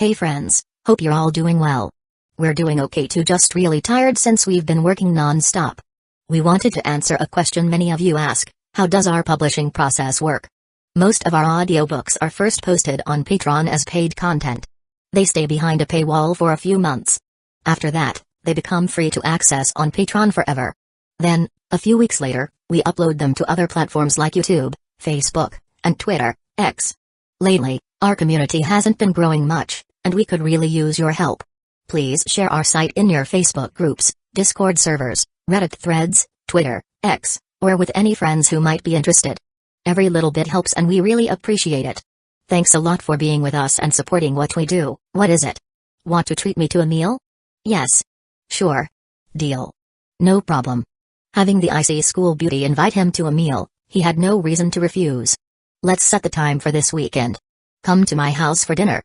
Hey friends, hope you're all doing well. We're doing okay too, just really tired since we've been working non-stop. We wanted to answer a question many of you ask: how does our publishing process work? Most of our audiobooks are first posted on Patreon as paid content. They stay behind a paywall for a few months. After that, they become free to access on Patreon forever. Then, a few weeks later, we upload them to other platforms like YouTube, Facebook, and Twitter, X. Lately, our community hasn't been growing much, and we could really use your help. Please share our site in your Facebook groups, Discord servers, Reddit threads, Twitter, X, or with any friends who might be interested. Every little bit helps and we really appreciate it. Thanks a lot for being with us and supporting what we do. What is it? Want to treat me to a meal? Yes. Sure. Deal. No problem. Having the icy school beauty invite him to a meal, he had no reason to refuse. Let's set the time for this weekend. Come to my house for dinner.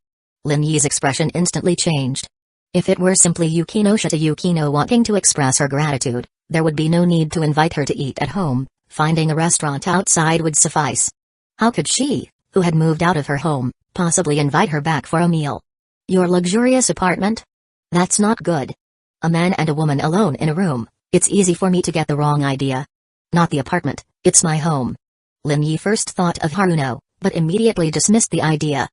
Lin Yi's expression instantly changed. If it were simply Yukino wanting to express her gratitude, there would be no need to invite her to eat at home. Finding a restaurant outside would suffice. How could she, who had moved out of her home, possibly invite her back for a meal? Your luxurious apartment? That's not good. A man and a woman alone in a room, it's easy for me to get the wrong idea. Not the apartment, it's my home. Lin Yi first thought of Haruno, but immediately dismissed the idea.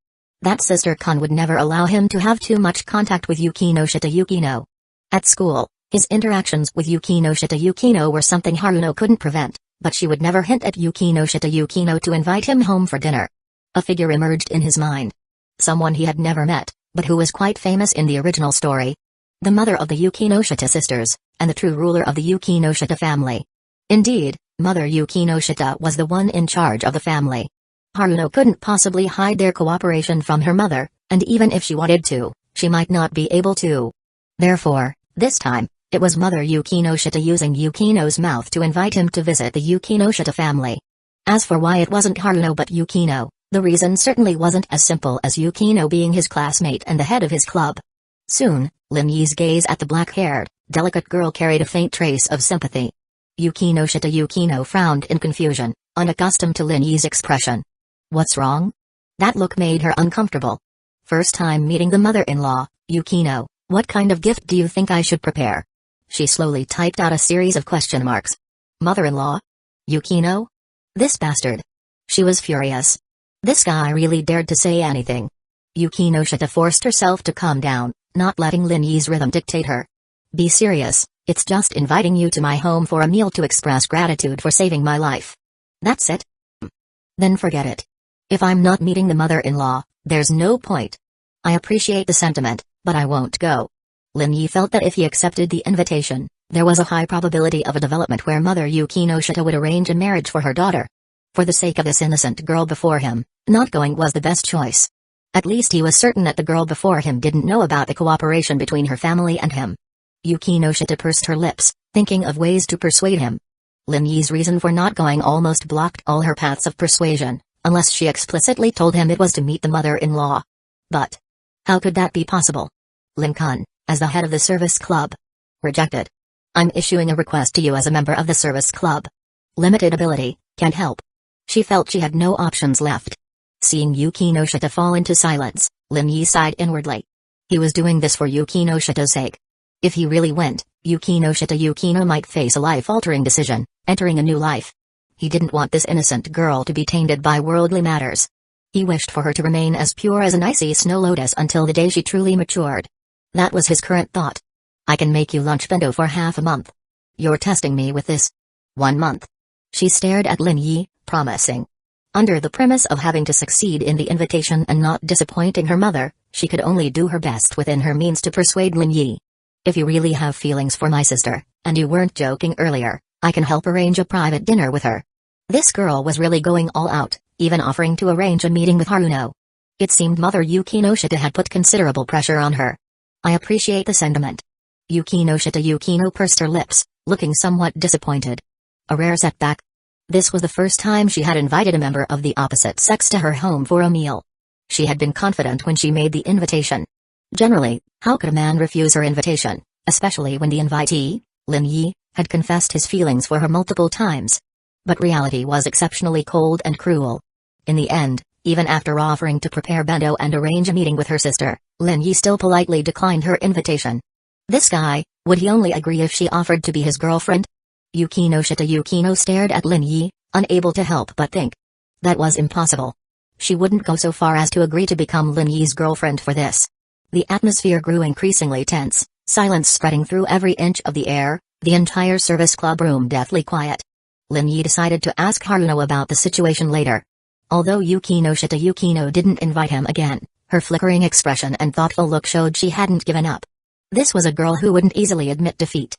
That sister Kan would never allow him to have too much contact with Yukino. At school, his interactions with Yukino were something Haruno couldn't prevent, but she would never hint at Yukino to invite him home for dinner. A figure emerged in his mind. Someone he had never met, but who was quite famous in the original story. The mother of the Yukinoshita sisters, and the true ruler of the Yukinoshita family. Indeed, Mother Yukinoshita was the one in charge of the family. Haruno couldn't possibly hide their cooperation from her mother, and even if she wanted to, she might not be able to. Therefore, this time, it was Mother Yukinoshita using Yukino's mouth to invite him to visit the Yukinoshita family. As for why it wasn't Haruno but Yukino, the reason certainly wasn't as simple as Yukino being his classmate and the head of his club. Soon, Lin Yi's gaze at the black-haired, delicate girl carried a faint trace of sympathy. Yukino frowned in confusion, unaccustomed to Lin Yi's expression. What's wrong? That look made her uncomfortable. First time meeting the mother-in-law, Yukino, what kind of gift do you think I should prepare? She slowly typed out a series of question marks. Mother-in-law? Yukino? This bastard. She was furious. This guy really dared to say anything. Yukinoshita forced herself to calm down, not letting Lin Yi's rhythm dictate her. Be serious, it's just inviting you to my home for a meal to express gratitude for saving my life. That's it? Then forget it. If I'm not meeting the mother-in-law, there's no point. I appreciate the sentiment, but I won't go. Lin Yi felt that if he accepted the invitation, there was a high probability of a development where Mother Yukinoshita would arrange a marriage for her daughter. For the sake of this innocent girl before him, not going was the best choice. At least he was certain that the girl before him didn't know about the cooperation between her family and him. Yukinoshita pursed her lips, thinking of ways to persuade him. Lin Yi's reason for not going almost blocked all her paths of persuasion, unless she explicitly told him it was to meet the mother-in-law. But how could that be possible? Lin Kun, as the head of the service club. Rejected. I'm issuing a request to you as a member of the service club. Limited ability, can't help. She felt she had no options left. Seeing Yukinoshita fall into silence, Lin Yi sighed inwardly. He was doing this for Yukinoshita's sake. If he really went, Yukino might face a life-altering decision, entering a new life. He didn't want this innocent girl to be tainted by worldly matters. He wished for her to remain as pure as an icy snow lotus until the day she truly matured. That was his current thought. I can make you lunch bento for half a month. You're testing me with this. 1 month. She stared at Lin Yi, promising. Under the premise of having to succeed in the invitation and not disappointing her mother, she could only do her best within her means to persuade Lin Yi. If you really have feelings for my sister, and you weren't joking earlier, I can help arrange a private dinner with her. This girl was really going all out, even offering to arrange a meeting with Haruno. It seemed Mother Yukinoshita had put considerable pressure on her. I appreciate the sentiment. Yukino pursed her lips, looking somewhat disappointed. A rare setback. This was the first time she had invited a member of the opposite sex to her home for a meal. She had been confident when she made the invitation. Generally, how could a man refuse her invitation, especially when the invitee, Lin Yi, had confessed his feelings for her multiple times? But reality was exceptionally cold and cruel. In the end, Even after offering to prepare bento and arrange a meeting with her sister, Lin Yi still politely declined her invitation. This guy, would he only agree if she offered to be his girlfriend? Yukino stared at Lin Yi, unable to help but think. That was impossible. She wouldn't go so far as to agree to become Lin Yi's girlfriend for this. The atmosphere grew increasingly tense, silence spreading through every inch of the air, the entire service club room deathly quiet. Lin Yi decided to ask Haruno about the situation later. Although Yukino didn't invite him again, her flickering expression and thoughtful look showed she hadn't given up. This was a girl who wouldn't easily admit defeat.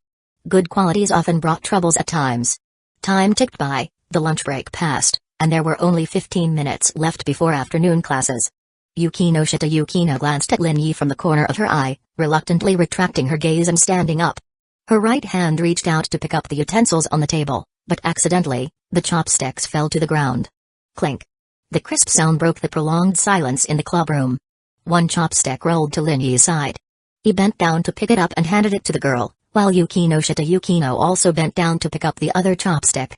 Good qualities often brought troubles at times. Time ticked by, the lunch break passed, and there were only 15 minutes left before afternoon classes. Yukino glanced at Lin Yi from the corner of her eye, reluctantly retracting her gaze and standing up. Her right hand reached out to pick up the utensils on the table, but accidentally, the chopsticks fell to the ground. Clink. The crisp sound broke the prolonged silence in the clubroom. One chopstick rolled to Lin Yi's side. He bent down to pick it up and handed it to the girl, while Yukino also bent down to pick up the other chopstick.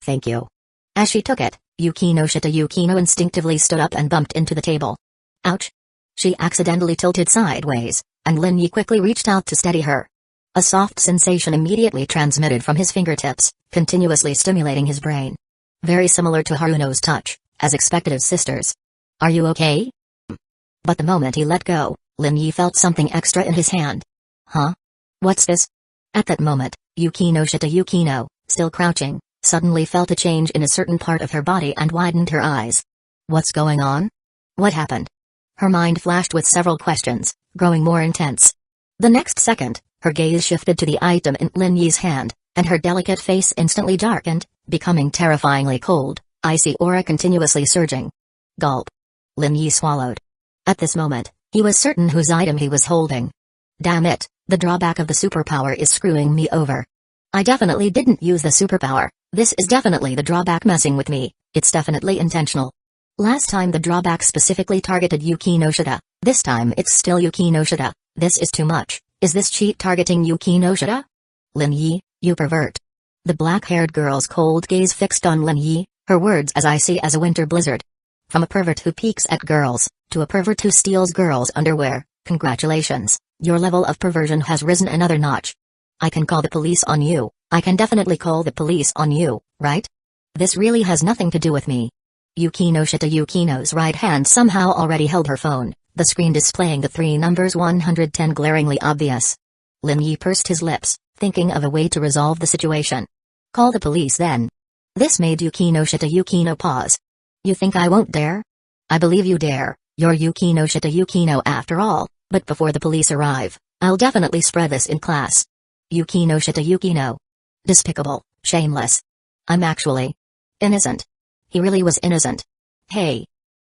Thank you. As she took it, Yukino instinctively stood up and bumped into the table. Ouch! She accidentally tilted sideways, and Lin Yi quickly reached out to steady her. A soft sensation immediately transmitted from his fingertips, continuously stimulating his brain. Very similar to Haruno's touch, as expected of sisters. Are you okay? But the moment he let go, Lin Yi felt something extra in his hand. Huh? What's this? At that moment, Yukino, still crouching, suddenly felt a change in a certain part of her body and widened her eyes. What's going on? What happened? Her mind flashed with several questions, growing more intense. The next second, her gaze shifted to the item in Lin Yi's hand, and her delicate face instantly darkened, becoming terrifyingly cold, icy aura continuously surging. Gulp. Lin Yi swallowed. At this moment, he was certain whose item he was holding. Damn it, the drawback of the superpower is screwing me over. I definitely didn't use the superpower, this is definitely the drawback messing with me, it's definitely intentional. Last time the drawback specifically targeted Yukino, this time it's still Yukino. This is too much, is this cheat targeting Yukino? Lin Yi, you pervert. The black-haired girl's cold gaze fixed on Lin Yi, her words as icy as a winter blizzard. From a pervert who peeks at girls, to a pervert who steals girls' underwear, congratulations, your level of perversion has risen another notch. I can call the police on you, I can definitely call the police on you, right? This really has nothing to do with me. Yukino's right hand somehow already held her phone, the screen displaying the three numbers 110 glaringly obvious. Lin Yi pursed his lips, thinking of a way to resolve the situation. Call the police then. This made Yukino pause. You think I won't dare? I believe you dare, you're Yukino after all, but before the police arrive, I'll definitely spread this in class. Yukino. Despicable, shameless. I'm actually innocent. He really was innocent. Hey.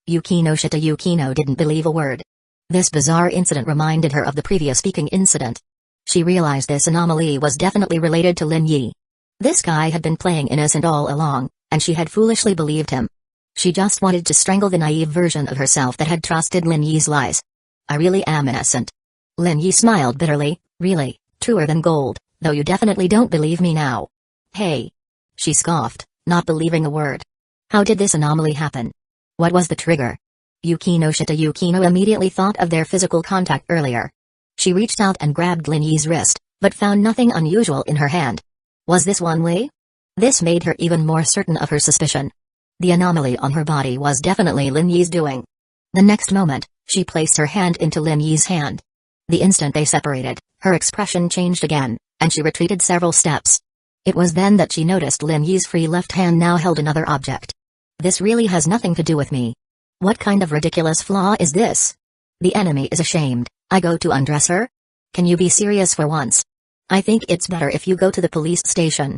Yukino didn't believe a word. This bizarre incident reminded her of the previous speaking incident. She realized this anomaly was definitely related to Lin Yi. This guy had been playing innocent all along, and she had foolishly believed him. She just wanted to strangle the naive version of herself that had trusted Lin Yi's lies. I really am innocent. Lin Yi smiled bitterly, really, truer than gold, though you definitely don't believe me now. Hey. She scoffed, not believing a word. How did this anomaly happen? What was the trigger? Yukino immediately thought of their physical contact earlier. She reached out and grabbed Lin Yi's wrist, but found nothing unusual in her hand. Was this one way? This made her even more certain of her suspicion. The anomaly on her body was definitely Lin Yi's doing. The next moment, she placed her hand into Lin Yi's hand. The instant they separated, her expression changed again, and she retreated several steps. It was then that she noticed Lin Yi's free left hand now held another object. This really has nothing to do with me. What kind of ridiculous flaw is this? The enemy is ashamed, I go to undress her? Can you be serious for once? I think it's better if you go to the police station.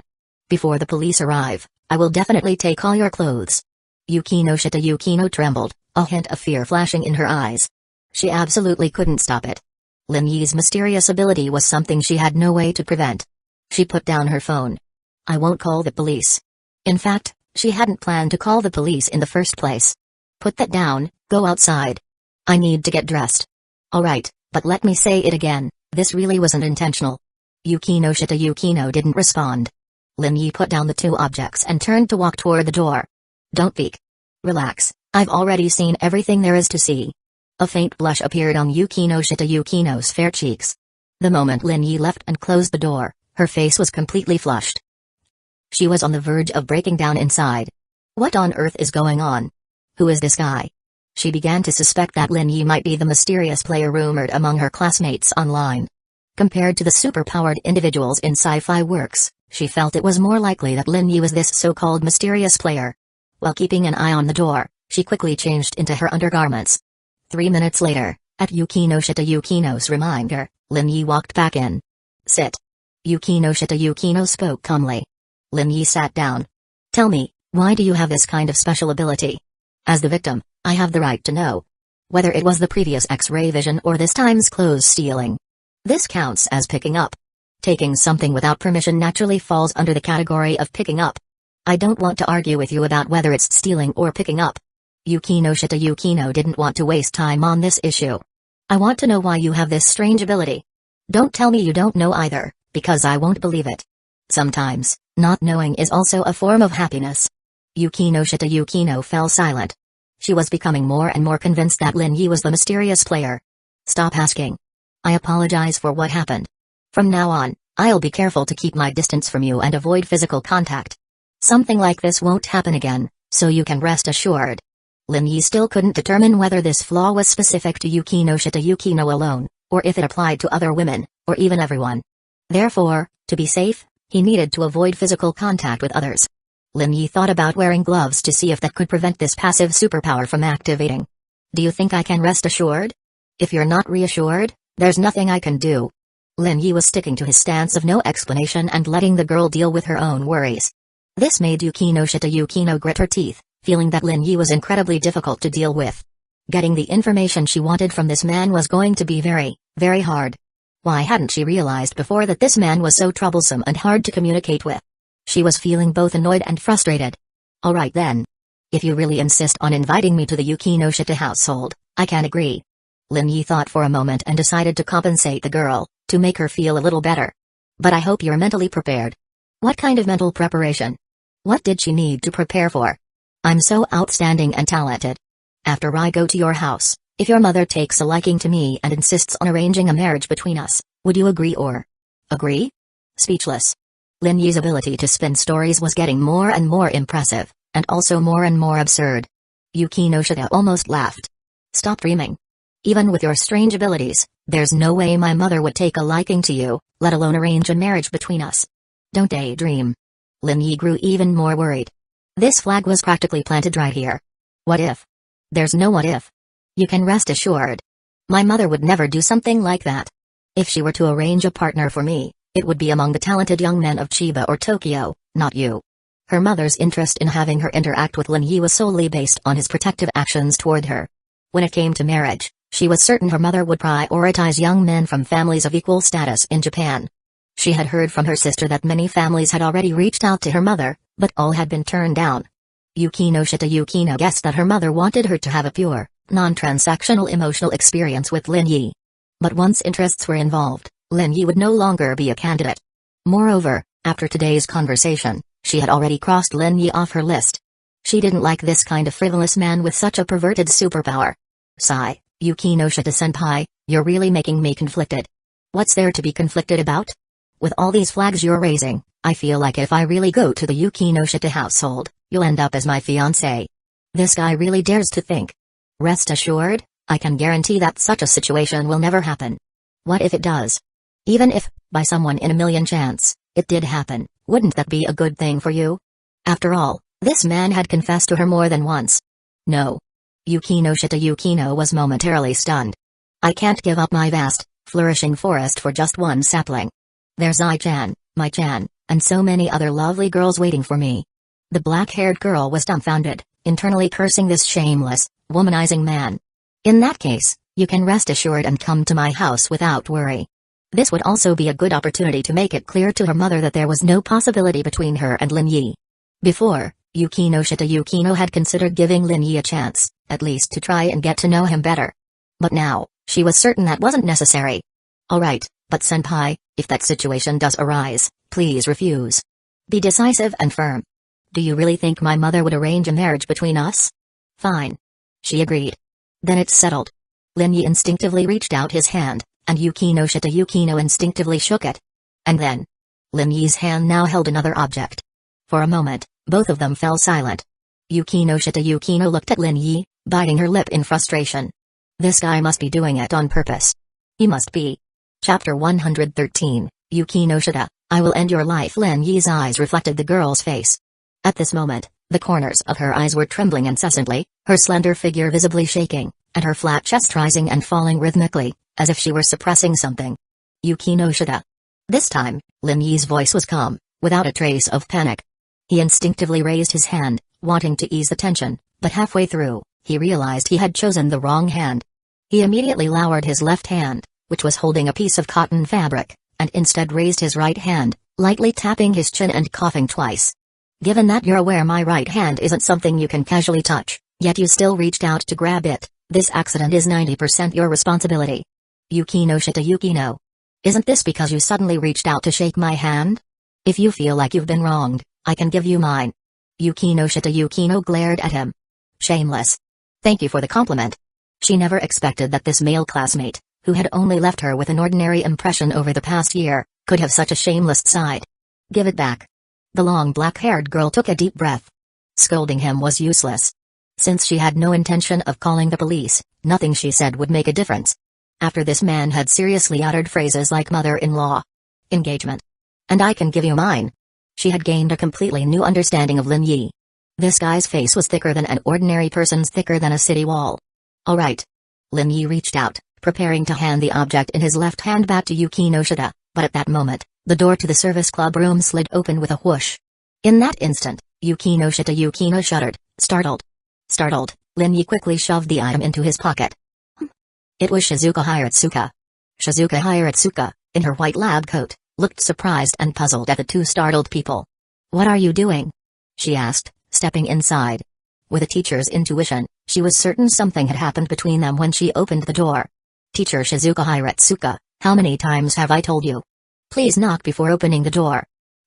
Before the police arrive, I will definitely take all your clothes. Yukino trembled, a hint of fear flashing in her eyes. She absolutely couldn't stop it. Lin Yi's mysterious ability was something she had no way to prevent. She put down her phone. I won't call the police. In fact, she hadn't planned to call the police in the first place. Put that down, go outside. I need to get dressed. Alright, but let me say it again, this really wasn't intentional. Yukino didn't respond. Lin Yi put down the two objects and turned to walk toward the door. Don't peek. Relax, I've already seen everything there is to see. A faint blush appeared on Yukino's fair cheeks. The moment Lin Yi left and closed the door, her face was completely flushed. She was on the verge of breaking down inside. What on earth is going on? Who is this guy? She began to suspect that Lin Yi might be the mysterious player rumored among her classmates online. Compared to the super-powered individuals in sci-fi works, she felt it was more likely that Lin Yi was this so-called mysterious player. While keeping an eye on the door, she quickly changed into her undergarments. 3 minutes later, at Yukino's reminder, Lin Yi walked back in. Sit. Yukino spoke calmly. Lin Yi sat down. Tell me, why do you have this kind of special ability? As the victim, I have the right to know. Whether it was the previous X-ray vision or this time's clothes stealing. This counts as picking up. Taking something without permission naturally falls under the category of picking up. I don't want to argue with you about whether it's stealing or picking up. Yukino didn't want to waste time on this issue. I want to know why you have this strange ability. Don't tell me you don't know either, because I won't believe it. Sometimes, not knowing is also a form of happiness. Yukino fell silent. She was becoming more and more convinced that Lin Yi was the mysterious player. Stop asking. I apologize for what happened. From now on, I'll be careful to keep my distance from you and avoid physical contact. Something like this won't happen again, so you can rest assured. Lin Yi still couldn't determine whether this flaw was specific to Yukino alone, or if it applied to other women, or even everyone. Therefore, to be safe, he needed to avoid physical contact with others. Lin Yi thought about wearing gloves to see if that could prevent this passive superpower from activating. Do you think I can rest assured? If you're not reassured, there's nothing I can do. Lin Yi was sticking to his stance of no explanation and letting the girl deal with her own worries. This made Yukino grit her teeth, feeling that Lin Yi was incredibly difficult to deal with. Getting the information she wanted from this man was going to be very, very hard. Why hadn't she realized before that this man was so troublesome and hard to communicate with? She was feeling both annoyed and frustrated. Alright then. If you really insist on inviting me to the Yukino household, I can agree. Lin Yi thought for a moment and decided to compensate the girl, to make her feel a little better. But I hope you're mentally prepared. What kind of mental preparation? What did she need to prepare for? I'm so outstanding and talented. After I go to your house, if your mother takes a liking to me and insists on arranging a marriage between us, would you agree or? Agree? Speechless. Lin Yi's ability to spin stories was getting more and more impressive, and also more and more absurd. Yukino almost laughed. Stop dreaming. Even with your strange abilities, there's no way my mother would take a liking to you, let alone arrange a marriage between us. Don't daydream. Lin Yi grew even more worried. This flag was practically planted right here. What if? There's no what if. You can rest assured. My mother would never do something like that. If she were to arrange a partner for me, it would be among the talented young men of Chiba or Tokyo, not you. Her mother's interest in having her interact with Lin Yi was solely based on his protective actions toward her. When it came to marriage, she was certain her mother would prioritize young men from families of equal status in Japan. She had heard from her sister that many families had already reached out to her mother, but all had been turned down. Yukino guessed that her mother wanted her to have a pure, non-transactional emotional experience with Lin Yi. But once interests were involved, Lin Yi would no longer be a candidate. Moreover, after today's conversation, she had already crossed Lin Yi off her list. She didn't like this kind of frivolous man with such a perverted superpower. Sigh, Yukino-senpai, you're really making me conflicted. What's there to be conflicted about? With all these flags you're raising, I feel like if I really go to the Yukino household, you'll end up as my fiancé. This guy really dares to think. Rest assured, I can guarantee that such a situation will never happen. What if it does? Even if, by someone in a million chance, it did happen, wouldn't that be a good thing for you? After all, this man had confessed to her more than once. No. Yukino was momentarily stunned. I can't give up my vast, flourishing forest for just one sapling. There's I-chan, my-chan, and so many other lovely girls waiting for me. The black-haired girl was dumbfounded, internally cursing this shameless, womanizing man. In that case, you can rest assured and come to my house without worry. This would also be a good opportunity to make it clear to her mother that there was no possibility between her and Lin Yi. Before, Yukino had considered giving Lin Yi a chance, at least to try and get to know him better. But now, she was certain that wasn't necessary. Alright, but senpai, if that situation does arise, please refuse. Be decisive and firm. Do you really think my mother would arrange a marriage between us? Fine. She agreed. Then it's settled. Lin Yi instinctively reached out his hand, and Yukino Shita Yukino instinctively shook it. And then, Lin Yi's hand now held another object. For a moment, both of them fell silent. Yukino Shita Yukino looked at Lin Yi, biting her lip in frustration. This guy must be doing it on purpose. He must be. Chapter 113, Yukino Shita, I will end your life. Lin Yi's eyes reflected the girl's face. At this moment, the corners of her eyes were trembling incessantly, her slender figure visibly shaking, and her flat chest rising and falling rhythmically, as if she were suppressing something. Yukino Shita. This time, Lin Yi's voice was calm, without a trace of panic. He instinctively raised his hand, wanting to ease the tension, but halfway through, he realized he had chosen the wrong hand. He immediately lowered his left hand, which was holding a piece of cotton fabric, and instead raised his right hand, lightly tapping his chin and coughing twice. Given that you're aware my right hand isn't something you can casually touch, yet you still reached out to grab it, this accident is 90% your responsibility. Yukino Shita Yukino. Isn't this because you suddenly reached out to shake my hand? If you feel like you've been wronged, I can give you mine. Yukino Shita Yukino glared at him. Shameless. Thank you for the compliment. She never expected that this male classmate, who had only left her with an ordinary impression over the past year, could have such a shameless side. Give it back. The long black-haired girl took a deep breath. Scolding him was useless. Since she had no intention of calling the police, nothing she said would make a difference. After this man had seriously uttered phrases like mother-in-law, engagement, and I can give you mine, she had gained a completely new understanding of Lin Yi. This guy's face was thicker than an ordinary person's, thicker than a city wall. All right. Lin Yi reached out, preparing to hand the object in his left hand back to Yukino Shita, but at that moment, the door to the service club room slid open with a whoosh. In that instant, Yukino Shita Yukino shuddered, startled. Startled, Lin Yi quickly shoved the item into his pocket. It was Shizuka Hiratsuka. Shizuka Hiratsuka, in her white lab coat, looked surprised and puzzled at the two startled people. What are you doing? She asked, stepping inside. With a teacher's intuition, she was certain something had happened between them when she opened the door. Teacher Shizuka Hiratsuka, how many times have I told you? Please knock before opening the door.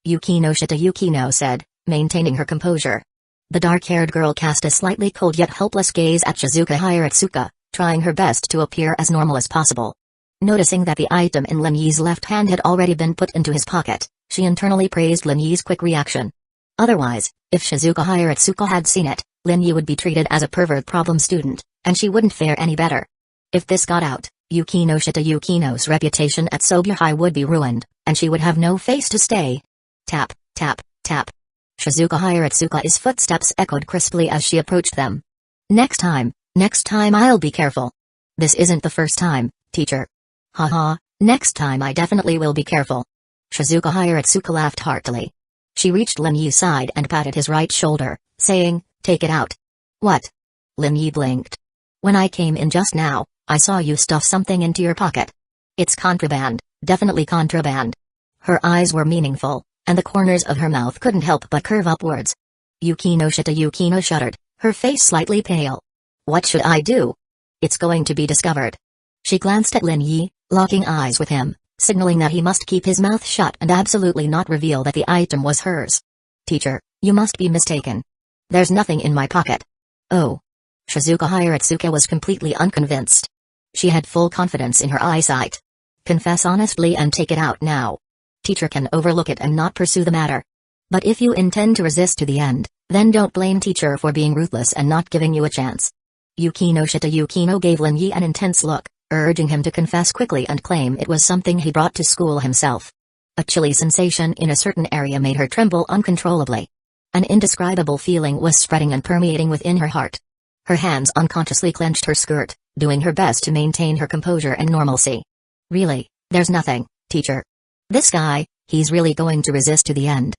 Yukino Shita Yukino said, maintaining her composure. The dark-haired girl cast a slightly cold yet helpless gaze at Shizuka Hiratsuka, trying her best to appear as normal as possible. Noticing that the item in Lin Yi's left hand had already been put into his pocket, she internally praised Lin Yi's quick reaction. Otherwise, if Shizuka Hiratsuka had seen it, Lin Yi would be treated as a pervert problem student, and she wouldn't fare any better. If this got out, Yukino Shita Yukino's reputation at Sobya High would be ruined, and she would have no face to stay. Tap, tap, tap. Shizuka Hiratsuka's footsteps echoed crisply as she approached them. Next time I'll be careful. This isn't the first time, teacher. Haha, next time I definitely will be careful. Shizuka Hiratsuka laughed heartily. She reached Lin Yi's side and patted his right shoulder, saying, take it out. What? Lin Yi blinked. When I came in just now, I saw you stuff something into your pocket. It's contraband, definitely contraband. Her eyes were meaningful, and the corners of her mouth couldn't help but curve upwards. Yukino Shita Yukino shuddered, her face slightly pale. What should I do? It's going to be discovered. She glanced at Lin Yi, locking eyes with him, signaling that he must keep his mouth shut and absolutely not reveal that the item was hers. Teacher, you must be mistaken. There's nothing in my pocket. Oh. Shizuka Hiratsuka was completely unconvinced. She had full confidence in her eyesight. Confess honestly and take it out now. Teacher can overlook it and not pursue the matter. But if you intend to resist to the end, then don't blame teacher for being ruthless and not giving you a chance. Yukino Shita Yukino gave Lin Yi an intense look, urging him to confess quickly and claim it was something he brought to school himself. A chilly sensation in a certain area made her tremble uncontrollably. An indescribable feeling was spreading and permeating within her heart. Her hands unconsciously clenched her skirt, doing her best to maintain her composure and normalcy. Really, there's nothing, teacher. This guy, he's really going to resist to the end.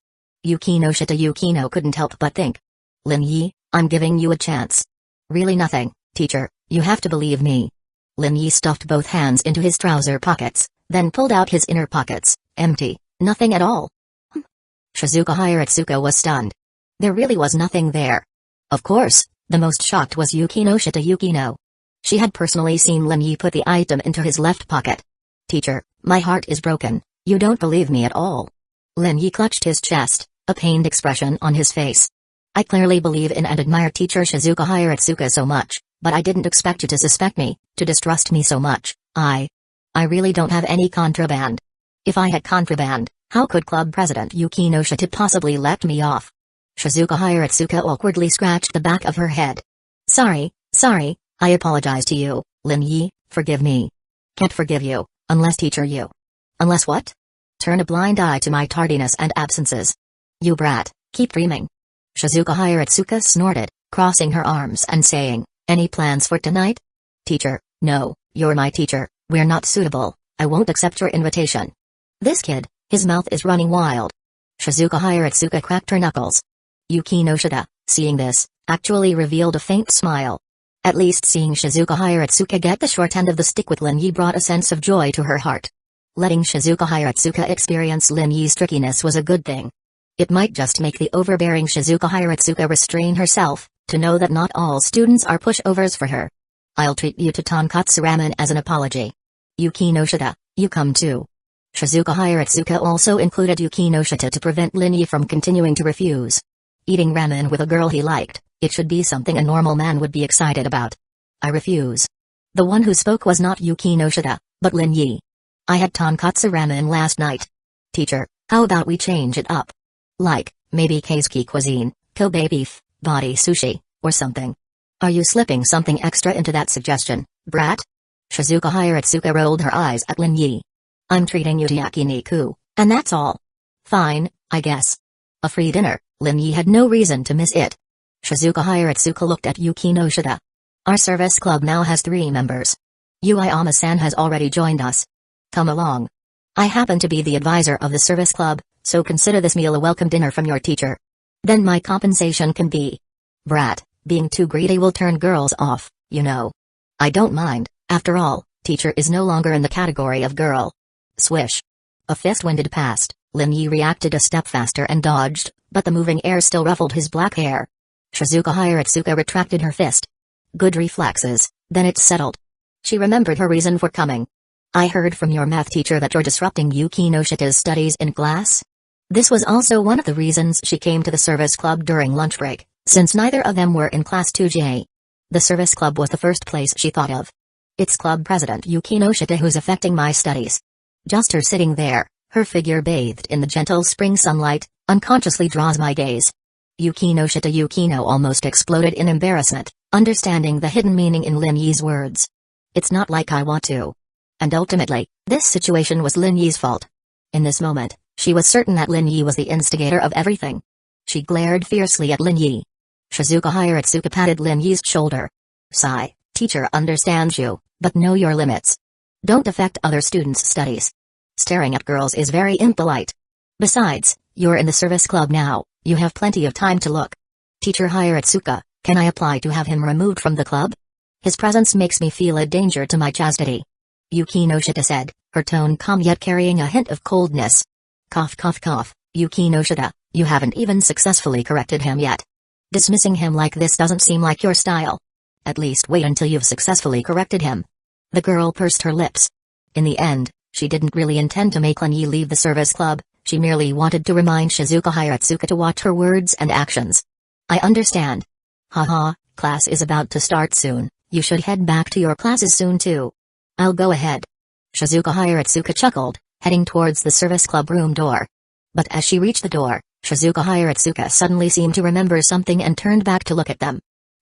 Yukino Shita Yukino couldn't help but think. Lin Yi, I'm giving you a chance. Really nothing, teacher, you have to believe me. Lin Yi stuffed both hands into his trouser pockets, then pulled out his inner pockets, empty, nothing at all. Shizuka Hiratsuka was stunned. There really was nothing there. Of course, the most shocked was Yukino Shita Yukino. She had personally seen Lin Yi put the item into his left pocket. Teacher, my heart is broken, you don't believe me at all. Lin Yi clutched his chest, a pained expression on his face. I clearly believe in and admire teacher Shizuka Hiratsuka so much, but I didn't expect you to suspect me, to distrust me so much. I really don't have any contraband. If I had contraband, how could club president Yukino Shita possibly let me off? Shizuka Hiratsuka awkwardly scratched the back of her head. Sorry, I apologize to you, Lin Yi, forgive me. Can't forgive you, unless teacher you. Unless what? Turn a blind eye to my tardiness and absences. You brat, keep dreaming. Shizuka Hiratsuka snorted, crossing her arms and saying, any plans for tonight? Teacher, no, you're my teacher, we're not suitable, I won't accept your invitation. This kid, his mouth is running wild. Shizuka Hiratsuka cracked her knuckles. Yukino Shita, seeing this, actually revealed a faint smile. At least seeing Shizuka Hiratsuka get the short end of the stick with Lin Yi brought a sense of joy to her heart. Letting Shizuka Hiratsuka experience Lin Yi's trickiness was a good thing. It might just make the overbearing Shizuka Hiratsuka restrain herself, to know that not all students are pushovers for her. I'll treat you to tonkatsu ramen as an apology. Yukino Shita, you come too. Shizuka Hiratsuka also included Yukino Shita to prevent Lin Yi from continuing to refuse. Eating ramen with a girl he liked, it should be something a normal man would be excited about. I refuse. The one who spoke was not Yukino Shita, but Lin Yi. I had tonkatsu ramen last night. Teacher, how about we change it up? Like, maybe Keisuke cuisine, Kobe beef, body sushi, or something. Are you slipping something extra into that suggestion, brat? Shizuka Hiratsuka rolled her eyes at Lin Yi. I'm treating you to yakiniku, and that's all. Fine, I guess. A free dinner, Lin Yi had no reason to miss it. Shizuka Hiratsuka looked at Yukino Shita. Our service club now has 3 members. Uiama-san has already joined us. Come along. I happen to be the advisor of the service club, so consider this meal a welcome dinner from your teacher. Then my compensation can be. Brat, being too greedy will turn girls off, you know. I don't mind, after all, teacher is no longer in the category of girl. Swish. A fist winded past, Lin Yi reacted a step faster and dodged, but the moving air still ruffled his black hair. Shizuka Hiratsuka retracted her fist. Good reflexes, then it settled. She remembered her reason for coming. I heard from your math teacher that you're disrupting Yukino Shita's studies in class. This was also one of the reasons she came to the service club during lunch break, since neither of them were in class 2J. The service club was the first place she thought of. It's club president Yukino Shita who's affecting my studies. Just her sitting there, her figure bathed in the gentle spring sunlight, unconsciously draws my gaze. Yukino Shita Yukino almost exploded in embarrassment, understanding the hidden meaning in Lin Yi's words. It's not like I want to. And ultimately, this situation was Lin Yi's fault. In this moment, she was certain that Lin Yi was the instigator of everything. She glared fiercely at Lin Yi. Shizuka Hiratsuka patted Lin Yi's shoulder. Sigh, teacher understands you, but know your limits. Don't affect other students' studies. Staring at girls is very impolite. Besides, you're in the service club now, you have plenty of time to look. Teacher Hiratsuka, can I apply to have him removed from the club? His presence makes me feel a danger to my chastity. Yukino Shita said, her tone calm yet carrying a hint of coldness. Cough cough cough, Yukino Shita, you haven't even successfully corrected him yet. Dismissing him like this doesn't seem like your style. At least wait until you've successfully corrected him. The girl pursed her lips. In the end, she didn't really intend to make Lin Yi leave the service club, she merely wanted to remind Shizuka Hiratsuka to watch her words and actions. I understand. Haha, class is about to start soon, you should head back to your classes soon too. I'll go ahead. Shizuka Hiratsuka chuckled, heading towards the service club room door. But as she reached the door, Shizuka Hiratsuka suddenly seemed to remember something and turned back to look at them.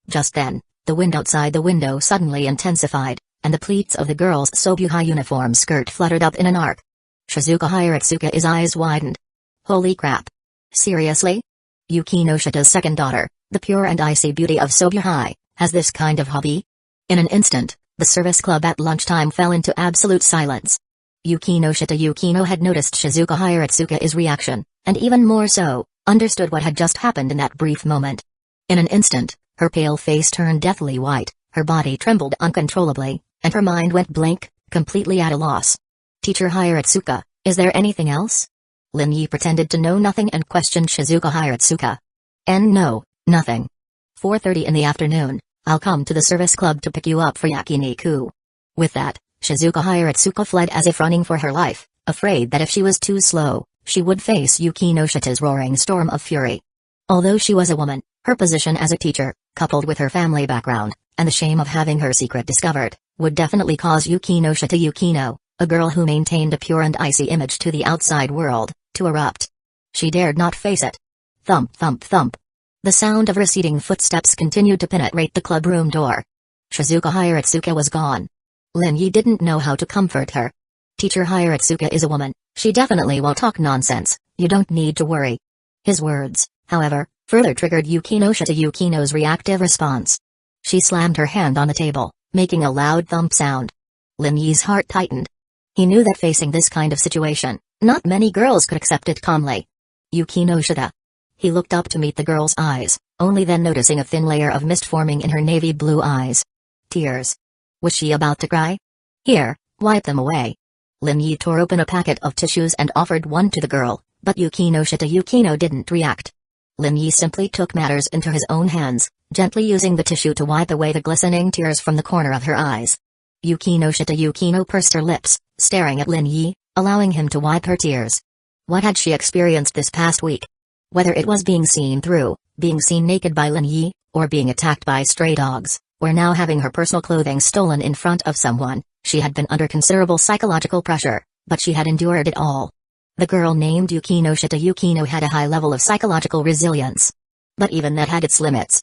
Just then, the wind outside the window suddenly intensified, and the pleats of the girl's Sobuhai uniform skirt fluttered up in an arc. Shizuka Hiratsuka's eyes widened. Holy crap. Seriously? Yukino Shita's second daughter, the pure and icy beauty of Sobuhai, has this kind of hobby? In an instant, the service club at lunchtime fell into absolute silence. Yukino Shita Yukino had noticed Shizuka Hiratsuka's reaction, and even more so, understood what had just happened in that brief moment. In an instant, her pale face turned deathly white, her body trembled uncontrollably, and her mind went blank, completely at a loss. Teacher Hiratsuka, is there anything else? Lin Yi pretended to know nothing and questioned Shizuka Hiratsuka. No, nothing. 4:30 in the afternoon, I'll come to the service club to pick you up for yakiniku. With that, Shizuka Hiratsuka fled as if running for her life, afraid that if she was too slow, she would face Yukino Shita's roaring storm of fury. Although she was a woman, her Her position as a teacher, coupled with her family background, and the shame of having her secret discovered, would definitely cause Yukino Shita Yukino, a girl who maintained a pure and icy image to the outside world, to erupt. She dared not face it. Thump thump thump. The sound of receding footsteps continued to penetrate the clubroom door. Shizuka Hiratsuka was gone. Lin Yi didn't know how to comfort her. Teacher Hiratsuka is a woman, she definitely won't talk nonsense, you don't need to worry. His words, however, further triggered Yukino Shita Yukino's reactive response. She slammed her hand on the table, making a loud thump sound. Lin Yi's heart tightened. He knew that facing this kind of situation, not many girls could accept it calmly. Yukino Shita. He looked up to meet the girl's eyes, only then noticing a thin layer of mist forming in her navy blue eyes. Tears. Was she about to cry? Here, wipe them away. Lin Yi tore open a packet of tissues and offered one to the girl, but Yukino Shita Yukino didn't react. Lin Yi simply took matters into his own hands, gently using the tissue to wipe away the glistening tears from the corner of her eyes. Yukino Shita Yukino pursed her lips, staring at Lin Yi, allowing him to wipe her tears. What had she experienced this past week? Whether it was being seen through, being seen naked by Lin Yi, or being attacked by stray dogs, or now having her personal clothing stolen in front of someone, she had been under considerable psychological pressure, but she had endured it all. The girl named Yukino Shita Yukino had a high level of psychological resilience. But even that had its limits.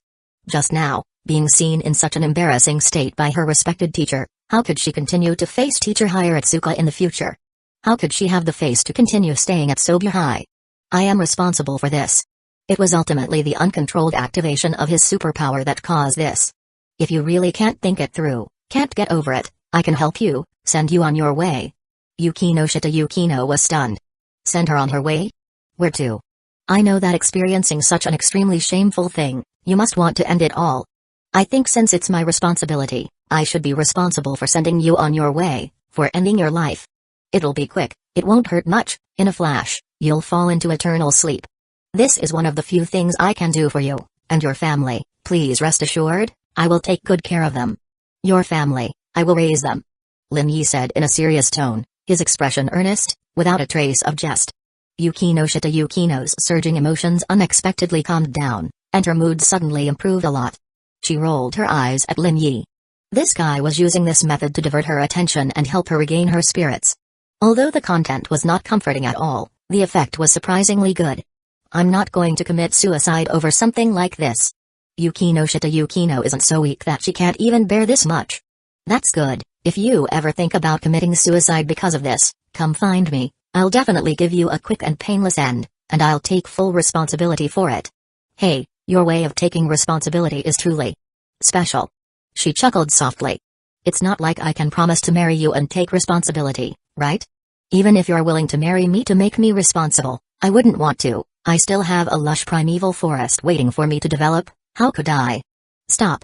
Just now, being seen in such an embarrassing state by her respected teacher, how could she continue to face teacher Hiratsuka in the future? How could she have the face to continue staying at Sobu High? I am responsible for this. It was ultimately the uncontrolled activation of his superpower that caused this. If you really can't think it through, can't get over it, I can help you, send you on your way. Yukino Shita Yukino was stunned. Send her on her way? Where to? I know that experiencing such an extremely shameful thing, you must want to end it all. I think since it's my responsibility, I should be responsible for sending you on your way, for ending your life. It'll be quick, it won't hurt much, in a flash, you'll fall into eternal sleep. This is one of the few things I can do for you, and your family, please rest assured, I will take good care of them. Your family, I will raise them. Lin Yi said in a serious tone, his expression earnest, without a trace of jest. Yukino Shita Yukino's surging emotions unexpectedly calmed down, and her mood suddenly improved a lot. She rolled her eyes at Lin Yi. This guy was using this method to divert her attention and help her regain her spirits. Although the content was not comforting at all, the effect was surprisingly good. I'm not going to commit suicide over something like this. Yukino Shita Yukino isn't so weak that she can't even bear this much. That's good. If you ever think about committing suicide because of this, come find me, I'll definitely give you a quick and painless end, and I'll take full responsibility for it. Hey, your way of taking responsibility is truly special. She chuckled softly. It's not like I can promise to marry you and take responsibility, right? Even if you're willing to marry me to make me responsible, I wouldn't want to. I still have a lush primeval forest waiting for me to develop, how could I? Stop.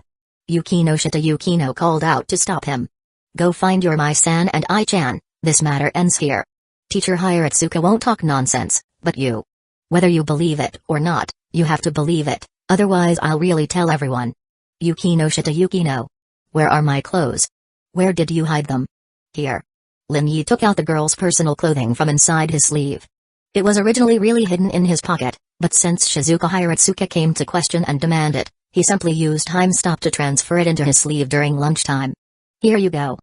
Yukino Shita Yukino called out to stop him. Go find your Mai-san and I-chan, this matter ends here. Teacher Hiratsuka won't talk nonsense, but you. Whether you believe it or not, you have to believe it, otherwise I'll really tell everyone. Yukino Shita Yukino. Where are my clothes? Where did you hide them? Here. Lin Yi took out the girl's personal clothing from inside his sleeve. It was originally really hidden in his pocket, but since Shizuka Hiratsuka came to question and demand it, he simply used time stop to transfer it into his sleeve during lunchtime. Here you go.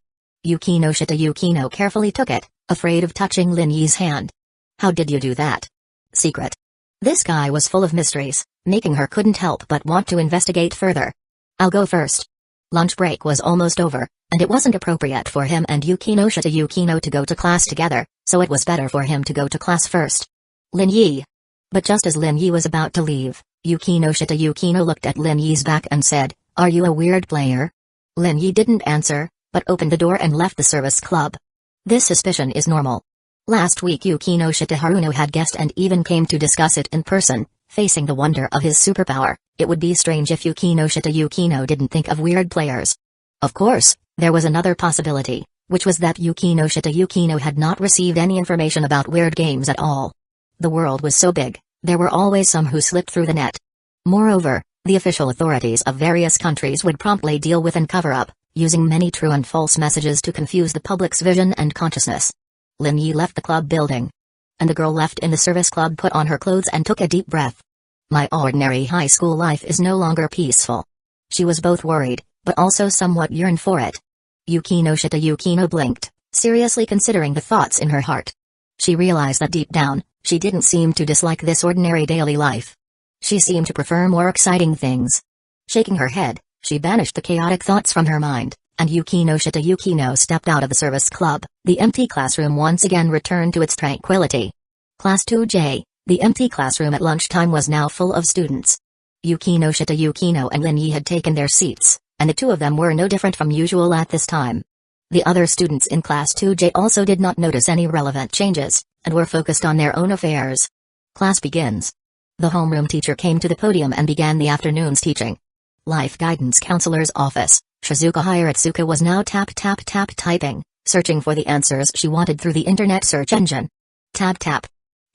Yukino Shita Yukino carefully took it, afraid of touching Lin Yi's hand. How did you do that? Secret. This guy was full of mysteries, making her couldn't help but want to investigate further. I'll go first. Lunch break was almost over, and it wasn't appropriate for him and Yukino Shita Yukino to go to class together, so it was better for him to go to class first. Lin Yi. But just as Lin Yi was about to leave, Yukino Shita Yukino looked at Lin Yi's back and said, "Are you a weird player?" Lin Yi didn't answer, but opened the door and left the service club. This suspicion is normal. Last week Yukino Shita Haruno had guessed and even came to discuss it in person, facing the wonder of his superpower. It would be strange if Yukino Shita Yukino didn't think of weird players. Of course, there was another possibility, which was that Yukino Shita Yukino had not received any information about weird games at all. The world was so big, there were always some who slipped through the net. Moreover, the official authorities of various countries would promptly deal with and cover up, using many true and false messages to confuse the public's vision and consciousness. Lin Yi left the club building. And the girl left in the service club put on her clothes and took a deep breath. My ordinary high school life is no longer peaceful. She was both worried, but also somewhat yearned for it. Yukino blinked, seriously considering the thoughts in her heart. She realized that deep down, she didn't seem to dislike this ordinary daily life. She seemed to prefer more exciting things. Shaking her head, she banished the chaotic thoughts from her mind, and Yukino stepped out of the service club. The empty classroom once again returned to its tranquility. Class 2J, the empty classroom at lunchtime was now full of students. Yukino and Lin Yi had taken their seats, and the two of them were no different from usual at this time. The other students in Class 2J also did not notice any relevant changes, and were focused on their own affairs. Class begins. The homeroom teacher came to the podium and began the afternoon's teaching. Life Guidance Counselor's office. Shizuka Hiratsuka was now typing, searching for the answers she wanted through the internet search engine. Tap.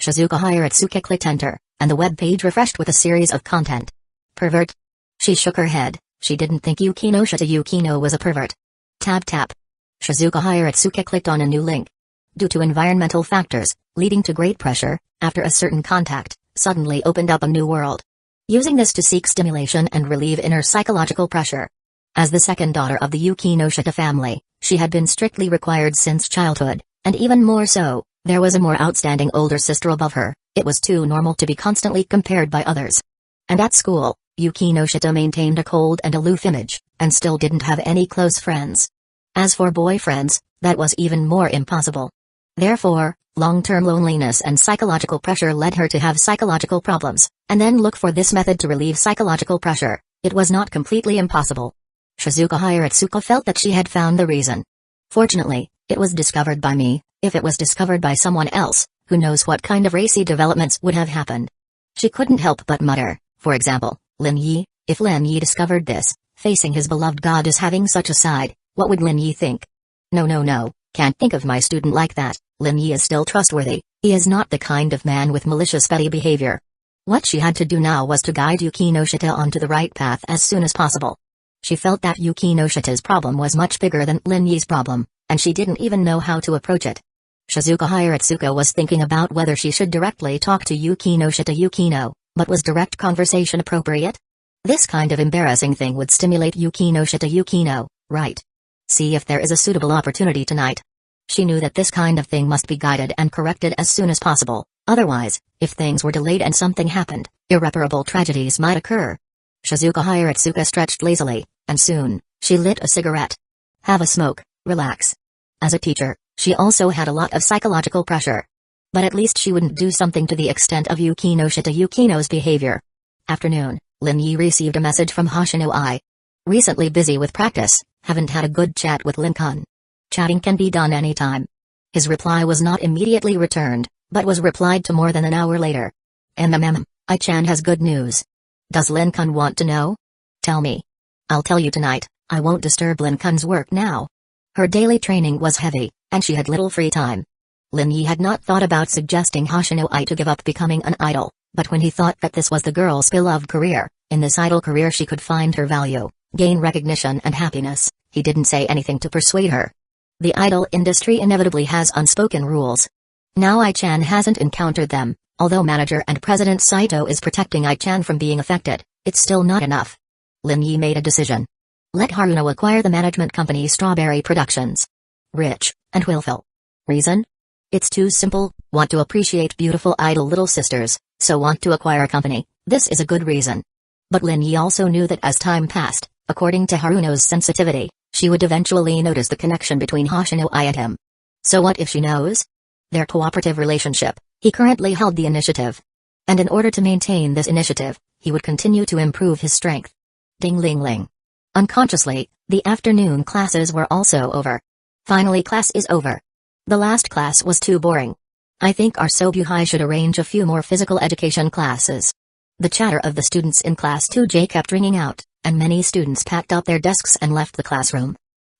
Shizuka Hiratsuka clicked enter, and the web page refreshed with a series of content. Pervert. She shook her head. She didn't think Yukino was a pervert. Tap. Shizuka Hiratsuka clicked on a new link. Due to environmental factors, leading to great pressure, after a certain contact, suddenly opened up a new world. Using this to seek stimulation and relieve inner psychological pressure. As the second daughter of the Yukino family, she had been strictly required since childhood, and even more so, there was a more outstanding older sister above her. It was too normal to be constantly compared by others. And at school, Yukino maintained a cold and aloof image, and still didn't have any close friends. As for boyfriends, that was even more impossible. Therefore, long-term loneliness and psychological pressure led her to have psychological problems, and then look for this method to relieve psychological pressure. It was not completely impossible. Shizuka Hiratsuka felt that she had found the reason. Fortunately, it was discovered by me. If it was discovered by someone else, who knows what kind of racy developments would have happened. She couldn't help but mutter, for example, Lin Yi. If Lin Yi discovered this, facing his beloved goddess having such a side, what would Lin Yi think? No, can't think of my student like that. Lin Yi is still trustworthy. He is not the kind of man with malicious petty behavior. What she had to do now was to guide Yukino onto the right path as soon as possible. She felt that Yukino problem was much bigger than Lin Yi's problem, and she didn't even know how to approach it. Shizuka Hiratsuka was thinking about whether she should directly talk to Yukino, but was direct conversation appropriate? This kind of embarrassing thing would stimulate Yukino, right? See if there is a suitable opportunity tonight. She knew that this kind of thing must be guided and corrected as soon as possible, otherwise, if things were delayed and something happened, irreparable tragedies might occur. Shizuka Hiratsuka stretched lazily, and soon, she lit a cigarette. Have a smoke, relax. As a teacher, she also had a lot of psychological pressure. But at least she wouldn't do something to the extent of Yukino's behavior. Afternoon, Lin Yi received a message from Hoshino I. Recently busy with practice, haven't had a good chat with Lin-kun. Chatting can be done anytime. His reply was not immediately returned, but was replied to more than an hour later. I-chan has good news. Does Lin-kun want to know? Tell me. I'll tell you tonight. I won't disturb Lin-kun's work now. Her daily training was heavy, and she had little free time. Lin Yi had not thought about suggesting Hoshino I to give up becoming an idol, but when he thought that this was the girl's beloved career, in this idol career she could find her value, gain recognition and happiness, he didn't say anything to persuade her. The idol industry inevitably has unspoken rules. Now I-chan hasn't encountered them, although manager and President Saito is protecting I-chan from being affected, it's still not enough. Lin Yi made a decision. Let Haruno acquire the management company Strawberry Productions. Rich, and willful. Reason? It's too simple, want to appreciate beautiful idol little sisters, so want to acquire a company. This is a good reason. But Lin Yi also knew that as time passed, according to Haruno's sensitivity, she would eventually notice the connection between Hoshino I and him. So what if she knows? Their cooperative relationship, he currently held the initiative. And in order to maintain this initiative, he would continue to improve his strength. Ding-ling-ling. Unconsciously, the afternoon classes were also over. Finally, class is over. The last class was too boring. I think our Sobuhai should arrange a few more physical education classes. The chatter of the students in Class 2J kept ringing out, and many students packed up their desks and left the classroom.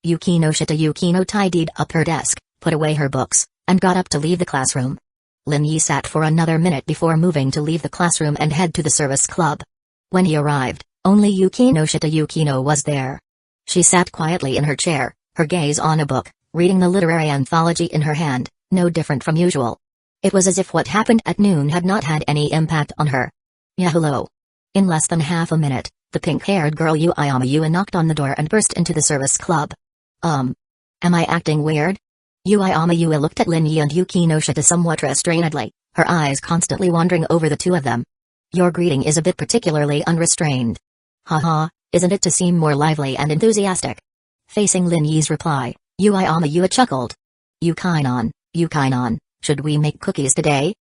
Yukino tidied up her desk, put away her books, and got up to leave the classroom. Lin Yi sat for another minute before moving to leave the classroom and head to the service club. When he arrived, only Yukino was there. She sat quietly in her chair, her gaze on a book, reading the literary anthology in her hand, no different from usual. It was as if what happened at noon had not had any impact on her. Yeah, hello. In less than half a minute, the pink-haired girl Uiama Yua knocked on the door and burst into the service club. Am I acting weird? Uiama Yua looked at Lin Yi and Yukino Shita somewhat restrainedly, her eyes constantly wandering over the two of them. Your greeting is a bit particularly unrestrained. Haha, isn't it to seem more lively and enthusiastic? Facing Lin Yi's reply, Uiama Yua chuckled. Yukainon, should we make cookies today?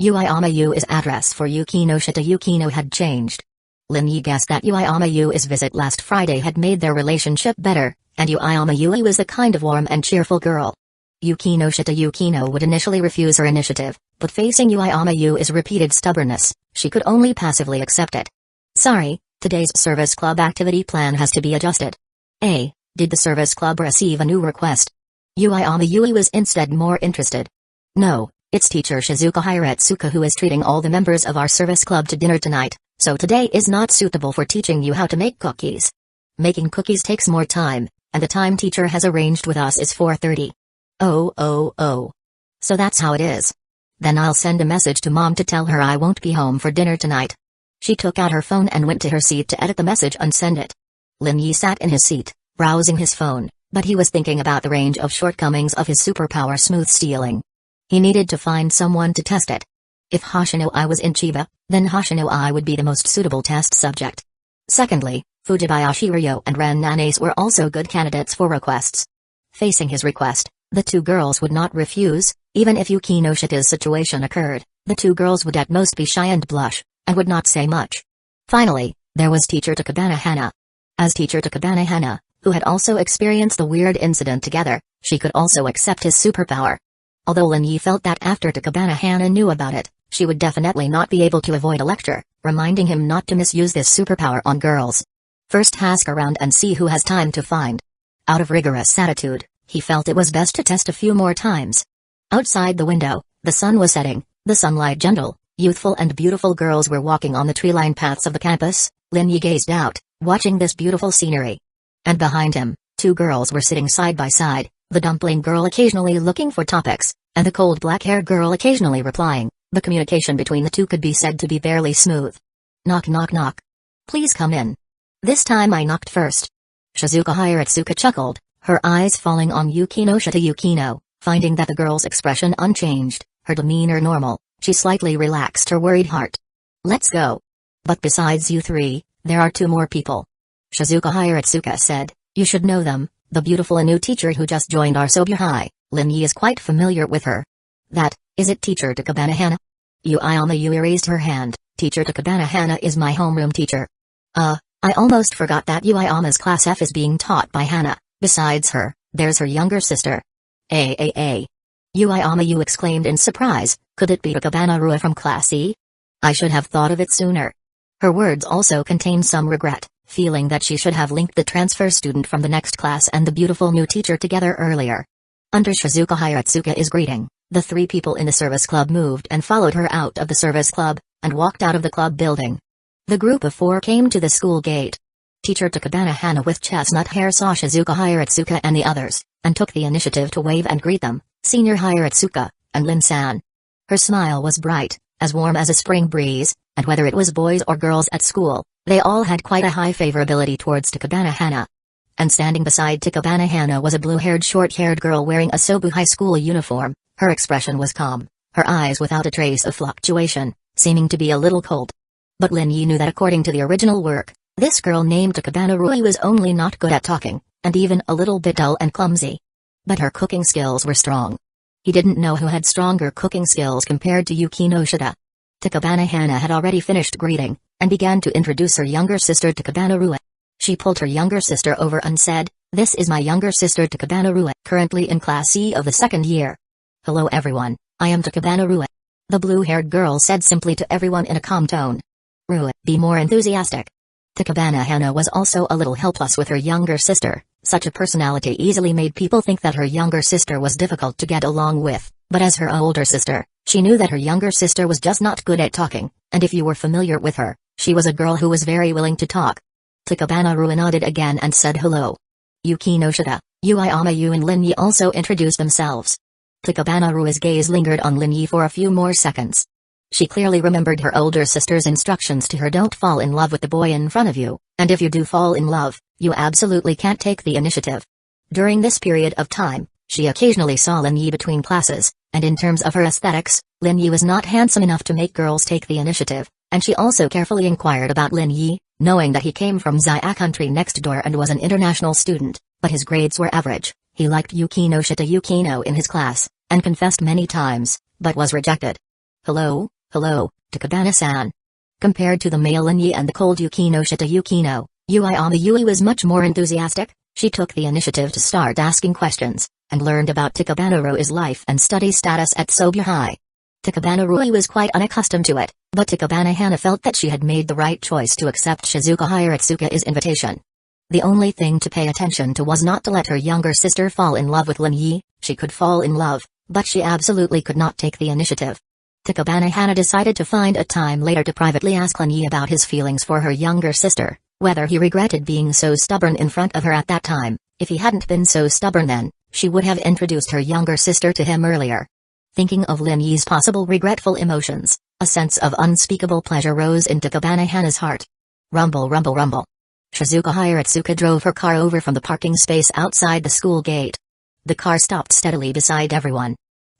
Uiama Yua's address for Yukino Shita Yukino had changed. Lin Yi guessed that Uiama Yua's visit last Friday had made their relationship better, and Uiama Yua was the kind of warm and cheerful girl. Yukino Shita Yukino would initially refuse her initiative, but facing Uiama Yua's repeated stubbornness, she could only passively accept it. Sorry, today's service club activity plan has to be adjusted. Did the service club receive a new request? Uiama Yua was instead more interested. No, it's teacher Shizuka Hiratsuka who is treating all the members of our service club to dinner tonight, so today is not suitable for teaching you how to make cookies. Making cookies takes more time, and the time teacher has arranged with us is 4:30. Oh. So that's how it is. Then I'll send a message to mom to tell her I won't be home for dinner tonight. She took out her phone and went to her seat to edit the message and send it. Lin Yi sat in his seat, browsing his phone, but he was thinking about the range of shortcomings of his superpower smooth stealing. He needed to find someone to test it. If Hoshinoi was in Chiba, then Hoshinoi would be the most suitable test subject. Secondly, Fujibayashi Ryo and Ren Nanes were also good candidates for requests. Facing his request, the two girls would not refuse, even if Yukino Shita's situation occurred. The two girls would at most be shy and blush, and would not say much. Finally, there was teacher Takabana Hana. As teacher Takabana Hana, who had also experienced the weird incident together, she could also accept his superpower. Although Lin Yi felt that after Takabana Hana knew about it, she would definitely not be able to avoid a lecture, reminding him not to misuse this superpower on girls. First ask around and see who has time to find. Out of rigorous attitude, he felt it was best to test a few more times. Outside the window, the sun was setting, the sunlight gentle, youthful and beautiful girls were walking on the tree-lined paths of the campus. Lin Yi gazed out, watching this beautiful scenery. And behind him, two girls were sitting side by side, the dumpling girl occasionally looking for topics, and the cold black-haired girl occasionally replying. The communication between the two could be said to be barely smooth. Knock knock knock. Please come in. This time I knocked first. Shizuka Hiratsuka chuckled, her eyes falling on Yukino Shita Yukino, finding that the girl's expression unchanged, her demeanor normal, she slightly relaxed her worried heart. Let's go. But besides you three, there are two more people. Shizuka Hiratsuka said, you should know them, the beautiful new teacher who just joined our Sobyu High. Lin Yi is quite familiar with her. Is it teacher Takabana Hana? Uiama Yua raised her hand. Teacher Takabana Hana is my homeroom teacher. I almost forgot that Uiama's class F is being taught by Hana. Besides her, there's her younger sister. Uiama Yua exclaimed in surprise, could it be Takabana Rua from class E? I should have thought of it sooner. Her words also contained some regret, feeling that she should have linked the transfer student from the next class and the beautiful new teacher together earlier. Under Shizuka Hiratsuka's greeting, the three people in the service club moved and followed her out of the service club, and walked out of the club building. The group of four came to the school gate. Teacher Takabana Hana with chestnut hair saw Shizuka Hiratsuka and the others, and took the initiative to wave and greet them, Senior Hiratsuka, and Lin-san. Her smile was bright, as warm as a spring breeze, and whether it was boys or girls at school, they all had quite a high favorability towards Takabana Hana. And standing beside Takabana Hana was a blue-haired short-haired girl wearing a Sobu High School uniform. Her expression was calm, her eyes without a trace of fluctuation, seeming to be a little cold. But Lin Yi knew that according to the original work, this girl named Takabana Rui was only not good at talking, and even a little bit dull and clumsy. But her cooking skills were strong. He didn't know who had stronger cooking skills compared to Yukino Shita. Takabana Hana had already finished greeting, and began to introduce her younger sister Takabana Rui. She pulled her younger sister over and said, this is my younger sister Takabana Rui, currently in class C of the second year. Hello everyone, I am Takabana Rui. The blue-haired girl said simply to everyone in a calm tone. Rui, be more enthusiastic. Takabana Hana was also a little helpless with her younger sister. Such a personality easily made people think that her younger sister was difficult to get along with, but as her older sister, she knew that her younger sister was just not good at talking, and if you were familiar with her, she was a girl who was very willing to talk. Takabana Rui nodded again and said hello. Yukino Shita, Uiama Yu and Lin Yi also introduced themselves. Takabana Rui's gaze lingered on Lin Yi for a few more seconds. She clearly remembered her older sister's instructions to her: don't fall in love with the boy in front of you, and if you do fall in love, you absolutely can't take the initiative. During this period of time, she occasionally saw Lin Yi between classes, and in terms of her aesthetics, Lin Yi was not handsome enough to make girls take the initiative, and she also carefully inquired about Lin Yi, knowing that he came from Xia country next door and was an international student, but his grades were average. He liked Yukino Shita Yukino in his class, and confessed many times, but was rejected. Hello, Takabana-san. Compared to the male Lin Yi and the cold Yukino Shita Yukino, Uiama Yui was much more enthusiastic. She took the initiative to start asking questions, and learned about Takabana Rui's life and study status at Sobya High. Takabana Rui was quite unaccustomed to it, but Takabana Hana felt that she had made the right choice to accept Shizuka Hiratsuka's invitation. The only thing to pay attention to was not to let her younger sister fall in love with Lin Yi. She could fall in love, but she absolutely could not take the initiative. Takabana Hana decided to find a time later to privately ask Lin Yi about his feelings for her younger sister, whether he regretted being so stubborn in front of her at that time. If he hadn't been so stubborn then, she would have introduced her younger sister to him earlier. Thinking of Lin Yi's possible regretful emotions, a sense of unspeakable pleasure rose in Takabana Hana's heart. Rumble, rumble, rumble. Shizuka Hiratsuka drove her car over from the parking space outside the school gate. The car stopped steadily beside everyone.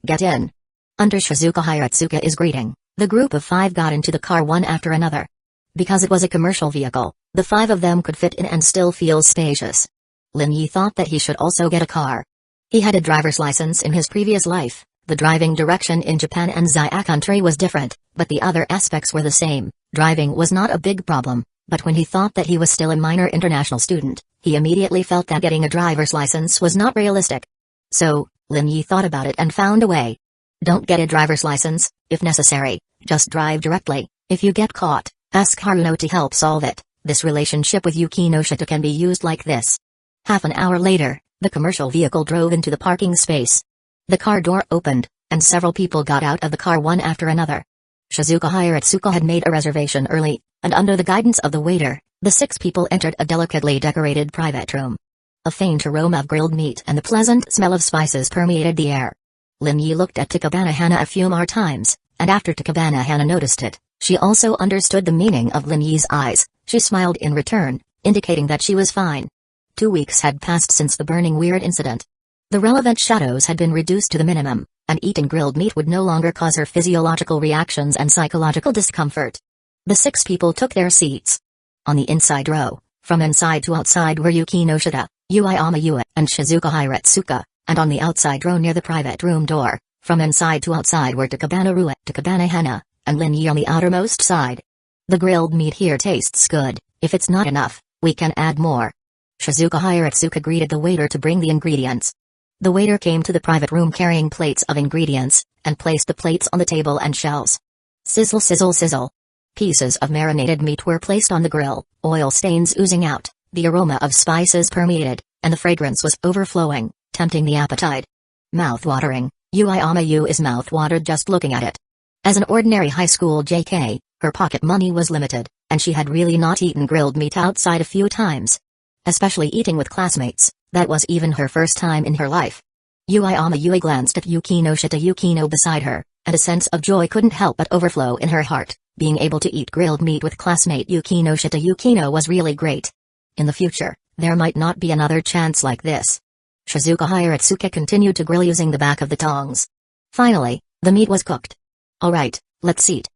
Get in. Under Shizuka Hiratsuka's greeting, the group of 5 got into the car one after another. Because it was a commercial vehicle, the 5 of them could fit in and still feel spacious. Lin Yi thought that he should also get a car. He had a driver's license in his previous life. The driving direction in Japan and Xia country was different, but the other aspects were the same. Driving was not a big problem. But when he thought that he was still a minor international student, he immediately felt that getting a driver's license was not realistic. So, Lin Yi thought about it and found a way. Don't get a driver's license, if necessary, just drive directly. If you get caught, ask Haruno to help solve it. This relationship with Yukino Shita can be used like this. Half an hour later, the commercial vehicle drove into the parking space. The car door opened, and several people got out of the car one after another. Shizuka Hiratsuka had made a reservation early, and under the guidance of the waiter, the 6 people entered a delicately decorated private room. A faint aroma of grilled meat and the pleasant smell of spices permeated the air. Lin Yi looked at Takabana Hana a few more times, and after Takabana Hana noticed it, she also understood the meaning of Lin Yi's eyes. She smiled in return, indicating that she was fine. 2 weeks had passed since the burning weird incident. The relevant shadows had been reduced to the minimum, and eating grilled meat would no longer cause her physiological reactions and psychological discomfort. The 6 people took their seats. On the inside row, from inside to outside were Yukino Shita, Uiama Yui, and Shizuka Hiratsuka, and on the outside row near the private room door, from inside to outside were Takabana Rui, Takabana Hana, and Lin Yi on the outermost side. The grilled meat here tastes good. If it's not enough, we can add more. Shizuka Hiratsuka greeted the waiter to bring the ingredients. The waiter came to the private room carrying plates of ingredients, and placed the plates on the table and shelves. Sizzle, sizzle, sizzle. Pieces of marinated meat were placed on the grill, oil stains oozing out, the aroma of spices permeated, and the fragrance was overflowing, tempting the appetite. Mouth-watering. Uiama Yu is mouth-watered just looking at it. As an ordinary high school JK, her pocket money was limited, and she had really not eaten grilled meat outside a few times. Especially eating with classmates, that was even her first time in her life. Uiama Yui glanced at Yukino Shita Yukino beside her, and a sense of joy couldn't help but overflow in her heart. Being able to eat grilled meat with classmate Yukino Shita Yukino was really great. In the future, there might not be another chance like this. Shizuka Hiratsuka continued to grill using the back of the tongs. Finally, the meat was cooked. Alright, let's eat.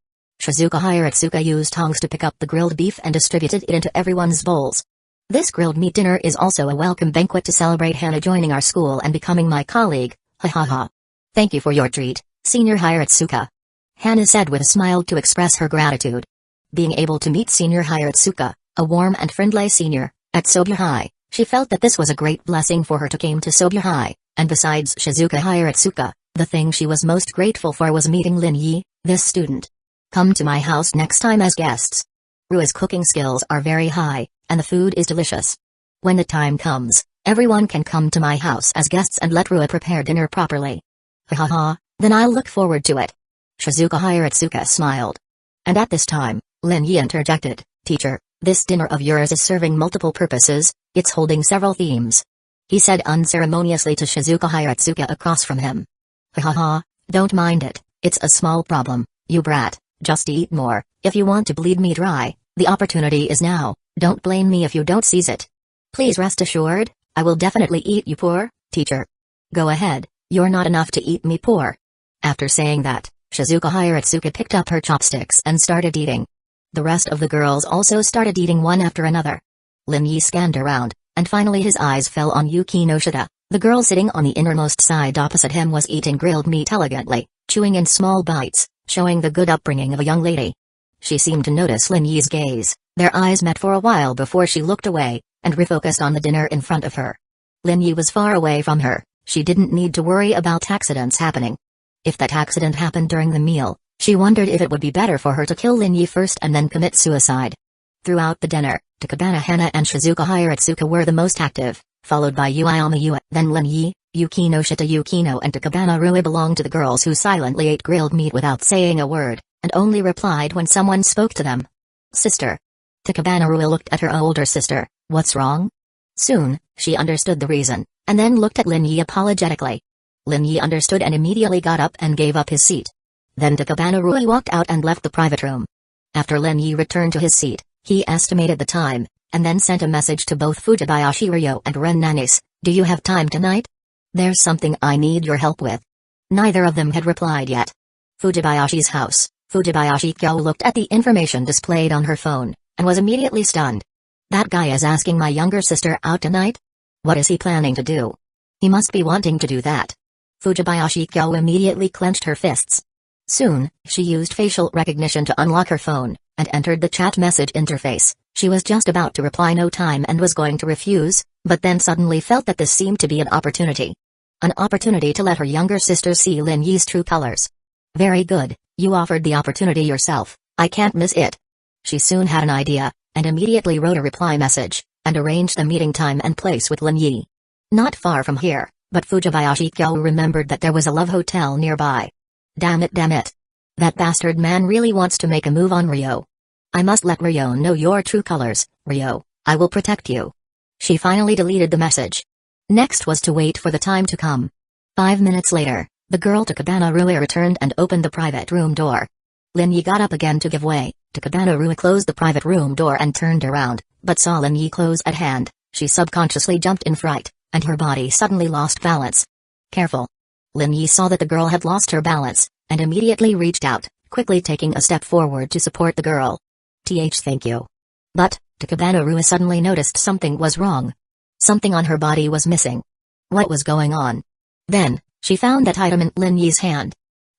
Shizuka Hiratsuka used tongs to pick up the grilled beef and distributed it into everyone's bowls. This grilled meat dinner is also a welcome banquet to celebrate Hana joining our school and becoming my colleague, ha ha ha. Thank you for your treat, Senior Hiratsuka. Hana said with a smile to express her gratitude. Being able to meet Senior Hiratsuka, a warm and friendly senior, at Sobya High, she felt that this was a great blessing for her to came to Sobya High, and besides Shizuka Hiratsuka, the thing she was most grateful for was meeting Lin Yi, this student. Come to my house next time as guests. Rua's cooking skills are very high, and the food is delicious. When the time comes, everyone can come to my house as guests and let Rua prepare dinner properly. Ha ha ha, then I'll look forward to it. Shizuka Hiratsuka smiled. And at this time, Lin Yi interjected, Teacher, this dinner of yours is serving multiple purposes, it's holding several themes. He said unceremoniously to Shizuka Hiratsuka across from him. Ha ha ha, don't mind it, it's a small problem, you brat, Just eat more, if you want to bleed me dry. The opportunity is now, don't blame me if you don't seize it. Please rest assured, I will definitely eat you poor, teacher. Go ahead, you're not enough to eat me poor. After saying that, Shizuka Hiratsuka picked up her chopsticks and started eating. The rest of the girls also started eating one after another. Lin Yi scanned around, and finally his eyes fell on Yuki Noshita. The girl sitting on the innermost side opposite him was eating grilled meat elegantly, chewing in small bites, showing the good upbringing of a young lady. She seemed to notice Lin Yi's gaze. Their eyes met for a while before she looked away, and refocused on the dinner in front of her. Lin Yi was far away from her. She didn't need to worry about accidents happening. If that accident happened during the meal, she wondered if it would be better for her to kill Lin Yi first and then commit suicide. Throughout the dinner, Takabana Hana and Shizuka Hiratsuka were the most active, followed by Uayama Yua, then Lin Yi, Yuki Noshita Yukino and Takabana Rui belonged to the girls who silently ate grilled meat without saying a word, and only replied when someone spoke to them. Sister. Takabana Rui looked at her older sister. What's wrong? Soon, she understood the reason, and then looked at Lin Yi apologetically. Lin Yi understood and immediately got up and gave up his seat. Then Takabana Rui walked out and left the private room. After Lin Yi returned to his seat, he estimated the time, and then sent a message to both Fujibayashi Ryo and Ren Nanis. Do you have time tonight? There's something I need your help with. Neither of them had replied yet. Fujibayashi's house. Fujibayashi Kyo looked at the information displayed on her phone, and was immediately stunned. That guy is asking my younger sister out tonight? What is he planning to do? He must be wanting to do that. Fujibayashi Kyo immediately clenched her fists. Soon, she used facial recognition to unlock her phone, and entered the chat message interface. She was just about to reply no time and was going to refuse, but then suddenly felt that this seemed to be an opportunity. An opportunity to let her younger sister see Lin Yi's true colors. Very good, you offered the opportunity yourself, I can't miss it. She soon had an idea, and immediately wrote a reply message, and arranged the meeting time and place with Lin Yi. Not far from here, but Fujibayashi Kyo remembered that there was a love hotel nearby. Damn it. That bastard man really wants to make a move on Ryo. I must let Ryo know your true colors, Ryo, I will protect you. She finally deleted the message. Next was to wait for the time to come. 5 minutes later, the girl Takabana Rui returned and opened the private room door. Lin Yi got up again to give way. Takabana Rui closed the private room door and turned around, but saw Lin Yi close at hand. She subconsciously jumped in fright, and her body suddenly lost balance. Careful. Lin Yi saw that the girl had lost her balance, and immediately reached out, quickly taking a step forward to support the girl. Thank you. But, Takabana Rui suddenly noticed something was wrong. Something on her body was missing. What was going on? Then, she found that item in Lin Yi's hand.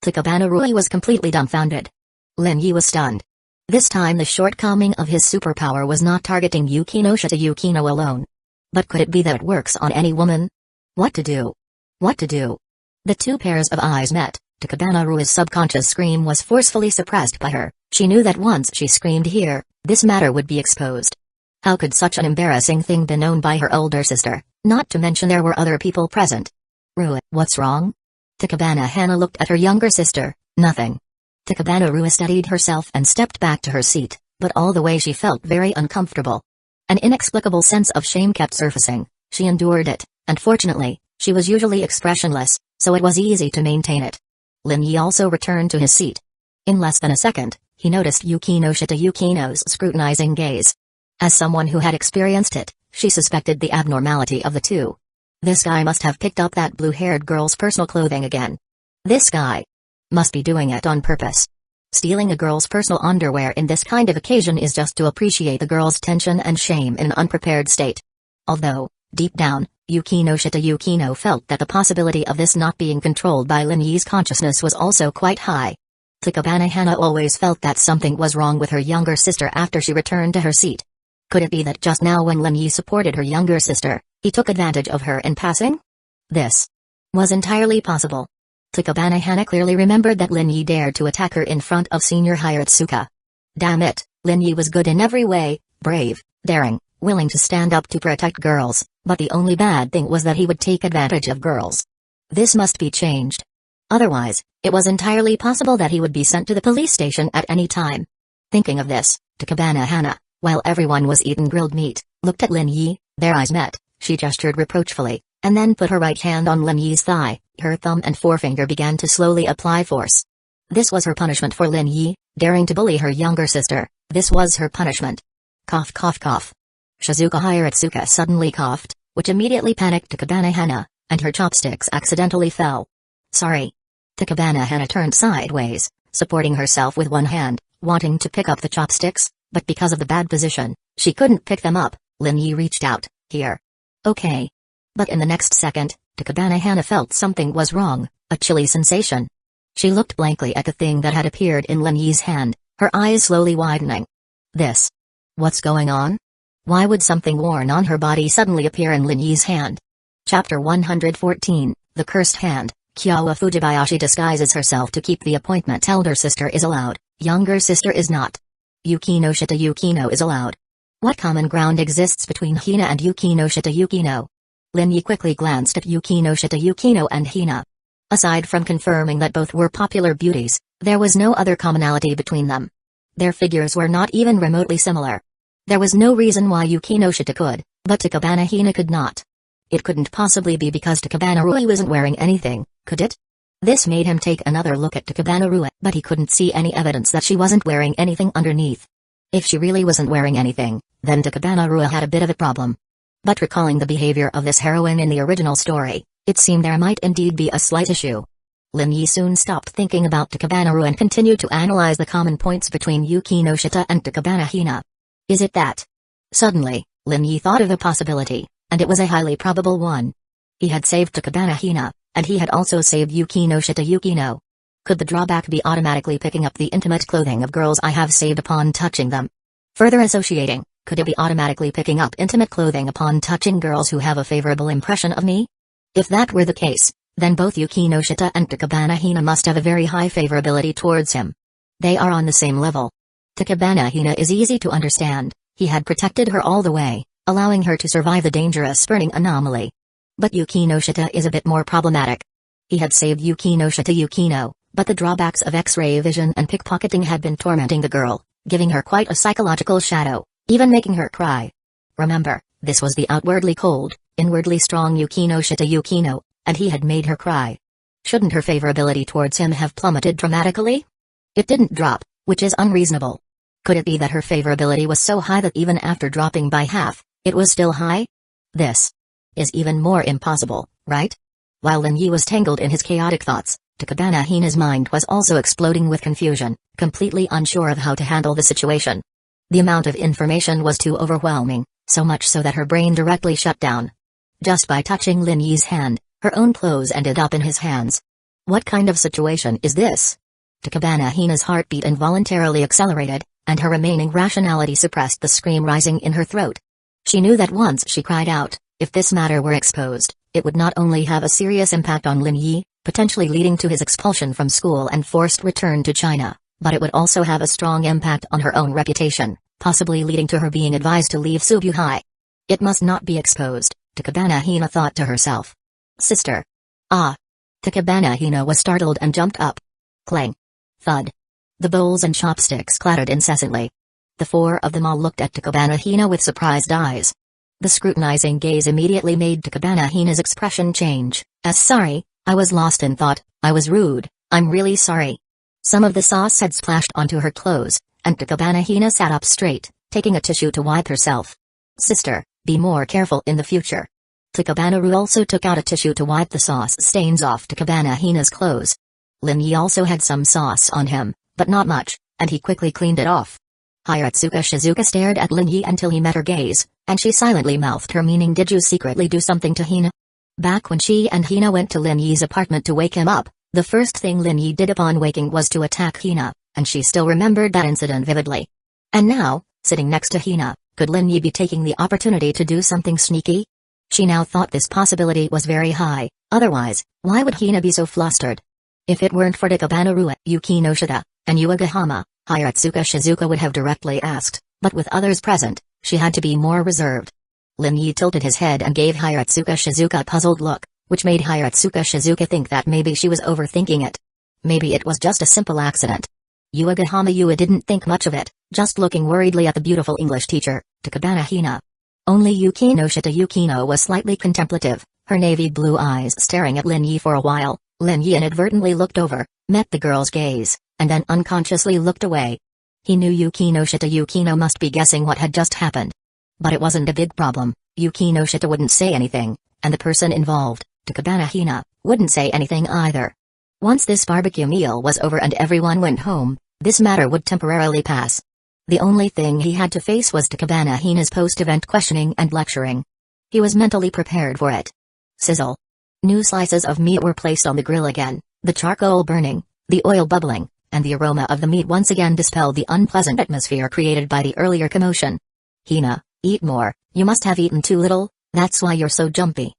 Takabana Rui was completely dumbfounded. Lin Yi was stunned. This time the shortcoming of his superpower was not targeting Yuki Noshita Yukino alone. But could it be that it works on any woman? What to do? The two pairs of eyes met. Takabana Rui's subconscious scream was forcefully suppressed by her. She knew that once she screamed here, this matter would be exposed. How could such an embarrassing thing be known by her older sister, not to mention there were other people present? Rui, what's wrong? Takabana Hana looked at her younger sister. Nothing. Takabana Rui steadied herself and stepped back to her seat, but all the way she felt very uncomfortable. An inexplicable sense of shame kept surfacing. She endured it, and fortunately, she was usually expressionless, so it was easy to maintain it. Lin Yi also returned to his seat. In less than a second, he noticed Yuki Noshita Yukino's scrutinizing gaze. As someone who had experienced it, she suspected the abnormality of the two. This guy must have picked up that blue-haired girl's personal clothing again. This guy must be doing it on purpose. Stealing a girl's personal underwear in this kind of occasion is just to appreciate the girl's tension and shame in an unprepared state. Although, deep down, Yuki Noshita Yukino felt that the possibility of this not being controlled by Lin Yi's consciousness was also quite high. Takabana Hana always felt that something was wrong with her younger sister after she returned to her seat. Could it be that just now when Lin Yi supported her younger sister, he took advantage of her in passing? This was entirely possible. Takabana Hana clearly remembered that Lin Yi dared to attack her in front of Senior Hiratsuka. Damn it, Lin Yi was good in every way, brave, daring, willing to stand up to protect girls, but the only bad thing was that he would take advantage of girls. This must be changed. Otherwise, it was entirely possible that he would be sent to the police station at any time. Thinking of this, Takabana Hana, while everyone was eating grilled meat, looked at Lin Yi. Their eyes met. She gestured reproachfully, and then put her right hand on Lin Yi's thigh. Her thumb and forefinger began to slowly apply force. This was her punishment for Lin Yi. daring to bully her younger sister. This was her punishment. Cough cough cough. Shizuka Hiratsuka suddenly coughed, which immediately panicked Takabana Hana, and her chopsticks accidentally fell. Sorry. Takabana Hana turned sideways, supporting herself with one hand, wanting to pick up the chopsticks, but because of the bad position, she couldn't pick them up. Lin Yi reached out. Here. Okay. But in the next second, Takabana Hana felt something was wrong, a chilly sensation. She looked blankly at the thing that had appeared in Lin Yi's hand, her eyes slowly widening. This. What's going on? Why would something worn on her body suddenly appear in Lin Yi's hand? Chapter 114, The Cursed Hand. Kyawa Fujibayashi disguises herself to keep the appointment. Elder sister is allowed, younger sister is not. Yukino Shita Yukino is allowed. What common ground exists between Hina and Yukino Shita Yukino? Lin Yi quickly glanced at Yukino Shita Yukino and Hina. Aside from confirming that both were popular beauties, there was no other commonality between them. Their figures were not even remotely similar. There was no reason why Yukino Shita could, but Takabana Hina could not. It couldn't possibly be because Takabana Rui wasn't wearing anything, could it? This made him take another look at Takabana Rui, but he couldn't see any evidence that she wasn't wearing anything underneath. If she really wasn't wearing anything, then Takabana Rui had a bit of a problem. But recalling the behavior of this heroine in the original story, it seemed there might indeed be a slight issue. Lin Yi soon stopped thinking about Takabana Rui and continued to analyze the common points between Yukino Shita and Takabana Hina. Is it that? Suddenly, Lin Yi thought of a possibility, and it was a highly probable one. He had saved Takabana Hina, and he had also saved Yukino Shita Yukino. Could the drawback be automatically picking up the intimate clothing of girls I have saved upon touching them? Further associating, could it be automatically picking up intimate clothing upon touching girls who have a favorable impression of me? If that were the case, then both Yukino Shita and Takabana Hina must have a very high favorability towards him. They are on the same level. Takabana Hina is easy to understand, he had protected her all the way, allowing her to survive the dangerous burning anomaly. But Yukino Shita is a bit more problematic. He had saved Yukino Shita Yukino, but the drawbacks of X-ray vision and pickpocketing had been tormenting the girl, giving her quite a psychological shadow, even making her cry. Remember, this was the outwardly cold, inwardly strong Yukino Shita Yukino, and he had made her cry. Shouldn't her favorability towards him have plummeted dramatically? It didn't drop, which is unreasonable. Could it be that her favorability was so high that even after dropping by half, it was still high? This is even more impossible, right? While Lin Yi was tangled in his chaotic thoughts, Takabana Hina's mind was also exploding with confusion, completely unsure of how to handle the situation. The amount of information was too overwhelming, so much so that her brain directly shut down. Just by touching Lin Yi's hand, her own clothes ended up in his hands. What kind of situation is this? Takabana Hina's heartbeat involuntarily accelerated, and her remaining rationality suppressed the scream rising in her throat. She knew that once she cried out, if this matter were exposed, it would not only have a serious impact on Lin Yi, potentially leading to his expulsion from school and forced return to China, but it would also have a strong impact on her own reputation, possibly leading to her being advised to leave Subuhai. It must not be exposed, Takabana Hina thought to herself. Sister. Ah. Takabana Hina was startled and jumped up. Clang. Thud. The bowls and chopsticks clattered incessantly. The four of them all looked at Takabana Hina with surprised eyes. The scrutinizing gaze immediately made Takabana Hina's expression change. Sorry, I was lost in thought, I was rude, I'm really sorry. Some of the sauce had splashed onto her clothes, and Takabana Hina sat up straight, taking a tissue to wipe herself. Sister, be more careful in the future. Takabana Ru also took out a tissue to wipe the sauce stains off Takabana Hina's clothes. Lin Yi also had some sauce on him, but not much, and he quickly cleaned it off. Hiratsuka Shizuka stared at Lin Yi until he met her gaze, and she silently mouthed her meaning. Did you secretly do something to Hina? Back when she and Hina went to Lin Yi's apartment to wake him up, the first thing Lin Yi did upon waking was to attack Hina, and she still remembered that incident vividly. And now, sitting next to Hina, could Lin Yi be taking the opportunity to do something sneaky? She now thought this possibility was very high, otherwise, why would Hina be so flustered? If it weren't for Takabana Rua, Yukino Shida, and Uegahama, Hiratsuka Shizuka would have directly asked, but with others present, she had to be more reserved. Lin Yi tilted his head and gave Hiratsuka Shizuka a puzzled look, which made Hiratsuka Shizuka think that maybe she was overthinking it. Maybe it was just a simple accident. Uegahama Yua didn't think much of it, just looking worriedly at the beautiful English teacher, Takabana Hina. Only Yukino Shita Yukino was slightly contemplative, her navy blue eyes staring at Lin Yi for a while, Lin Yi inadvertently looked over, met the girl's gaze, and then unconsciously looked away. He knew Yukino Shita must be guessing what had just happened. But it wasn't a big problem. Yukino Shita wouldn't say anything, and the person involved, Takabana Hina, wouldn't say anything either. Once this barbecue meal was over and everyone went home, this matter would temporarily pass. The only thing he had to face was Takabana Hina's post-event questioning and lecturing. He was mentally prepared for it. Sizzle. New slices of meat were placed on the grill again, the charcoal burning, the oil bubbling, and the aroma of the meat once again dispelled the unpleasant atmosphere created by the earlier commotion. Hina, eat more, you must have eaten too little, that's why you're so jumpy.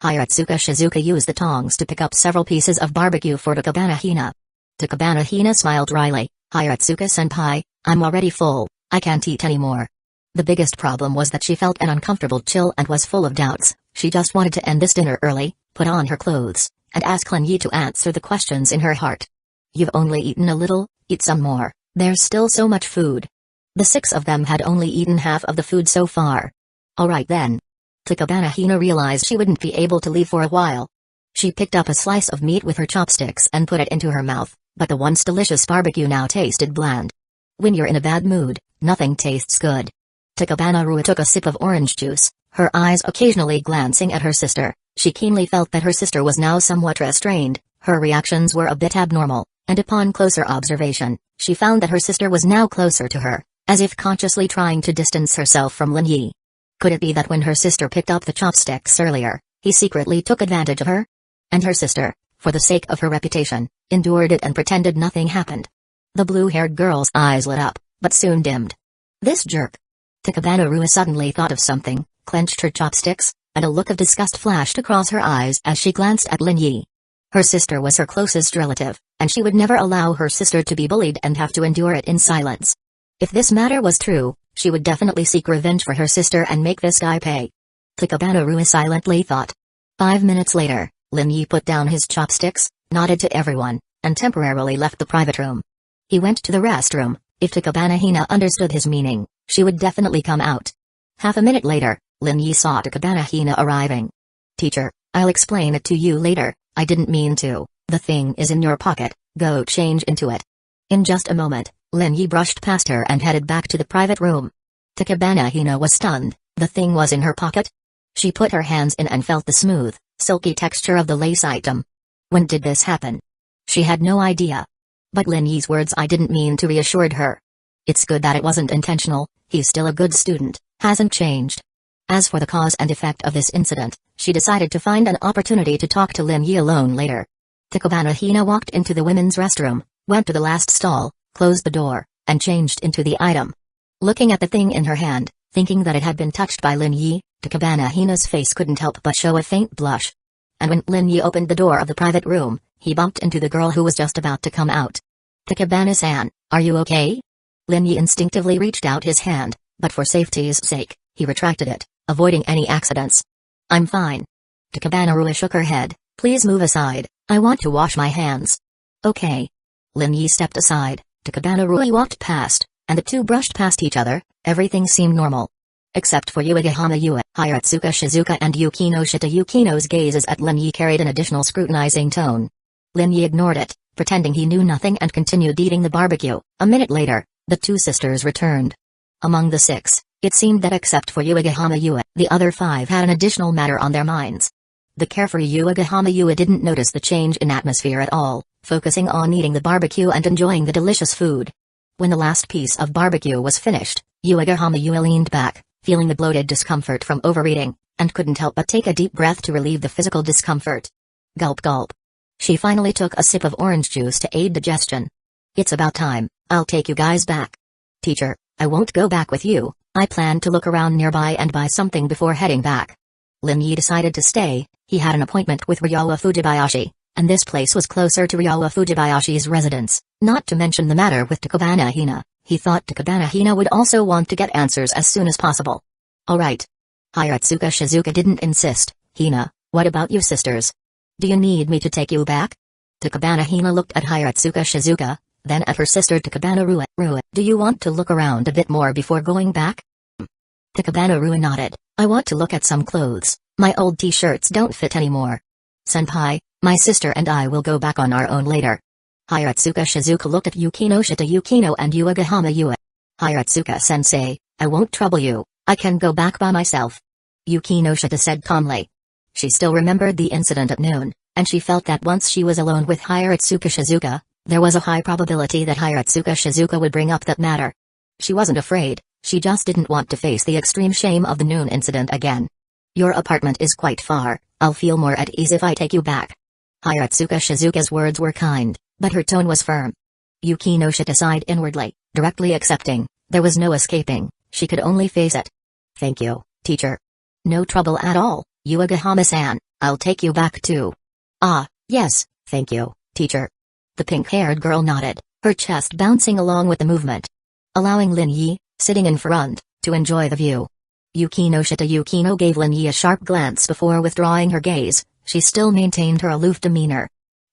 Hiratsuka Shizuka used the tongs to pick up several pieces of barbecue for Takabana Hina. Takabana Hina smiled wryly, Hiratsuka-senpai, I'm already full, I can't eat anymore. The biggest problem was that she felt an uncomfortable chill and was full of doubts. She just wanted to end this dinner early, put on her clothes, and ask Lin Yi to answer the questions in her heart. You've only eaten a little, eat some more, there's still so much food. The 6 of them had only eaten half of the food so far. Alright then. Takabana Hina realized she wouldn't be able to leave for a while. She picked up a slice of meat with her chopsticks and put it into her mouth, but the once delicious barbecue now tasted bland. When you're in a bad mood, nothing tastes good. Takabana Rua took a sip of orange juice, her eyes occasionally glancing at her sister. She keenly felt that her sister was now somewhat restrained, her reactions were a bit abnormal, and upon closer observation, she found that her sister was now closer to her, as if consciously trying to distance herself from Lin Yi. Could it be that when her sister picked up the chopsticks earlier, he secretly took advantage of her? And her sister, for the sake of her reputation, endured it and pretended nothing happened. The blue-haired girl's eyes lit up, but soon dimmed. This jerk. Takabana Rua suddenly thought of something, clenched her chopsticks, and a look of disgust flashed across her eyes as she glanced at Lin Yi. Her sister was her closest relative, and she would never allow her sister to be bullied and have to endure it in silence. If this matter was true, she would definitely seek revenge for her sister and make this guy pay. Takabana Rua silently thought. 5 minutes later, Lin Yi put down his chopsticks, nodded to everyone, and temporarily left the private room. He went to the restroom. If Takabana Hina understood his meaning, she would definitely come out. Half a minute later, Lin Yi saw Takabana Hina arriving. Teacher, I'll explain it to you later, I didn't mean to, the thing is in your pocket, go change into it. In just a moment, Lin Yi brushed past her and headed back to the private room. Takabana Hina was stunned, the thing was in her pocket? She put her hands in and felt the smooth, silky texture of the lace item. When did this happen? She had no idea. But Lin Yi's words I didn't mean to reassured her. It's good that it wasn't intentional, he's still a good student, hasn't changed. As for the cause and effect of this incident, she decided to find an opportunity to talk to Lin Yi alone later. Takabana Hina walked into the women's restroom, went to the last stall, closed the door, and changed into the item. Looking at the thing in her hand, thinking that it had been touched by Lin Yi, Takabana Hina's face couldn't help but show a faint blush. And when Lin Yi opened the door of the private room, he bumped into the girl who was just about to come out. Takabana-san, are you okay? Lin Yi instinctively reached out his hand, but for safety's sake, he retracted it, avoiding any accidents. I'm fine. Takabana Rua shook her head, please move aside, I want to wash my hands. Okay. Lin Yi stepped aside, Takabana Rua walked past, and the two brushed past each other. Everything seemed normal. Except for Uegahama Ue, Hiratsuka Shizuka and Yukino Shita. Yukino's gazes at Lin Yi carried an additional scrutinizing tone. Lin Yi ignored it, pretending he knew nothing and continued eating the barbecue. A minute later, the two sisters returned. Among the 6, it seemed that except for Uegahama Ue, the other 5 had an additional matter on their minds. The carefree Uegahama Ue didn't notice the change in atmosphere at all, focusing on eating the barbecue and enjoying the delicious food. When the last piece of barbecue was finished, Uegahama Ue leaned back, feeling the bloated discomfort from overeating, and couldn't help but take a deep breath to relieve the physical discomfort. Gulp gulp. She finally took a sip of orange juice to aid digestion. It's about time, I'll take you guys back. Teacher, I won't go back with you, I plan to look around nearby and buy something before heading back. Lin Yi decided to stay. He had an appointment with Ryawa Fujibayashi, and this place was closer to Ryawa Fujibayashi's residence, not to mention the matter with Takabana Hina. He thought Takabana Hina would also want to get answers as soon as possible. Alright. Hiratsuka Shizuka didn't insist. Hina, what about you sisters? Do you need me to take you back? Takabana Hina looked at Hiratsuka Shizuka, then at her sister Takabana Rua. Rua, do you want to look around a bit more before going back? Takabana Rua nodded. I want to look at some clothes, my old t-shirts don't fit anymore. Senpai, My sister and I will go back on our own later. Hiratsuka Shizuka looked at Yukino Shita Yukino and Uegahama Ue. Hiratsuka-sensei, I won't trouble you, I can go back by myself. Yukino Shita said calmly. She still remembered the incident at noon, and she felt that once she was alone with Hiratsuka Shizuka, there was a high probability that Hiratsuka Shizuka would bring up that matter. She wasn't afraid, she just didn't want to face the extreme shame of the noon incident again. Your apartment is quite far, I'll feel more at ease if I take you back. Hiratsuka Shizuka's words were kind, but her tone was firm. Yukino Shita sighed inwardly, directly accepting, there was no escaping, she could only face it. Thank you, teacher. No trouble at all, Uegahama-san, I'll take you back too. Ah, yes, thank you, teacher. The pink-haired girl nodded, her chest bouncing along with the movement, allowing Lin Yi, sitting in front, to enjoy the view. Yukino Shita Yukino gave Lin Yi a sharp glance before withdrawing her gaze. She still maintained her aloof demeanor.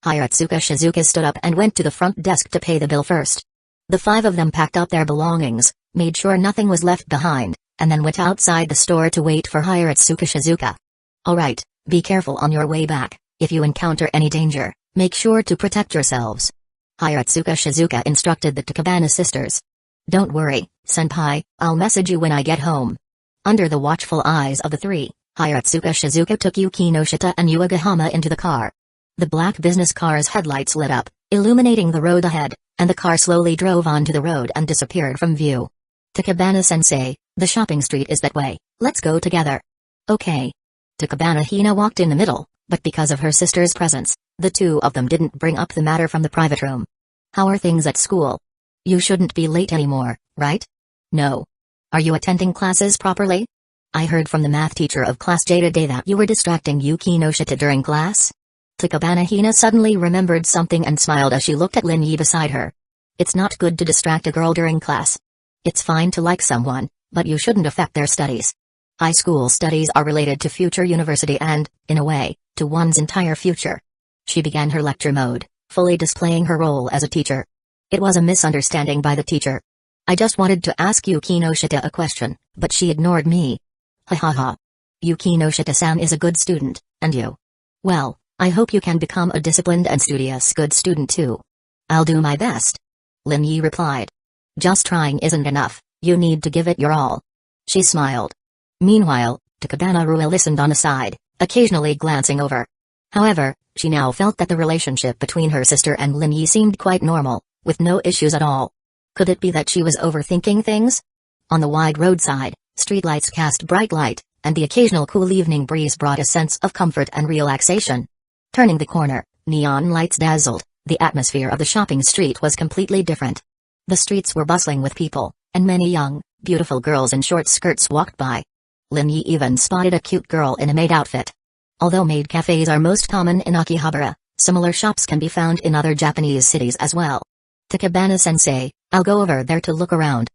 Hiratsuka Shizuka stood up and went to the front desk to pay the bill first. The five of them packed up their belongings, made sure nothing was left behind, and then went outside the store to wait for Hiratsuka Shizuka. Alright, be careful on your way back. If you encounter any danger, make sure to protect yourselves. Hiratsuka Shizuka instructed the Takabana sisters. Don't worry, senpai, I'll message you when I get home. Under the watchful eyes of the three, Hiratsuka Shizuka took Yukino Shita and Uegahama into the car. The black business car's headlights lit up, illuminating the road ahead, and the car slowly drove onto the road and disappeared from view. Takabana-sensei, the shopping street is that way, let's go together. Okay. Takabana Hina walked in the middle, but because of her sister's presence, the two of them didn't bring up the matter from the private room. How are things at school? You shouldn't be late anymore, right? No. Are you attending classes properly? I heard from the math teacher of class J today that you were distracting Yukino Shita during class. Takabana Hina suddenly remembered something and smiled as she looked at Lin Yi beside her. It's not good to distract a girl during class. It's fine to like someone, but you shouldn't affect their studies. High school studies are related to future university and, in a way, to one's entire future. She began her lecture mode, fully displaying her role as a teacher. It was a misunderstanding by the teacher. I just wanted to ask Yukino Shita a question, but she ignored me. Ha ha ha. Yukino Shita-san is a good student, and you? Well, I hope you can become a disciplined and studious good student too. I'll do my best. Lin Yi replied. Just trying isn't enough, you need to give it your all. She smiled. Meanwhile, Takabana Rua listened on the side, occasionally glancing over. However, she now felt that the relationship between her sister and Lin Yi seemed quite normal, with no issues at all. Could it be that she was overthinking things? On the wide roadside, streetlights cast bright light, and the occasional cool evening breeze brought a sense of comfort and relaxation. Turning the corner, neon lights dazzled, the atmosphere of the shopping street was completely different. The streets were bustling with people, and many young, beautiful girls in short skirts walked by. Lin Yi even spotted a cute girl in a maid outfit. Although maid cafes are most common in Akihabara, similar shops can be found in other Japanese cities as well. Takabana-sensei, I'll go over there to look around.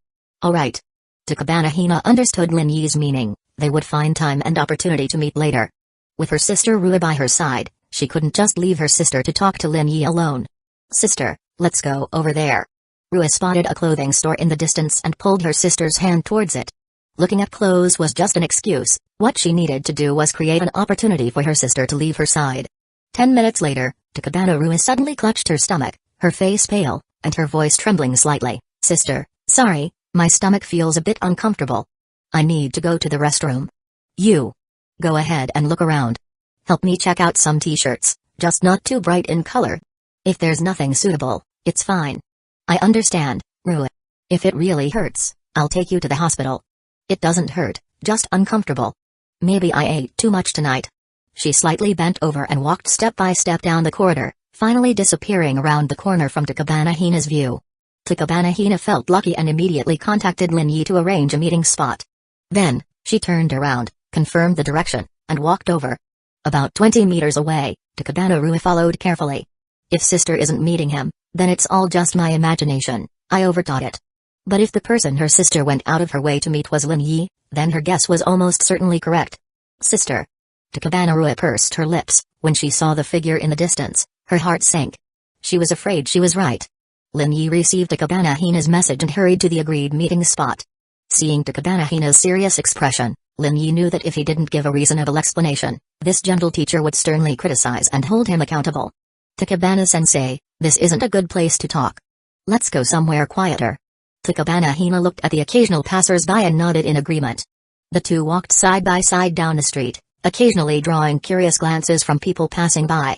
Alright. Takabana Hina understood Lin Yi's meaning, they would find time and opportunity to meet later. With her sister Rua by her side, she couldn't just leave her sister to talk to Lin Yi alone. Sister, let's go over there. Rua spotted a clothing store in the distance and pulled her sister's hand towards it. Looking at clothes was just an excuse, what she needed to do was create an opportunity for her sister to leave her side. 10 minutes later, Takabana Rua suddenly clutched her stomach, her face pale, and her voice trembling slightly. Sister, sorry, my stomach feels a bit uncomfortable. I need to go to the restroom. You. Go ahead and look around. Help me check out some t-shirts, just not too bright in color. If there's nothing suitable, it's fine. I understand, Rua. If it really hurts, I'll take you to the hospital. It doesn't hurt, just uncomfortable. Maybe I ate too much tonight. She slightly bent over and walked step by step down the corridor, finally disappearing around the corner from Takabana Hina's view. Takabana Hina felt lucky and immediately contacted Lin Yi to arrange a meeting spot. Then, she turned around, confirmed the direction, and walked over. About 20 meters away, Takabana Rua followed carefully. If sister isn't meeting him, then it's all just my imagination, I overthought it. But if the person her sister went out of her way to meet was Lin Yi, then her guess was almost certainly correct. Sister. Takabana Rua pursed her lips. When she saw the figure in the distance, her heart sank. She was afraid she was right. Lin Yi received Takabana Hina's message and hurried to the agreed meeting spot. Seeing Takabana Hina's serious expression, Lin Yi knew that if he didn't give a reasonable explanation, this gentle teacher would sternly criticize and hold him accountable. Takabana-sensei, this isn't a good place to talk. Let's go somewhere quieter. Takabana Hina looked at the occasional passers-by and nodded in agreement. The two walked side by side down the street, occasionally drawing curious glances from people passing by.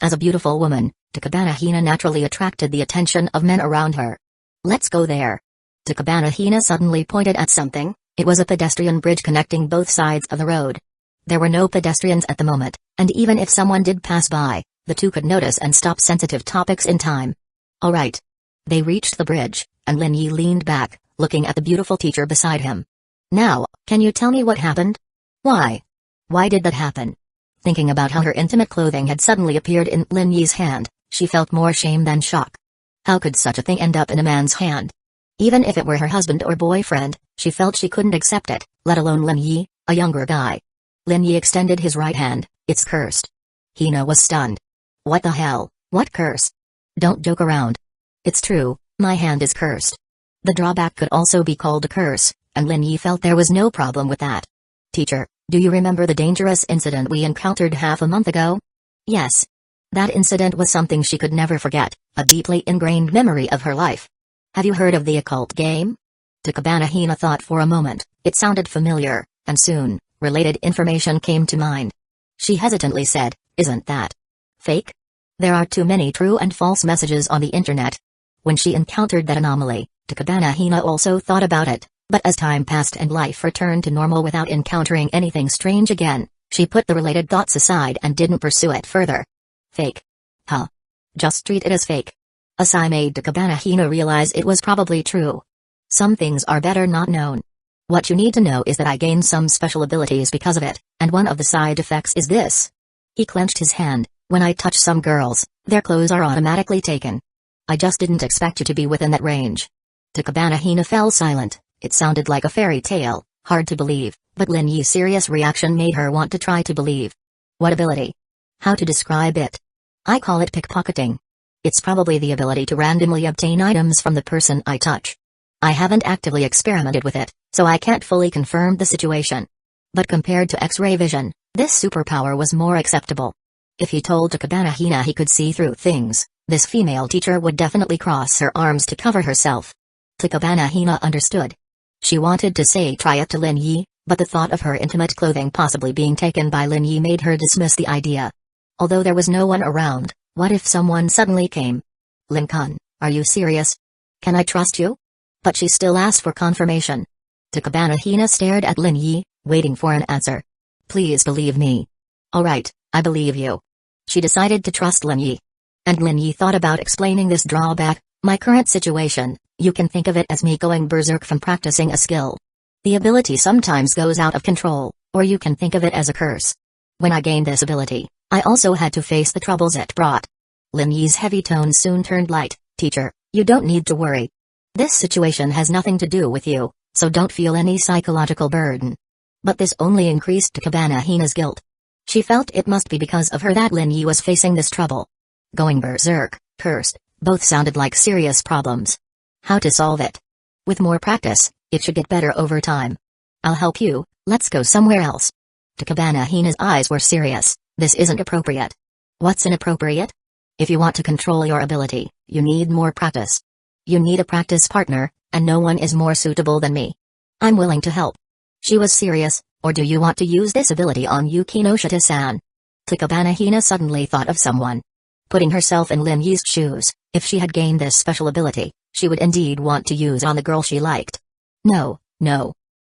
As a beautiful woman, Takabana Hina naturally attracted the attention of men around her. Let's go there. Takabana Hina suddenly pointed at something. It was a pedestrian bridge connecting both sides of the road. There were no pedestrians at the moment, and even if someone did pass by, the two could notice and stop sensitive topics in time. All right. They reached the bridge, and Lin Yi leaned back, looking at the beautiful teacher beside him. Now, can you tell me what happened? Why? Why did that happen? Thinking about how her intimate clothing had suddenly appeared in Lin Yi's hand, she felt more shame than shock. How could such a thing end up in a man's hand? Even if it were her husband or boyfriend, she felt she couldn't accept it, let alone Lin Yi, a younger guy. Lin Yi extended his right hand. It's cursed. Hina was stunned. What the hell? What curse? Don't joke around. It's true, my hand is cursed. The drawback could also be called a curse, and Lin Yi felt there was no problem with that. Teacher, do you remember the dangerous incident we encountered half a month ago? Yes. That incident was something she could never forget, a deeply ingrained memory of her life. Have you heard of the occult game? Takabana Hina thought for a moment. It sounded familiar, and soon, related information came to mind. She hesitantly said, isn't that fake? There are too many true and false messages on the internet. When she encountered that anomaly, Takabana Hina also thought about it, but as time passed and life returned to normal without encountering anything strange again, she put the related thoughts aside and didn't pursue it further. Fake? Huh? Just treat it as fake. A sigh made Takabana Hina realize it was probably true. Some things are better not known. What you need to know is that I gained some special abilities because of it, and one of the side effects is this. He clenched his hand. When I touch some girls, their clothes are automatically taken. I just didn't expect you to be within that range. Takabana Hina fell silent. It sounded like a fairy tale, hard to believe, but Lin Yi's serious reaction made her want to try to believe. What ability? How to describe it? I call it pickpocketing. It's probably the ability to randomly obtain items from the person I touch. I haven't actively experimented with it, so I can't fully confirm the situation. But compared to X-ray vision, this superpower was more acceptable. If he told Takabana Hina he could see through things, this female teacher would definitely cross her arms to cover herself. Takabana Hina understood. She wanted to say try it to Lin Yi, but the thought of her intimate clothing possibly being taken by Lin Yi made her dismiss the idea. Although there was no one around, what if someone suddenly came? Lin-kun, are you serious? Can I trust you? But she still asked for confirmation. Takabana Hina stared at Lin Yi, waiting for an answer. Please believe me. Alright, I believe you. She decided to trust Lin Yi. And Lin Yi thought about explaining this drawback. My current situation, you can think of it as me going berserk from practicing a skill. The ability sometimes goes out of control, or you can think of it as a curse. When I gained this ability, I also had to face the troubles it brought. Lin Yi's heavy tone soon turned light. Teacher, you don't need to worry. This situation has nothing to do with you, so don't feel any psychological burden. But this only increased Takabana Hina's guilt. She felt it must be because of her that Lin Yi was facing this trouble. Going berserk, cursed, both sounded like serious problems. How to solve it? With more practice, it should get better over time. I'll help you, let's go somewhere else. Takabana Hina's eyes were serious. This isn't appropriate. What's inappropriate? If you want to control your ability, you need more practice. You need a practice partner, and no one is more suitable than me. I'm willing to help. She was serious. Or do you want to use this ability on Yukino Shita-san? Takabana Hina suddenly thought of someone. Putting herself in Lin Yi's shoes, if she had gained this special ability, she would indeed want to use on the girl she liked. No.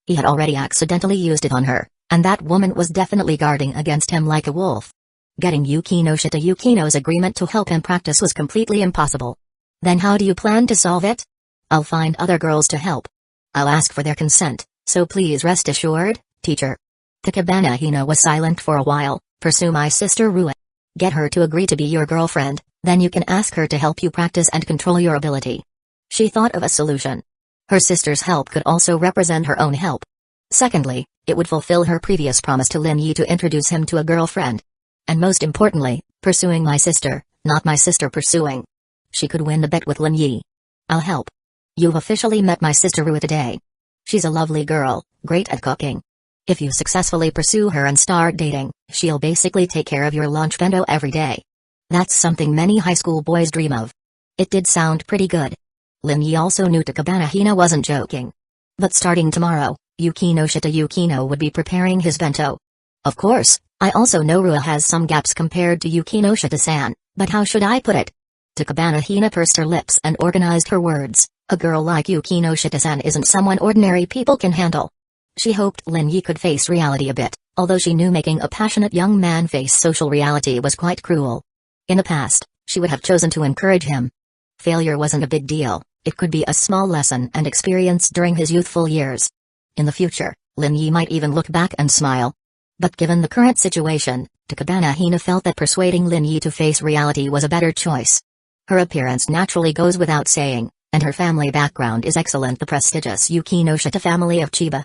He had already accidentally used it on her, and that woman was definitely guarding against him like a wolf. Getting Yukino's agreement to help him practice was completely impossible. Then how do you plan to solve it? I'll find other girls to help. I'll ask for their consent, so please rest assured, teacher. Takabana Hina was silent for a while. Pursue my sister Rue. Get her to agree to be your girlfriend, then you can ask her to help you practice and control your ability. She thought of a solution. Her sister's help could also represent her own help. Secondly, it would fulfill her previous promise to Lin Yi to introduce him to a girlfriend. And most importantly, pursuing my sister, not my sister pursuing. She could win the bet with Lin Yi. I'll help. You've officially met my sister Rue today. She's a lovely girl, great at cooking. If you successfully pursue her and start dating, she'll basically take care of your lunch bento every day. That's something many high school boys dream of. It did sound pretty good. Lin Yi also knew Takabana Hina wasn't joking. But starting tomorrow, Yukino Shita Yukino would be preparing his bento. Of course, I also know Rua has some gaps compared to Yukino Shita-san, but how should I put it? Takabana Hina pursed her lips and organized her words. A girl like Yukino Shita-san isn't someone ordinary people can handle. She hoped Lin Yi could face reality a bit, although she knew making a passionate young man face social reality was quite cruel. In the past, she would have chosen to encourage him. Failure wasn't a big deal, it could be a small lesson and experience during his youthful years. In the future, Lin Yi might even look back and smile. But given the current situation, Takabana Hina felt that persuading Lin Yi to face reality was a better choice. Her appearance naturally goes without saying, and her family background is excellent, the prestigious Yukino Shita family of Chiba.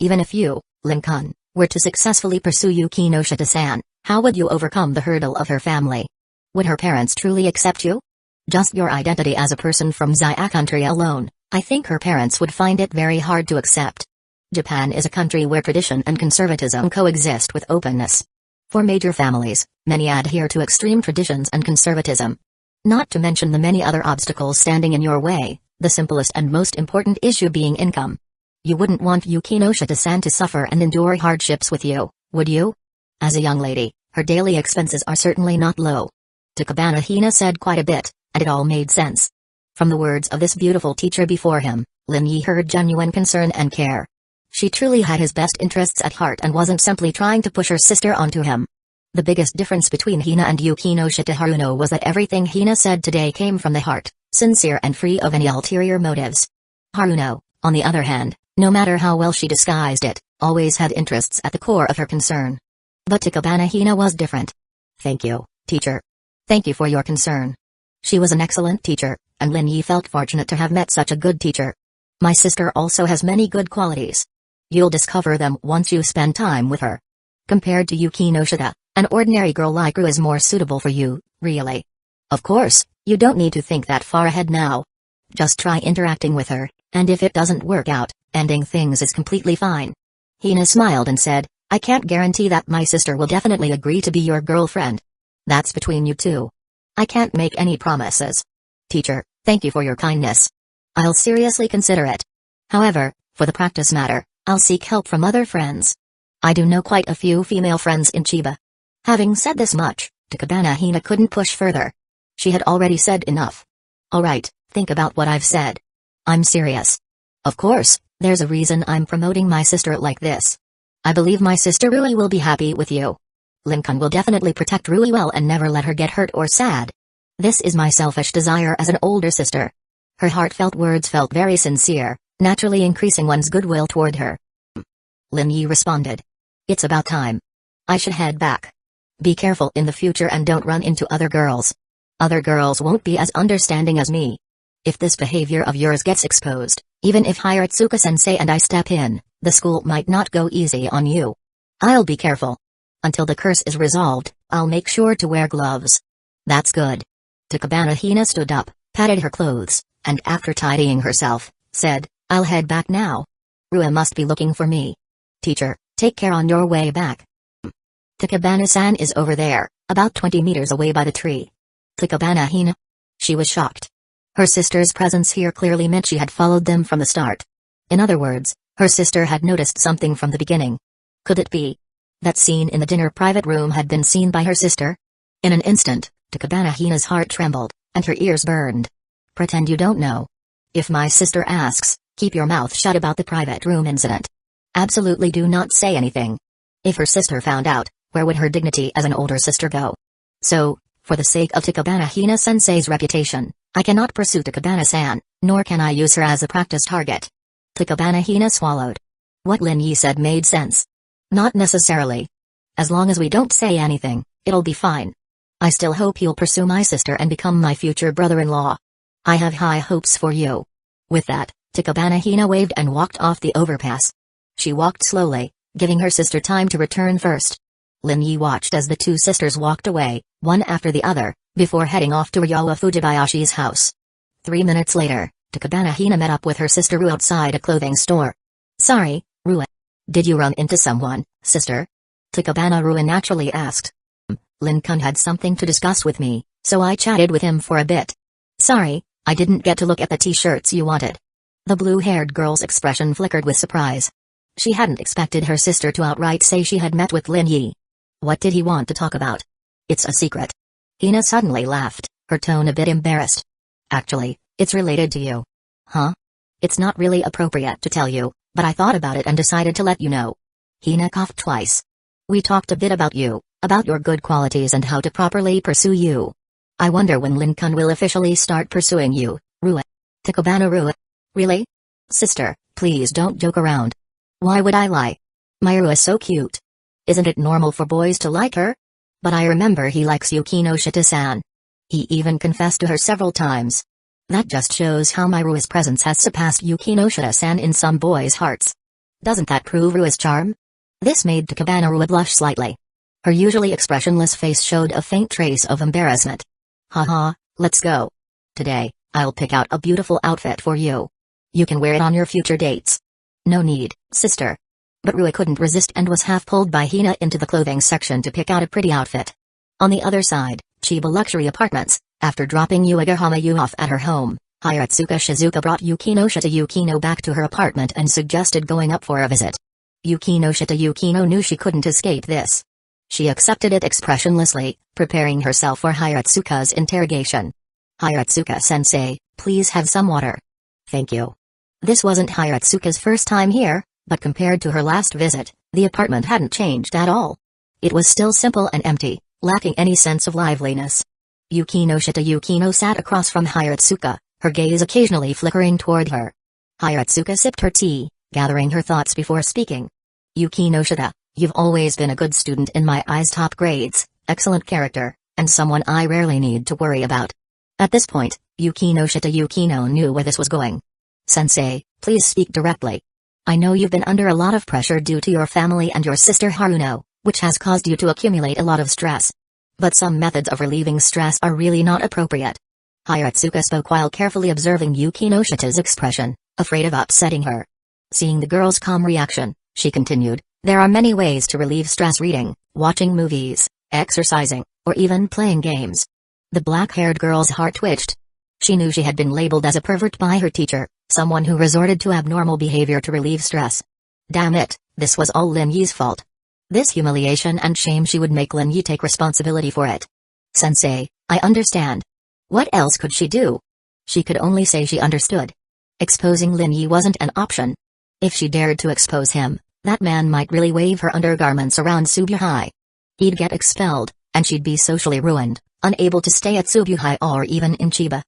Even if you, Lin-kun, were to successfully pursue Yukino Shita-san, how would you overcome the hurdle of her family? Would her parents truly accept you? Just your identity as a person from Zia country alone, I think her parents would find it very hard to accept. Japan is a country where tradition and conservatism coexist with openness. For major families, many adhere to extreme traditions and conservatism. Not to mention the many other obstacles standing in your way, the simplest and most important issue being income. You wouldn't want Yukino Shita-san to suffer and endure hardships with you, would you? As a young lady, her daily expenses are certainly not low. Takabana Hina said quite a bit, and it all made sense. From the words of this beautiful teacher before him, Lin Yi heard genuine concern and care. She truly had his best interests at heart and wasn't simply trying to push her sister onto him. The biggest difference between Hina and Yukino Shita Haruno was that everything Hina said today came from the heart, sincere and free of any ulterior motives. Haruno, on the other hand, no matter how well she disguised it, always had interests at the core of her concern. But Takabana Hina was different. Thank you, teacher. Thank you for your concern. She was an excellent teacher, and Lin Yi felt fortunate to have met such a good teacher. My sister also has many good qualities. You'll discover them once you spend time with her. Compared to Yukino Shita, an ordinary girl like Ru is more suitable for you, really. Of course, you don't need to think that far ahead now. Just try interacting with her, and if it doesn't work out, ending things is completely fine. Hina smiled and said, I can't guarantee that my sister will definitely agree to be your girlfriend. That's between you two. I can't make any promises. Teacher, thank you for your kindness. I'll seriously consider it. However, for the practice matter, I'll seek help from other friends. I do know quite a few female friends in Chiba. Having said this much, Takabana Hina couldn't push further. She had already said enough. Alright, think about what I've said. I'm serious. Of course, there's a reason I'm promoting my sister like this. I believe my sister Rui will be happy with you. Lin-kun will definitely protect Rui well and never let her get hurt or sad. This is my selfish desire as an older sister. Her heartfelt words felt very sincere, naturally increasing one's goodwill toward her. Lin Yi responded. It's about time. I should head back. Be careful in the future and don't run into other girls. Other girls won't be as understanding as me. If this behavior of yours gets exposed, even if Hiratsuka-sensei and I step in, the school might not go easy on you. I'll be careful. Until the curse is resolved, I'll make sure to wear gloves. That's good. Takabana Hina stood up, patted her clothes, and after tidying herself, said, I'll head back now. Rua must be looking for me. Teacher, take care on your way back. Takabana-san is over there, about 20 meters away by the tree. Takabana Hina? She was shocked. Her sister's presence here clearly meant she had followed them from the start. In other words, her sister had noticed something from the beginning. Could it be that scene in the dinner private room had been seen by her sister? In an instant, Takabana Hina's heart trembled, and her ears burned. Pretend you don't know. If my sister asks, keep your mouth shut about the private room incident. Absolutely do not say anything. If her sister found out, where would her dignity as an older sister go? So, for the sake of Takabana Hina-sensei's reputation, I cannot pursue Takabana-san, nor can I use her as a practice target. Takabana Hina swallowed. What Lin Yi said made sense. Not necessarily. As long as we don't say anything, it'll be fine. I still hope you'll pursue my sister and become my future brother-in-law. I have high hopes for you. With that, Takabana Hina waved and walked off the overpass. She walked slowly, giving her sister time to return first. Lin Yi watched as the two sisters walked away, one after the other, before heading off to Ryowa Fujibayashi's house. 3 minutes later, Takabana Hina met up with her sister Ru outside a clothing store. Sorry, Ru. Did you run into someone, sister? Takabanaru naturally asked. Lin-kun had something to discuss with me, so I chatted with him for a bit. Sorry, I didn't get to look at the t-shirts you wanted. The blue-haired girl's expression flickered with surprise. She hadn't expected her sister to outright say she had met with Lin Yi. What did he want to talk about? It's a secret. Hina suddenly laughed, her tone a bit embarrassed. Actually, it's related to you. Huh? It's not really appropriate to tell you, but I thought about it and decided to let you know. Hina coughed twice. We talked a bit about you, about your good qualities and how to properly pursue you. I wonder when Lin-kun will officially start pursuing you, Rue. Takabanaru. Really? Sister, please don't joke around. Why would I lie? Myru is so cute. Isn't it normal for boys to like her? But I remember he likes Yukino Shita-san. He even confessed to her several times. That just shows how Myru's presence has surpassed Yukino Shita-san in some boys' hearts. Doesn't that prove Rue's charm? This made Takabanaru blush slightly. Her usually expressionless face showed a faint trace of embarrassment. Haha, let's go. Today, I'll pick out a beautiful outfit for you. You can wear it on your future dates. No need, sister. But Rue couldn't resist and was half pulled by Hina into the clothing section to pick out a pretty outfit. On the other side, Chiba Luxury Apartments, after dropping Uegahama off at her home, Hiratsuka Shizuka brought Yukino Shita Yukino back to her apartment and suggested going up for a visit. Yukino Shita Yukino knew she couldn't escape this. She accepted it expressionlessly, preparing herself for Hiratsuka's interrogation. Hiratsuka-sensei, please have some water. Thank you. This wasn't Hiratsuka's first time here, but compared to her last visit, the apartment hadn't changed at all. It was still simple and empty, lacking any sense of liveliness. Yukino Shita Yukino sat across from Hiratsuka, her gaze occasionally flickering toward her. Hiratsuka sipped her tea, gathering her thoughts before speaking. Yukino Shita, you've always been a good student in my eyes, top grades, excellent character, and someone I rarely need to worry about. At this point, Yukino Shita Yukino knew where this was going. Sensei, please speak directly. I know you've been under a lot of pressure due to your family and your sister Haruno, which has caused you to accumulate a lot of stress. But some methods of relieving stress are really not appropriate. Hiratsuka spoke while carefully observing Yukino Shita's expression, afraid of upsetting her. Seeing the girl's calm reaction, she continued, there are many ways to relieve stress: reading, watching movies, exercising, or even playing games. The black-haired girl's heart twitched. She knew she had been labeled as a pervert by her teacher, someone who resorted to abnormal behavior to relieve stress. Damn it, this was all Lin Yi's fault. This humiliation and shame, she would make Lin Yi take responsibility for it. Sensei, I understand. What else could she do? She could only say she understood. Exposing Lin Yi wasn't an option. If she dared to expose him, that man might really wave her undergarments around Subuhai. He'd get expelled, and she'd be socially ruined, unable to stay at Subuhai or even in Chiba.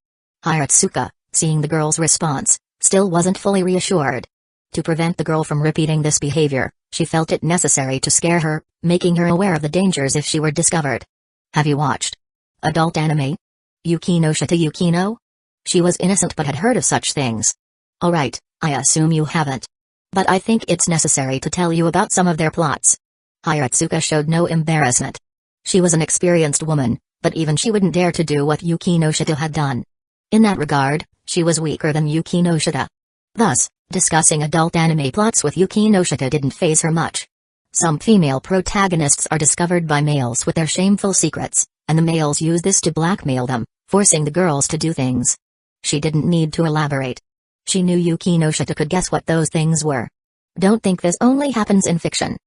Hiratsuka, seeing the girl's response, still wasn't fully reassured. To prevent the girl from repeating this behavior, she felt it necessary to scare her, making her aware of the dangers if she were discovered. Have you watched adult anime? Yukino Shita Yukino? She was innocent but had heard of such things. Alright, I assume you haven't. But I think it's necessary to tell you about some of their plots. Hiratsuka showed no embarrassment. She was an experienced woman, but even she wouldn't dare to do what Yukino Shita had done. In that regard, she was weaker than Yukino Shita. Thus, discussing adult anime plots with Yukino Shita didn't faze her much. Some female protagonists are discovered by males with their shameful secrets, and the males use this to blackmail them, forcing the girls to do things. She didn't need to elaborate. She knew Yukino Shita could guess what those things were. Don't think this only happens in fiction.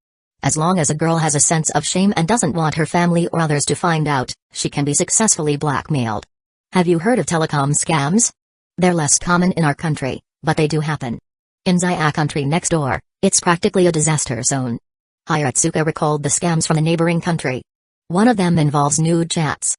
As long as a girl has a sense of shame and doesn't want her family or others to find out, she can be successfully blackmailed. Have you heard of telecom scams? They're less common in our country, but they do happen. In Zaya country next door, it's practically a disaster zone. Hiratsuka recalled the scams from a neighboring country. One of them involves nude chats.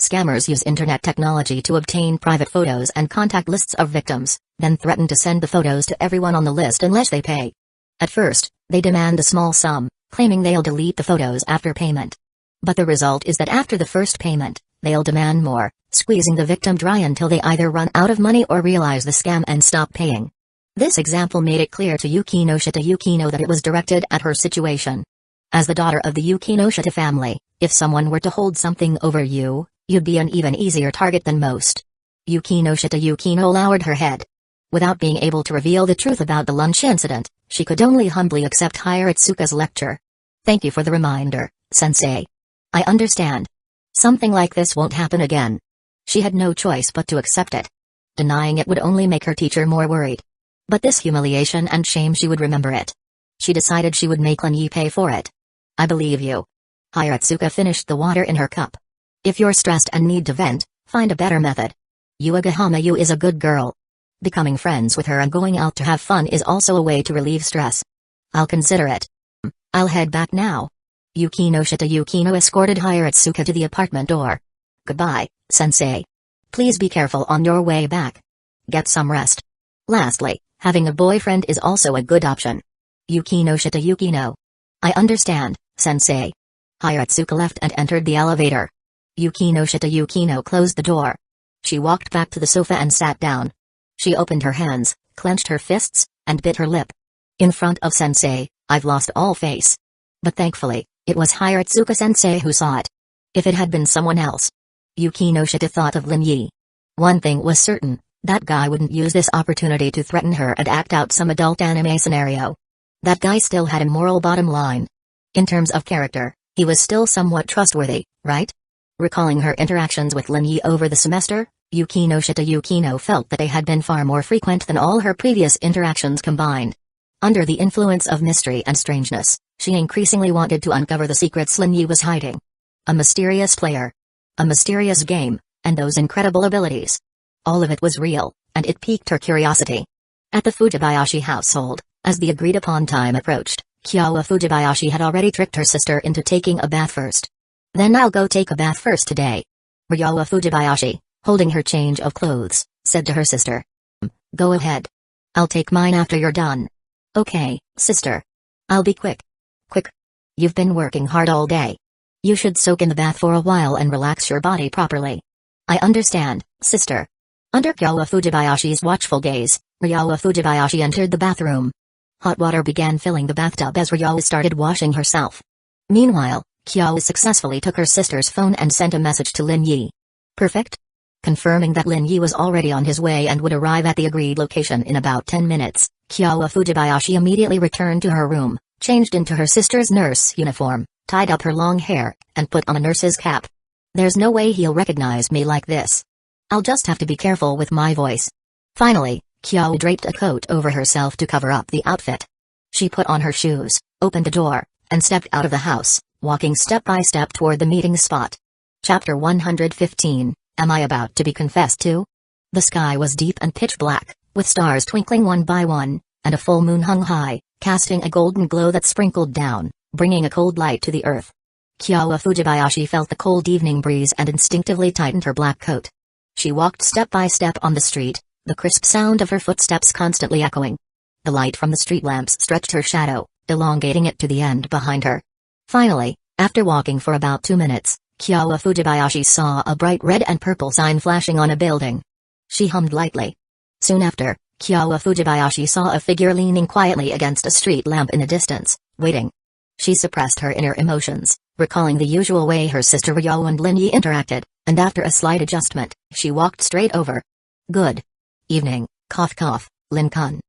Scammers use internet technology to obtain private photos and contact lists of victims, then threaten to send the photos to everyone on the list unless they pay. At first, they demand a small sum, claiming they'll delete the photos after payment. But the result is that after the first payment, they'll demand more, squeezing the victim dry until they either run out of money or realize the scam and stop paying. This example made it clear to Yukino Shita Yukino that it was directed at her situation. As the daughter of the Yukino Shita family, if someone were to hold something over you, you'd be an even easier target than most. Yukino Shita Yukino lowered her head. Without being able to reveal the truth about the lunch incident, she could only humbly accept Hiratsuka's lecture. Thank you for the reminder, sensei. I understand. Something like this won't happen again. She had no choice but to accept it. Denying it would only make her teacher more worried. But this humiliation and shame, she would remember it. She decided she would make Lin Yi pay for it. I believe you. Hiratsuka finished the water in her cup. If you're stressed and need to vent, find a better method. Yuagahama is a good girl. Becoming friends with her and going out to have fun is also a way to relieve stress. I'll consider it. I'll head back now. Yukino escorted Hiratsuka to the apartment door. Goodbye, sensei. Please be careful on your way back. Get some rest. Lastly, having a boyfriend is also a good option. Yukino. I understand, sensei. Hiratsuka left and entered the elevator. Yukino closed the door. She walked back to the sofa and sat down. She opened her hands, clenched her fists, and bit her lip. In front of sensei, I've lost all face. But thankfully, it was Hiratsuka-sensei who saw it. If it had been someone else. Yukino thought of Lin Yi. One thing was certain, that guy wouldn't use this opportunity to threaten her and act out some adult anime scenario. That guy still had a moral bottom line. In terms of character, he was still somewhat trustworthy, right? Recalling her interactions with Lin Yi over the semester, Yukino felt that they had been far more frequent than all her previous interactions combined. Under the influence of mystery and strangeness, she increasingly wanted to uncover the secrets Lin Yi was hiding. A mysterious player. A mysterious game, and those incredible abilities. All of it was real, and it piqued her curiosity. At the Fujibayashi household, as the agreed-upon time approached, Kyawa Fujibayashi had already tricked her sister into taking a bath first. Then I'll go take a bath first today. Ryawa Fujibayashi, holding her change of clothes, said to her sister. Go ahead. I'll take mine after you're done. Okay, sister. I'll be quick. Quick. You've been working hard all day. You should soak in the bath for a while and relax your body properly. I understand, sister. Under Kyawa Fujibayashi's watchful gaze, Ryawa Fujibayashi entered the bathroom. Hot water began filling the bathtub as Ryawa started washing herself. Meanwhile, Kyawa successfully took her sister's phone and sent a message to Lin Yi. Perfect? Confirming that Lin Yi was already on his way and would arrive at the agreed location in about 10 minutes, Kyawa Fujibayashi immediately returned to her room, changed into her sister's nurse uniform, tied up her long hair, and put on a nurse's cap. There's no way he'll recognize me like this. I'll just have to be careful with my voice. Finally, Kyawa draped a coat over herself to cover up the outfit. She put on her shoes, opened the door, and stepped out of the house, walking step by step toward the meeting spot. Chapter 115, Am I About to Be Confessed To? The sky was deep and pitch black, with stars twinkling one by one, and a full moon hung high, casting a golden glow that sprinkled down, bringing a cold light to the earth. Kyawa Fujibayashi felt the cold evening breeze and instinctively tightened her black coat. She walked step by step on the street, the crisp sound of her footsteps constantly echoing. The light from the street lamps stretched her shadow, elongating it to the end behind her. Finally, after walking for about 2 minutes, Kyawa Fujibayashi saw a bright red and purple sign flashing on a building. She hummed lightly. Soon after, Kyawa Fujibayashi saw a figure leaning quietly against a street lamp in the distance, waiting. She suppressed her inner emotions, recalling the usual way her sister Ryo and Lin Yi interacted, and after a slight adjustment, she walked straight over. Good evening, cough cough, Lin-kun.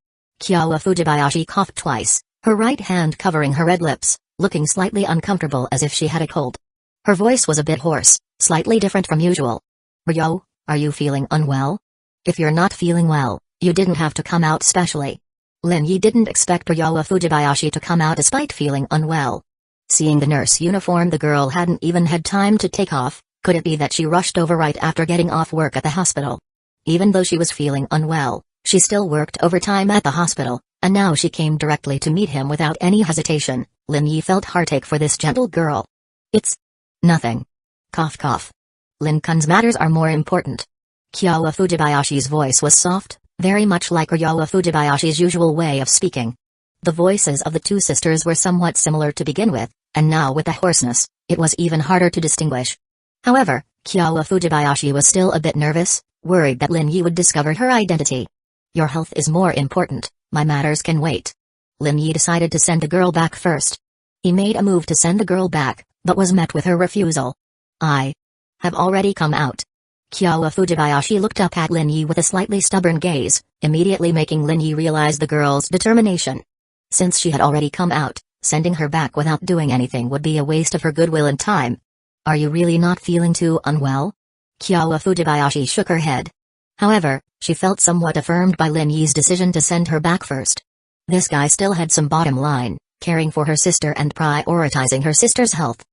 Kyawa Fujibayashi coughed twice, her right hand covering her red lips, looking slightly uncomfortable as if she had a cold. Her voice was a bit hoarse, slightly different from usual. Ryo, are you feeling unwell? If you're not feeling well, you didn't have to come out specially. Lin Yi didn't expect Ryawa Fujibayashi to come out despite feeling unwell. Seeing the nurse uniform the girl hadn't even had time to take off, could it be that she rushed over right after getting off work at the hospital? Even though she was feeling unwell, she still worked overtime at the hospital, and now she came directly to meet him without any hesitation. Lin Yi felt heartache for this gentle girl. It's nothing. Cough cough. Lin-kun's matters are more important. Kyawa Fujibayashi's voice was soft, very much like Ryawa Fujibayashi's usual way of speaking. The voices of the two sisters were somewhat similar to begin with, and now with the hoarseness, it was even harder to distinguish. However, Kyawa Fujibayashi was still a bit nervous, worried that Lin Yi would discover her identity. Your health is more important, my matters can wait. Lin Yi decided to send the girl back first. He made a move to send the girl back, but was met with her refusal. I have already come out. Kyowa Fujibayashi looked up at Lin Yi with a slightly stubborn gaze, immediately making Lin Yi realize the girl's determination. Since she had already come out, sending her back without doing anything would be a waste of her goodwill and time. Are you really not feeling too unwell? Kyowa Fujibayashi shook her head. However, she felt somewhat affirmed by Lin Yi's decision to send her back first. This guy still had some bottom line, caring for her sister and prioritizing her sister's health.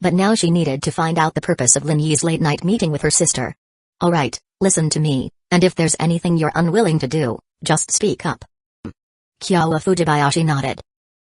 But now she needed to find out the purpose of Lin Yi's late-night meeting with her sister. Alright, listen to me, and if there's anything you're unwilling to do, just speak up. Kyowa Fujibayashi nodded.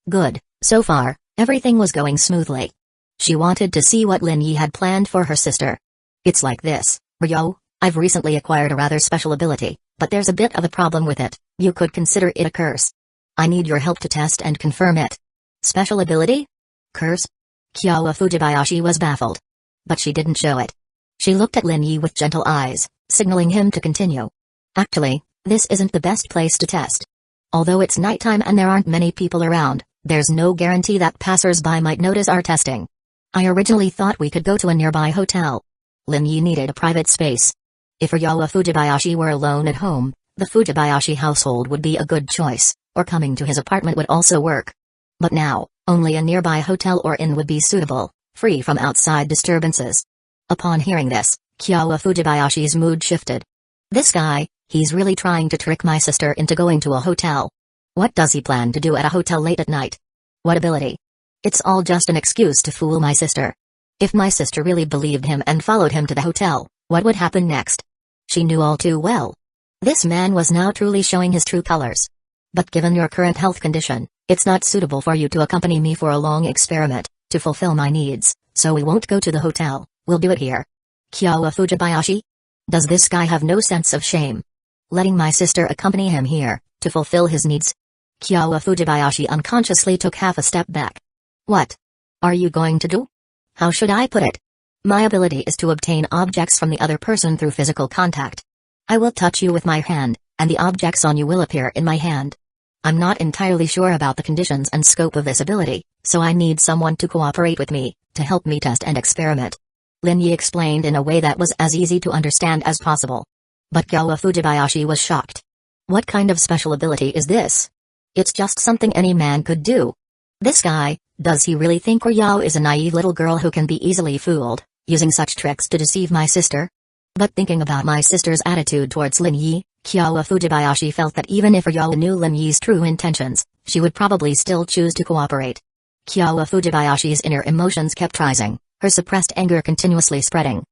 Good, so far, everything was going smoothly. She wanted to see what Lin Yi had planned for her sister. It's like this, Ryo, I've recently acquired a rather special ability, but there's a bit of a problem with it. You could consider it a curse. I need your help to test and confirm it. Special ability? Curse? Kyowa Fujibayashi was baffled. But she didn't show it. She looked at Lin Yi with gentle eyes, signaling him to continue. Actually, this isn't the best place to test. Although it's nighttime and there aren't many people around, there's no guarantee that passers-by might notice our testing. I originally thought we could go to a nearby hotel. Lin Yi needed a private space. If Ryowa Fujibayashi were alone at home, the Fujibayashi household would be a good choice, or coming to his apartment would also work. But now, only a nearby hotel or inn would be suitable, free from outside disturbances. Upon hearing this, Kyowa Fujibayashi's mood shifted. This guy, he's really trying to trick my sister into going to a hotel. What does he plan to do at a hotel late at night? What ability? It's all just an excuse to fool my sister. If my sister really believed him and followed him to the hotel, what would happen next? She knew all too well. This man was now truly showing his true colors. But given your current health condition, it's not suitable for you to accompany me for a long experiment, to fulfill my needs, so we won't go to the hotel, we'll do it here. Kyowa Fujibayashi? Does this guy have no sense of shame? Letting my sister accompany him here, to fulfill his needs? Kyowa Fujibayashi unconsciously took half a step back. What are you going to do? How should I put it? My ability is to obtain objects from the other person through physical contact. I will touch you with my hand, and the objects on you will appear in my hand. I'm not entirely sure about the conditions and scope of this ability, so I need someone to cooperate with me, to help me test and experiment. Lin Yi explained in a way that was as easy to understand as possible. But Kyowa Fujibayashi was shocked. What kind of special ability is this? It's just something any man could do. This guy, does he really think Ryo is a naive little girl who can be easily fooled, using such tricks to deceive my sister? But thinking about my sister's attitude towards Lin Yi, Kyowa Fujibayashi felt that even if Ryo knew Lin Yi's true intentions, she would probably still choose to cooperate. Kyowa Fujibayashi's inner emotions kept rising, her suppressed anger continuously spreading.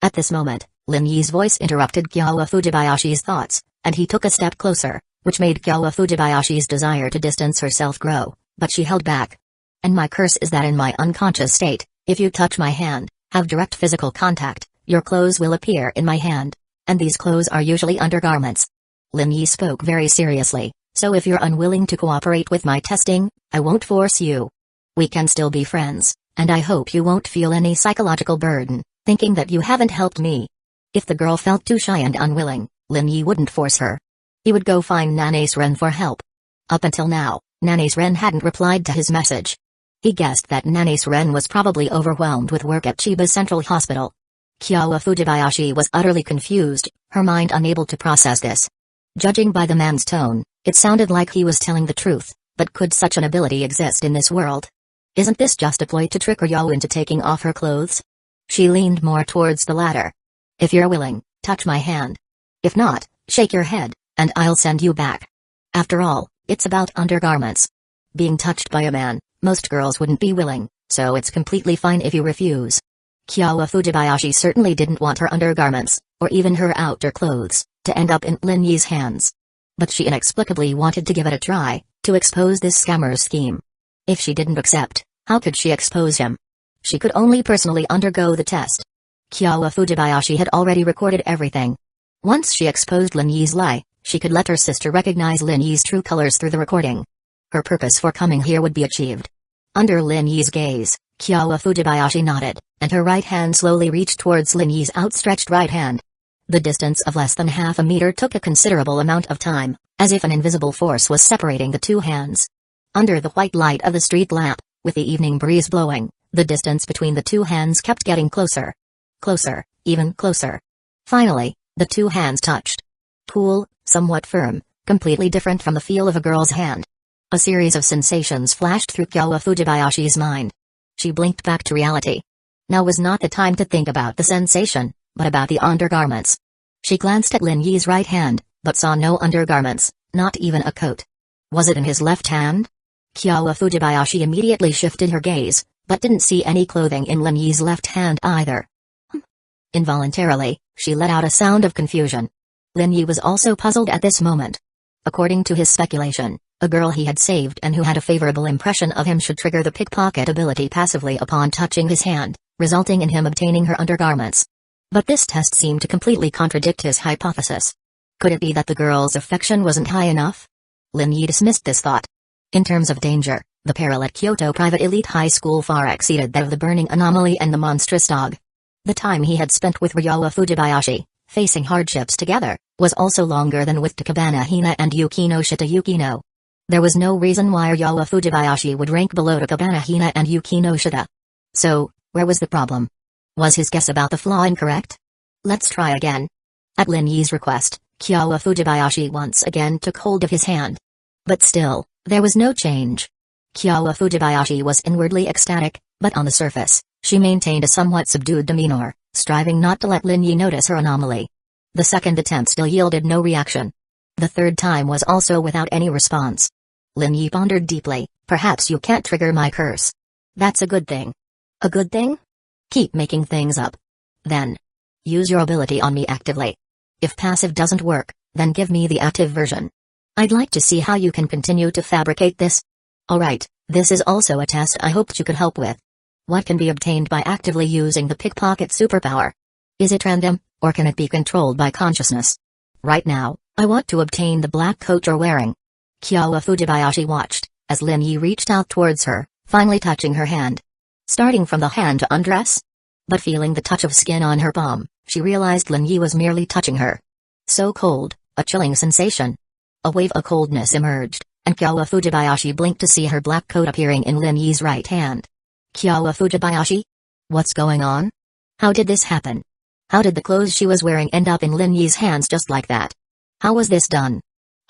At this moment, Lin Yi's voice interrupted Kyowa Fujibayashi's thoughts, and he took a step closer, which made Kyowa Fujibayashi's desire to distance herself grow, but she held back. And my curse is that in my unconscious state, if you touch my hand, have direct physical contact, your clothes will appear in my hand. And these clothes are usually undergarments. Lin Yi spoke very seriously, so if you're unwilling to cooperate with my testing, I won't force you. We can still be friends, and I hope you won't feel any psychological burden, thinking that you haven't helped me. If the girl felt too shy and unwilling, Lin Yi wouldn't force her. He would go find Nanace Ren for help. Up until now, Nanace Ren hadn't replied to his message. He guessed that Nanace Ren was probably overwhelmed with work at Chiba Central Hospital. Kyowa Fujibayashi was utterly confused, her mind unable to process this. Judging by the man's tone, it sounded like he was telling the truth, but could such an ability exist in this world? Isn't this just a ploy to trick Ryo into taking off her clothes? She leaned more towards the latter. If you're willing, touch my hand. If not, shake your head, and I'll send you back. After all, it's about undergarments. Being touched by a man, most girls wouldn't be willing, so it's completely fine if you refuse. Kyowa Fujibayashi certainly didn't want her undergarments, or even her outer clothes, to end up in Lin Yi's hands. But she inexplicably wanted to give it a try, to expose this scammer's scheme. If she didn't accept, how could she expose him? She could only personally undergo the test. Kyowa Fujibayashi had already recorded everything. Once she exposed Lin Yi's lie, she could let her sister recognize Lin Yi's true colors through the recording. Her purpose for coming here would be achieved. Under Lin Yi's gaze, Kyowa Fujibayashi nodded, and her right hand slowly reached towards Lin Yi's outstretched right hand. The distance of less than half a meter took a considerable amount of time, as if an invisible force was separating the two hands. Under the white light of the street lamp, with the evening breeze blowing, the distance between the two hands kept getting closer. Closer, even closer. Finally, the two hands touched. Cool, somewhat firm, completely different from the feel of a girl's hand. A series of sensations flashed through Kyowa Fujibayashi's mind. She blinked back to reality. Now was not the time to think about the sensation, but about the undergarments. She glanced at Lin Yi's right hand, but saw no undergarments, not even a coat. Was it in his left hand? Kyowa Fujibayashi immediately shifted her gaze, but didn't see any clothing in Lin Yi's left hand either. Involuntarily, she let out a sound of confusion. Lin Yi was also puzzled at this moment. According to his speculation, a girl he had saved and who had a favorable impression of him should trigger the pickpocket ability passively upon touching his hand, resulting in him obtaining her undergarments. But this test seemed to completely contradict his hypothesis. Could it be that the girl's affection wasn't high enough? Lin Yi dismissed this thought. In terms of danger, the peril at Kyoto Private Elite High School far exceeded that of the burning anomaly and the monstrous dog. The time he had spent with Ryowa Fujibayashi, facing hardships together, was also longer than with Takabana Hina and Yukino Shita Yukino. There was no reason why Ryowa Fujibayashi would rank below Takabana Hina and Yukino Shita. So, where was the problem? Was his guess about the flaw incorrect? Let's try again. At Lin Yi's request, Kyowa Fujibayashi once again took hold of his hand. But still, there was no change. Kyowa Fujibayashi was inwardly ecstatic, but on the surface, she maintained a somewhat subdued demeanor, striving not to let Lin Yi notice her anomaly. The second attempt still yielded no reaction. The third time was also without any response. Lin Yi pondered deeply. Perhaps you can't trigger my curse. That's a good thing. A good thing? Keep making things up. Then, use your ability on me actively. If passive doesn't work, then give me the active version. I'd like to see how you can continue to fabricate this. Alright, this is also a test I hoped you could help with. What can be obtained by actively using the pickpocket superpower? Is it random, or can it be controlled by consciousness? Right now, I want to obtain the black coat you're wearing. Kyowa Fujibayashi watched, as Lin Yi reached out towards her, finally touching her hand. Starting from the hand to undress? But feeling the touch of skin on her palm, she realized Lin Yi was merely touching her. So cold, a chilling sensation. A wave of coldness emerged, and Kyowa Fujibayashi blinked to see her black coat appearing in Lin Yi's right hand. Kyowa Fujibayashi? What's going on? How did this happen? How did the clothes she was wearing end up in Lin Yi's hands just like that? How was this done?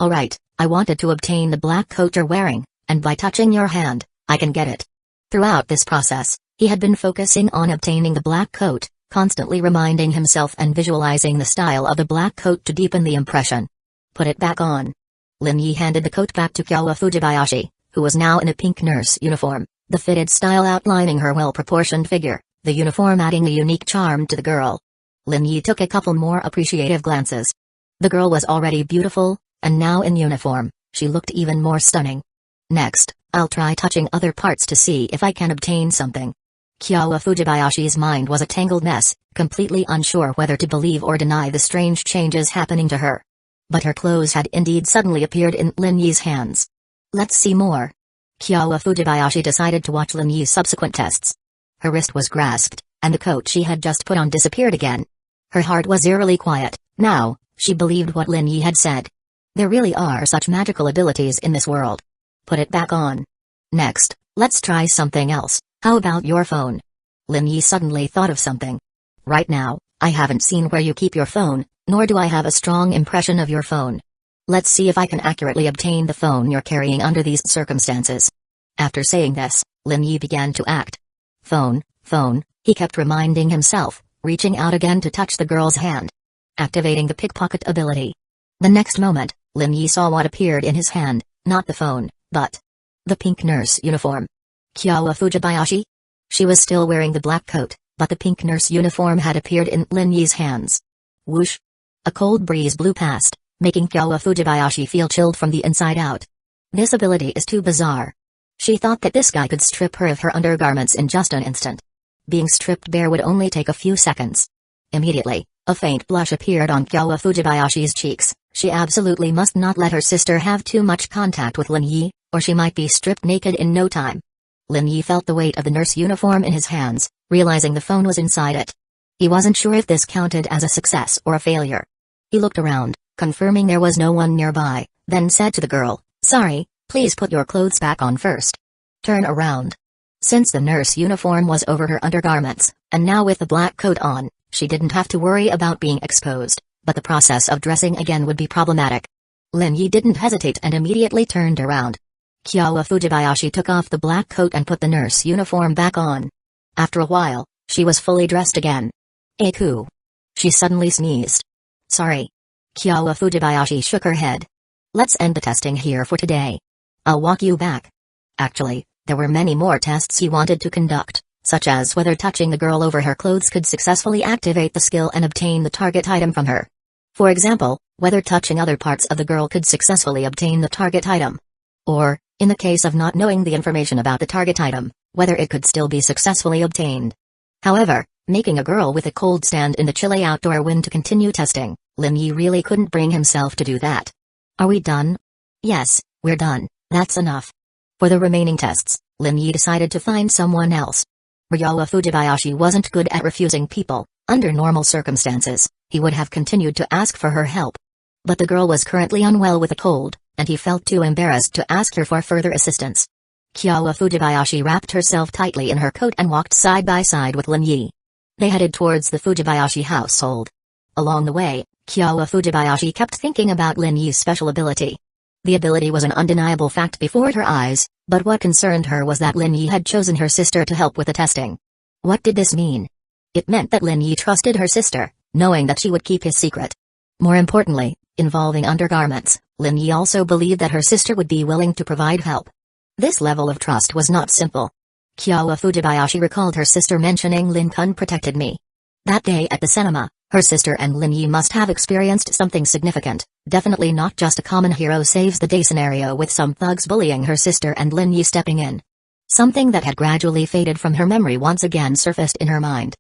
Alright, I wanted to obtain the black coat you're wearing, and by touching your hand, I can get it. Throughout this process, he had been focusing on obtaining the black coat, constantly reminding himself and visualizing the style of the black coat to deepen the impression. Put it back on. Lin Yi handed the coat back to Kyowa Fujibayashi, who was now in a pink nurse uniform, the fitted style outlining her well-proportioned figure, the uniform adding a unique charm to the girl. Lin Yi took a couple more appreciative glances. The girl was already beautiful, and now in uniform, she looked even more stunning. Next, I'll try touching other parts to see if I can obtain something. Kyowa Fujibayashi's mind was a tangled mess, completely unsure whether to believe or deny the strange changes happening to her. But her clothes had indeed suddenly appeared in Lin Yi's hands. Let's see more. Kyowa Fujibayashi decided to watch Lin Yi's subsequent tests. Her wrist was grasped, and the coat she had just put on disappeared again. Her heart was eerily quiet. Now, she believed what Lin Yi had said. There really are such magical abilities in this world. Put it back on. Next, let's try something else. How about your phone? Lin Yi suddenly thought of something. Right now, I haven't seen where you keep your phone, nor do I have a strong impression of your phone. Let's see if I can accurately obtain the phone you're carrying under these circumstances. After saying this, Lin Yi began to act. Phone, he kept reminding himself, reaching out again to touch the girl's hand. Activating the pickpocket ability. The next moment, Lin Yi saw what appeared in his hand, not the phone, but the pink nurse uniform. Kyowa Fujibayashi? She was still wearing the black coat, but the pink nurse uniform had appeared in Lin Yi's hands. Whoosh! A cold breeze blew past, making Kyowa Fujibayashi feel chilled from the inside out. This ability is too bizarre. She thought that this guy could strip her of her undergarments in just an instant. Being stripped bare would only take a few seconds. Immediately, a faint blush appeared on Kyowa Fujibayashi's cheeks. She absolutely must not let her sister have too much contact with Lin Yi, or she might be stripped naked in no time. Lin Yi felt the weight of the nurse uniform in his hands, realizing the phone was inside it. He wasn't sure if this counted as a success or a failure. He looked around, confirming there was no one nearby, then said to the girl, "Sorry, please put your clothes back on first. Turn around." Since the nurse uniform was over her undergarments, and now with the black coat on, She didn't have to worry about being exposed, but the process of dressing again would be problematic. Lin Yi didn't hesitate and immediately turned around. Kyawa Fujibayashi took off the black coat and put the nurse uniform back on. After a while, she was fully dressed again. Aku. She suddenly sneezed. Sorry. Kyawa Fujibayashi shook her head. Let's end the testing here for today. I'll walk you back. Actually, there were many more tests he wanted to conduct, such as whether touching the girl over her clothes could successfully activate the skill and obtain the target item from her. For example, whether touching other parts of the girl could successfully obtain the target item. Or, in the case of not knowing the information about the target item, whether it could still be successfully obtained. However, making a girl with a cold stand in the chilly outdoor wind to continue testing, Lin Yi really couldn't bring himself to do that. Are we done? Yes, we're done, that's enough. For the remaining tests, Lin Yi decided to find someone else. Ryowa Fujibayashi wasn't good at refusing people. Under normal circumstances, he would have continued to ask for her help. But the girl was currently unwell with a cold, and he felt too embarrassed to ask her for further assistance. Kyawa Fujibayashi wrapped herself tightly in her coat and walked side by side with Lin Yi. They headed towards the Fujibayashi household. Along the way, Kyawa Fujibayashi kept thinking about Lin Yi's special ability. The ability was an undeniable fact before her eyes, but what concerned her was that Lin Yi had chosen her sister to help with the testing. What did this mean? It meant that Lin Yi trusted her sister, knowing that she would keep his secret. More importantly, involving undergarments, Lin Yi also believed that her sister would be willing to provide help. This level of trust was not simple. Kyawa Fujibayashi recalled her sister mentioning Lin Kun protected me. That day at the cinema, her sister and Lin Yi must have experienced something significant, definitely not just a common hero saves the day scenario with some thugs bullying her sister and Lin Yi stepping in. Something that had gradually faded from her memory once again surfaced in her mind.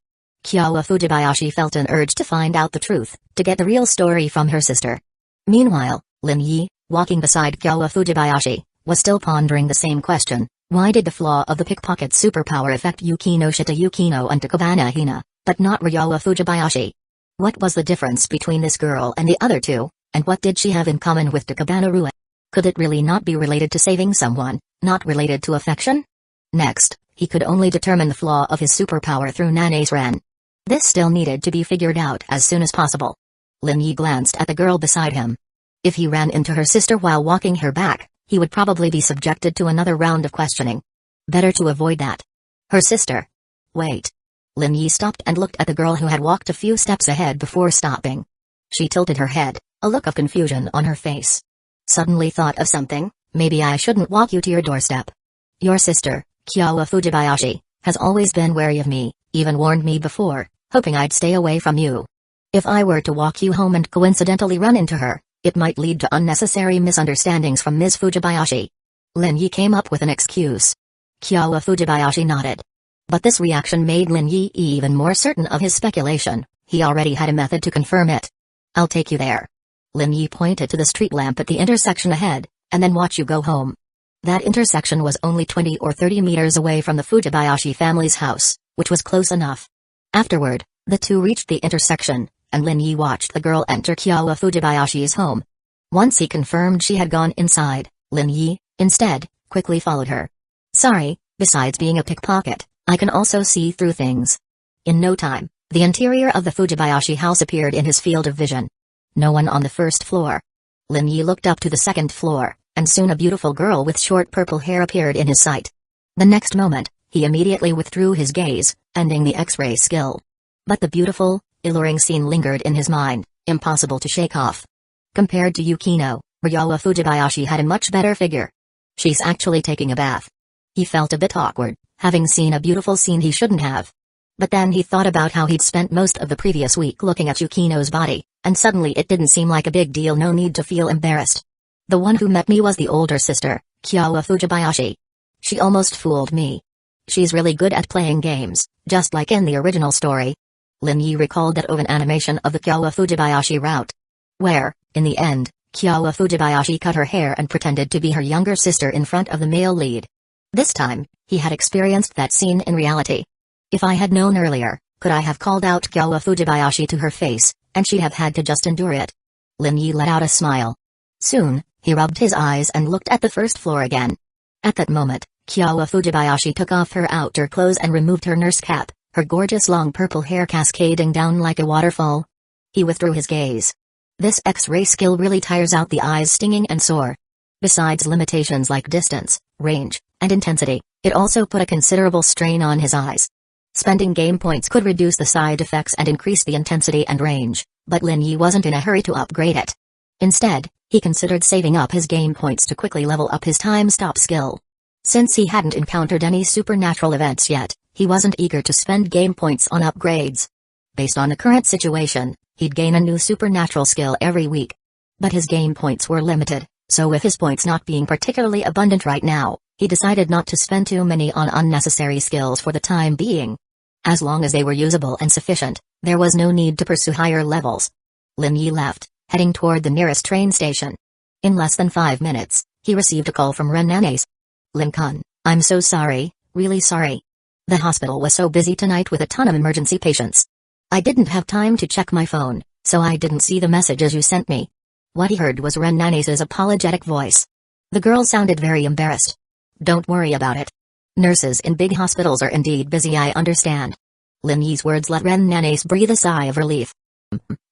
Kyawa Fujibayashi felt an urge to find out the truth, to get the real story from her sister. Meanwhile, Lin Yi, walking beside Kyawa Fujibayashi, was still pondering the same question. Why did the flaw of the pickpocket superpower affect Yukino Shita Yukino and Takabana Hina, but not Ryowa Fujibayashi? What was the difference between this girl and the other two, and what did she have in common with Takabana Rue? Could it really not be related to saving someone, not related to affection? Next, he could only determine the flaw of his superpower through Nane's Ren. This still needed to be figured out as soon as possible. Lin Yi glanced at the girl beside him. If he ran into her sister while walking her back, he would probably be subjected to another round of questioning. Better to avoid that. Her sister. Wait. Lin Yi stopped and looked at the girl who had walked a few steps ahead before stopping. She tilted her head, a look of confusion on her face. Suddenly thought of something, maybe I shouldn't walk you to your doorstep. Your sister, Kyawa Fujibayashi, has always been wary of me, even warned me before, hoping I'd stay away from you. If I were to walk you home and coincidentally run into her, it might lead to unnecessary misunderstandings from Ms. Fujibayashi. Lin Yi came up with an excuse. Kyawa Fujibayashi nodded. But this reaction made Lin Yi even more certain of his speculation. He already had a method to confirm it. I'll take you there. Lin Yi pointed to the street lamp at the intersection ahead, and then watch you go home. That intersection was only 20 or 30 meters away from the Fujibayashi family's house, which was close enough. Afterward, the two reached the intersection, and Lin Yi watched the girl enter Kyawa Fujibayashi's home. Once he confirmed she had gone inside, Lin Yi, instead, quickly followed her. Sorry, besides being a pickpocket, I can also see through things. In no time, the interior of the Fujibayashi house appeared in his field of vision. No one on the first floor. Lin Yi looked up to the second floor, and soon a beautiful girl with short purple hair appeared in his sight. The next moment, he immediately withdrew his gaze, ending the X-ray skill. But the beautiful, alluring scene lingered in his mind, impossible to shake off. Compared to Yukino, Ryowa Fujibayashi had a much better figure. She's actually taking a bath. He felt a bit awkward, having seen a beautiful scene he shouldn't have. But then he thought about how he'd spent most of the previous week looking at Yukino's body, and suddenly it didn't seem like a big deal. No need to feel embarrassed. The one who met me was the older sister, Kyawa Fujibayashi. She almost fooled me. She's really good at playing games, just like in the original story. Lin Yi recalled that of an animation of the Kyawa Fujibayashi route, where, in the end, Kyawa Fujibayashi cut her hair and pretended to be her younger sister in front of the male lead. This time, he had experienced that scene in reality. If I had known earlier, could I have called out Kyawa Fujibayashi to her face, and she'd have had to just endure it? Lin Yi let out a smile. Soon, he rubbed his eyes and looked at the first floor again. At that moment, Kyawa Fujibayashi took off her outer clothes and removed her nurse cap. her gorgeous long purple hair cascading down like a waterfall. He withdrew his gaze. This X-ray skill really tires out the eyes stinging and sore. Besides limitations like distance, range, and intensity, it also put a considerable strain on his eyes. Spending game points could reduce the side effects and increase the intensity and range, but Lin Yi wasn't in a hurry to upgrade it. Instead, he considered saving up his game points to quickly level up his time-stop skill. Since he hadn't encountered any supernatural events yet, he wasn't eager to spend game points on upgrades. Based on the current situation, he'd gain a new supernatural skill every week. But his game points were limited, so with his points not being particularly abundant right now, he decided not to spend too many on unnecessary skills for the time being. As long as they were usable and sufficient, there was no need to pursue higher levels. Lin Yi left, heading toward the nearest train station. In less than 5 minutes, he received a call from Ren Nanes. Lin-kun, I'm so sorry, really sorry. The hospital was so busy tonight with a ton of emergency patients. I didn't have time to check my phone, so I didn't see the messages you sent me. What he heard was Ren Nanes' apologetic voice. The girl sounded very embarrassed. Don't worry about it. Nurses in big hospitals are indeed busy, I understand. Lin Yi's words let Ren Nanes breathe a sigh of relief.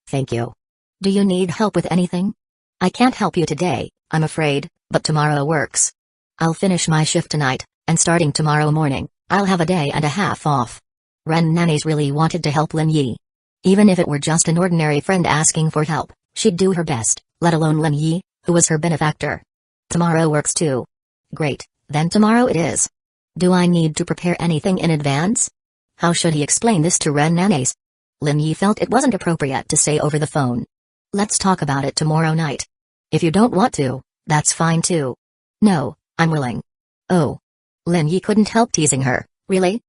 Thank you. Do you need help with anything? I can't help you today, I'm afraid, but tomorrow works. I'll finish my shift tonight, and starting tomorrow morning, I'll have a day and a half off. Ren Nanes really wanted to help Lin Yi. Even if it were just an ordinary friend asking for help, she'd do her best, let alone Lin Yi, who was her benefactor. Tomorrow works too. Great, then tomorrow it is. Do I need to prepare anything in advance? How should he explain this to Ren Nanes? Lin Yi felt it wasn't appropriate to say over the phone. Let's talk about it tomorrow night. If you don't want to, that's fine too. No, I'm willing. Oh. Lin Yi couldn't help teasing her, really?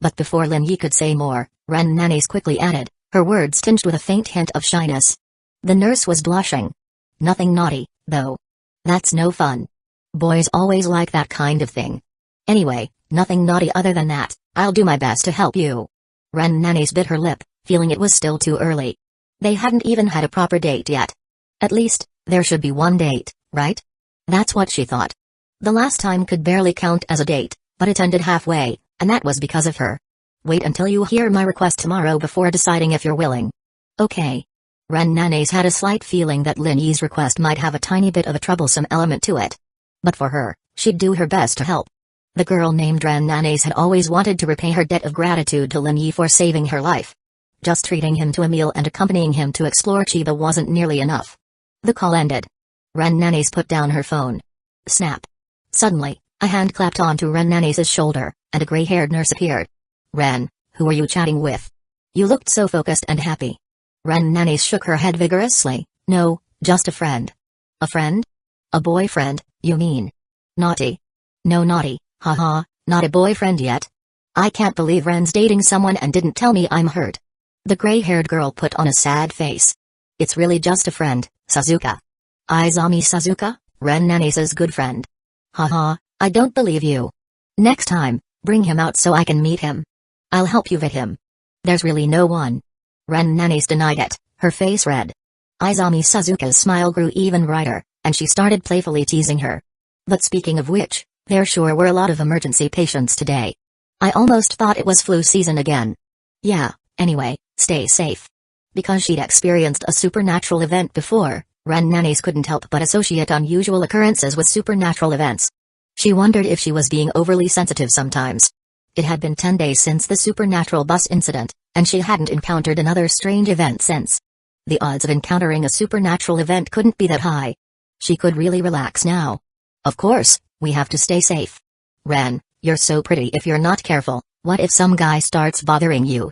But before Lin Yi could say more, Ren Nanes quickly added, her words tinged with a faint hint of shyness. The nurse was blushing. Nothing naughty, though. That's no fun. Boys always like that kind of thing. Anyway, nothing naughty other than that, I'll do my best to help you. Ren Nanes bit her lip, feeling it was still too early. They hadn't even had a proper date yet. At least, there should be one date, right? That's what she thought. The last time could barely count as a date, but it ended halfway, and that was because of her. Wait until you hear my request tomorrow before deciding if you're willing. Okay. Ren Nanes had a slight feeling that Lin Yi's request might have a tiny bit of a troublesome element to it. But for her, she'd do her best to help. The girl named Ren Nanes had always wanted to repay her debt of gratitude to Lin Yi for saving her life. Just treating him to a meal and accompanying him to explore Chiba wasn't nearly enough. The call ended. Ren Nanes put down her phone. Snap. Suddenly, a hand clapped onto Ren Nanes' shoulder, and a gray-haired nurse appeared. Ren, who are you chatting with? You looked so focused and happy. Ren Nanes shook her head vigorously. No, just a friend. A friend? A boyfriend, you mean? Naughty. No naughty, haha, not a boyfriend yet. I can't believe Ren's dating someone and didn't tell me, I'm hurt. The gray-haired girl put on a sad face. It's really just a friend, Suzuka. Izami Suzuka, Ren Nanes' good friend. Haha, I don't believe you. Next time, bring him out so I can meet him. I'll help you vet him. There's really no one. Ren Nanes denied it, her face red. Izami Suzuka's smile grew even brighter, and she started playfully teasing her. But speaking of which, there sure were a lot of emergency patients today. I almost thought it was flu season again. Yeah, anyway, stay safe. Because she'd experienced a supernatural event before, Ren Nanes couldn't help but associate unusual occurrences with supernatural events. She wondered if she was being overly sensitive sometimes. It had been 10 days since the supernatural bus incident, and she hadn't encountered another strange event since. The odds of encountering a supernatural event couldn't be that high. She could really relax now. Of course, we have to stay safe. Ren, you're so pretty. If you're not careful, what if some guy starts bothering you?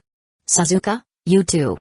Suzuka, you too.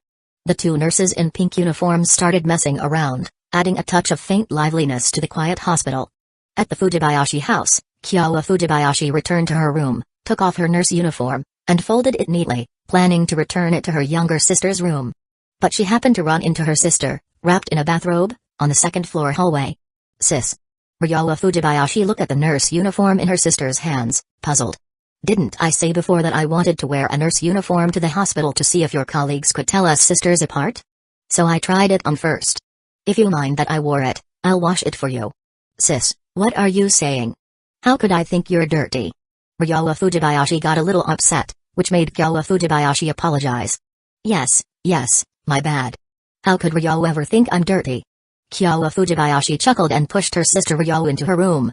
The two nurses in pink uniforms started messing around, adding a touch of faint liveliness to the quiet hospital. At the Fujibayashi house, Kyawa Fujibayashi returned to her room, took off her nurse uniform, and folded it neatly, planning to return it to her younger sister's room. But she happened to run into her sister, wrapped in a bathrobe, on the second-floor hallway. Sis. Ryawa Fujibayashi looked at the nurse uniform in her sister's hands, puzzled. Didn't I say before that I wanted to wear a nurse uniform to the hospital to see if your colleagues could tell us sisters apart? So I tried it on first. If you mind that I wore it, I'll wash it for you. Sis, what are you saying? How could I think you're dirty? Ryawa Fujibayashi got a little upset, which made Kyowa Fujibayashi apologize. Yes, my bad. How could Ryo ever think I'm dirty? Kyowa Fujibayashi chuckled and pushed her sister Ryo into her room.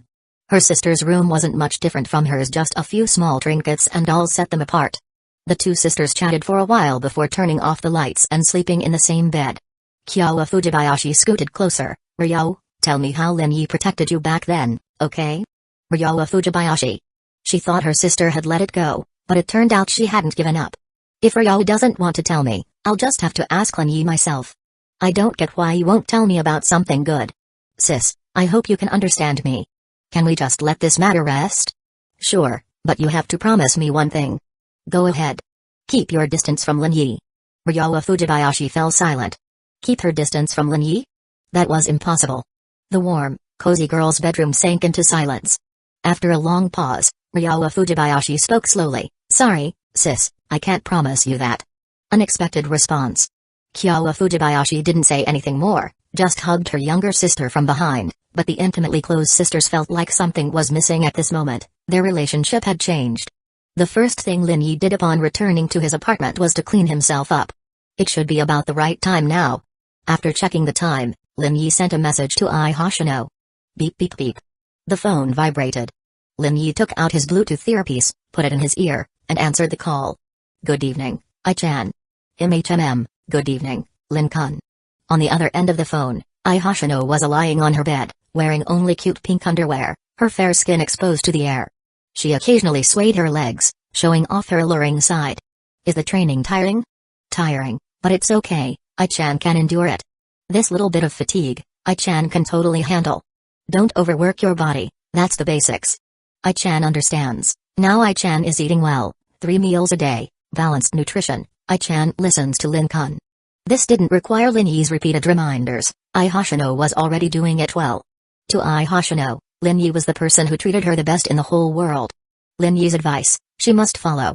Her sister's room wasn't much different from hers, just a few small trinkets and dolls set them apart. The two sisters chatted for a while before turning off the lights and sleeping in the same bed. Kyowa Fujibayashi scooted closer. Ryo, tell me how Lin Yi protected you back then, okay? Ryowa Fujibayashi. She thought her sister had let it go, but it turned out she hadn't given up. If Ryo doesn't want to tell me, I'll just have to ask Lin Yi myself. I don't get why you won't tell me about something good. Sis, I hope you can understand me. Can we just let this matter rest? Sure, but you have to promise me one thing. Go ahead. Keep your distance from Lin Yi. Ryowa Fujibayashi fell silent. Keep her distance from Lin Yi? That was impossible. The warm, cozy girl's bedroom sank into silence. After a long pause, Ryowa Fujibayashi spoke slowly. Sorry, sis, I can't promise you that. Unexpected response. Kyowa Fujibayashi didn't say anything more, just hugged her younger sister from behind, but the intimately close sisters felt like something was missing at this moment. Their relationship had changed. The first thing Lin Yi did upon returning to his apartment was to clean himself up. It should be about the right time now. After checking the time, Lin Yi sent a message to Ai Hoshino. Beep beep beep. The phone vibrated. Lin Yi took out his Bluetooth earpiece, put it in his ear, and answered the call. Good evening, Ai-chan. Good evening, Lin-kun. On the other end of the phone, Ai Hoshino was lying on her bed, wearing only cute pink underwear, her fair skin exposed to the air. She occasionally swayed her legs, showing off her alluring side. Is the training tiring? Tiring, but it's okay, Ai-chan can endure it. This little bit of fatigue, Ai-chan can totally handle. Don't overwork your body, that's the basics. Ai-chan understands. Now Ai-chan is eating well, 3 meals a day, balanced nutrition. Ai-chan listens to Lin-kun. This didn't require Lin Yi's repeated reminders. Ai Hoshino was already doing it well. To Ai Hoshino, Lin Yi was the person who treated her the best in the whole world. Lin Yi's advice, she must follow.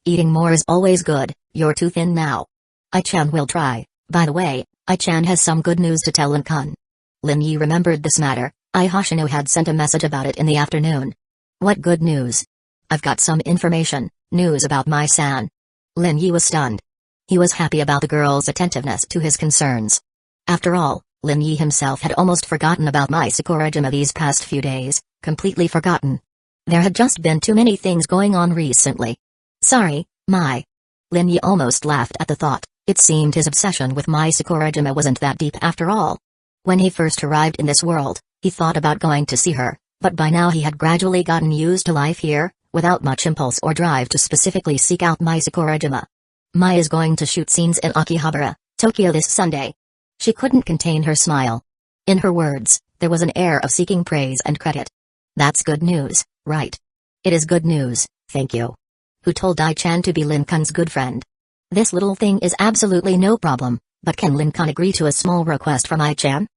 Eating more is always good, you're too thin now. Ai-chan will try. By the way, Ai-chan has some good news to tell Lin-kun. Lin Yi remembered this matter. Ai Hoshino had sent a message about it in the afternoon. What good news? I've got some information, news about my san. Lin Yi was stunned. He was happy about the girl's attentiveness to his concerns. After all, Lin Yi himself had almost forgotten about Mai Sakurajima these past few days, completely forgotten. There had just been too many things going on recently. Sorry, Mai. Lin Yi almost laughed at the thought. It seemed his obsession with Mai Sakurajima wasn't that deep after all. When he first arrived in this world, he thought about going to see her, but by now he had gradually gotten used to life here, without much impulse or drive to specifically seek out Mai Sakurajima. Mai is going to shoot scenes in Akihabara, Tokyo this Sunday. She couldn't contain her smile. In her words, there was an air of seeking praise and credit. That's good news, right? It is good news, thank you. Who told Ai-chan to be Lin-kun's good friend? This little thing is absolutely no problem, but can Lin-kun agree to a small request from Ai-chan?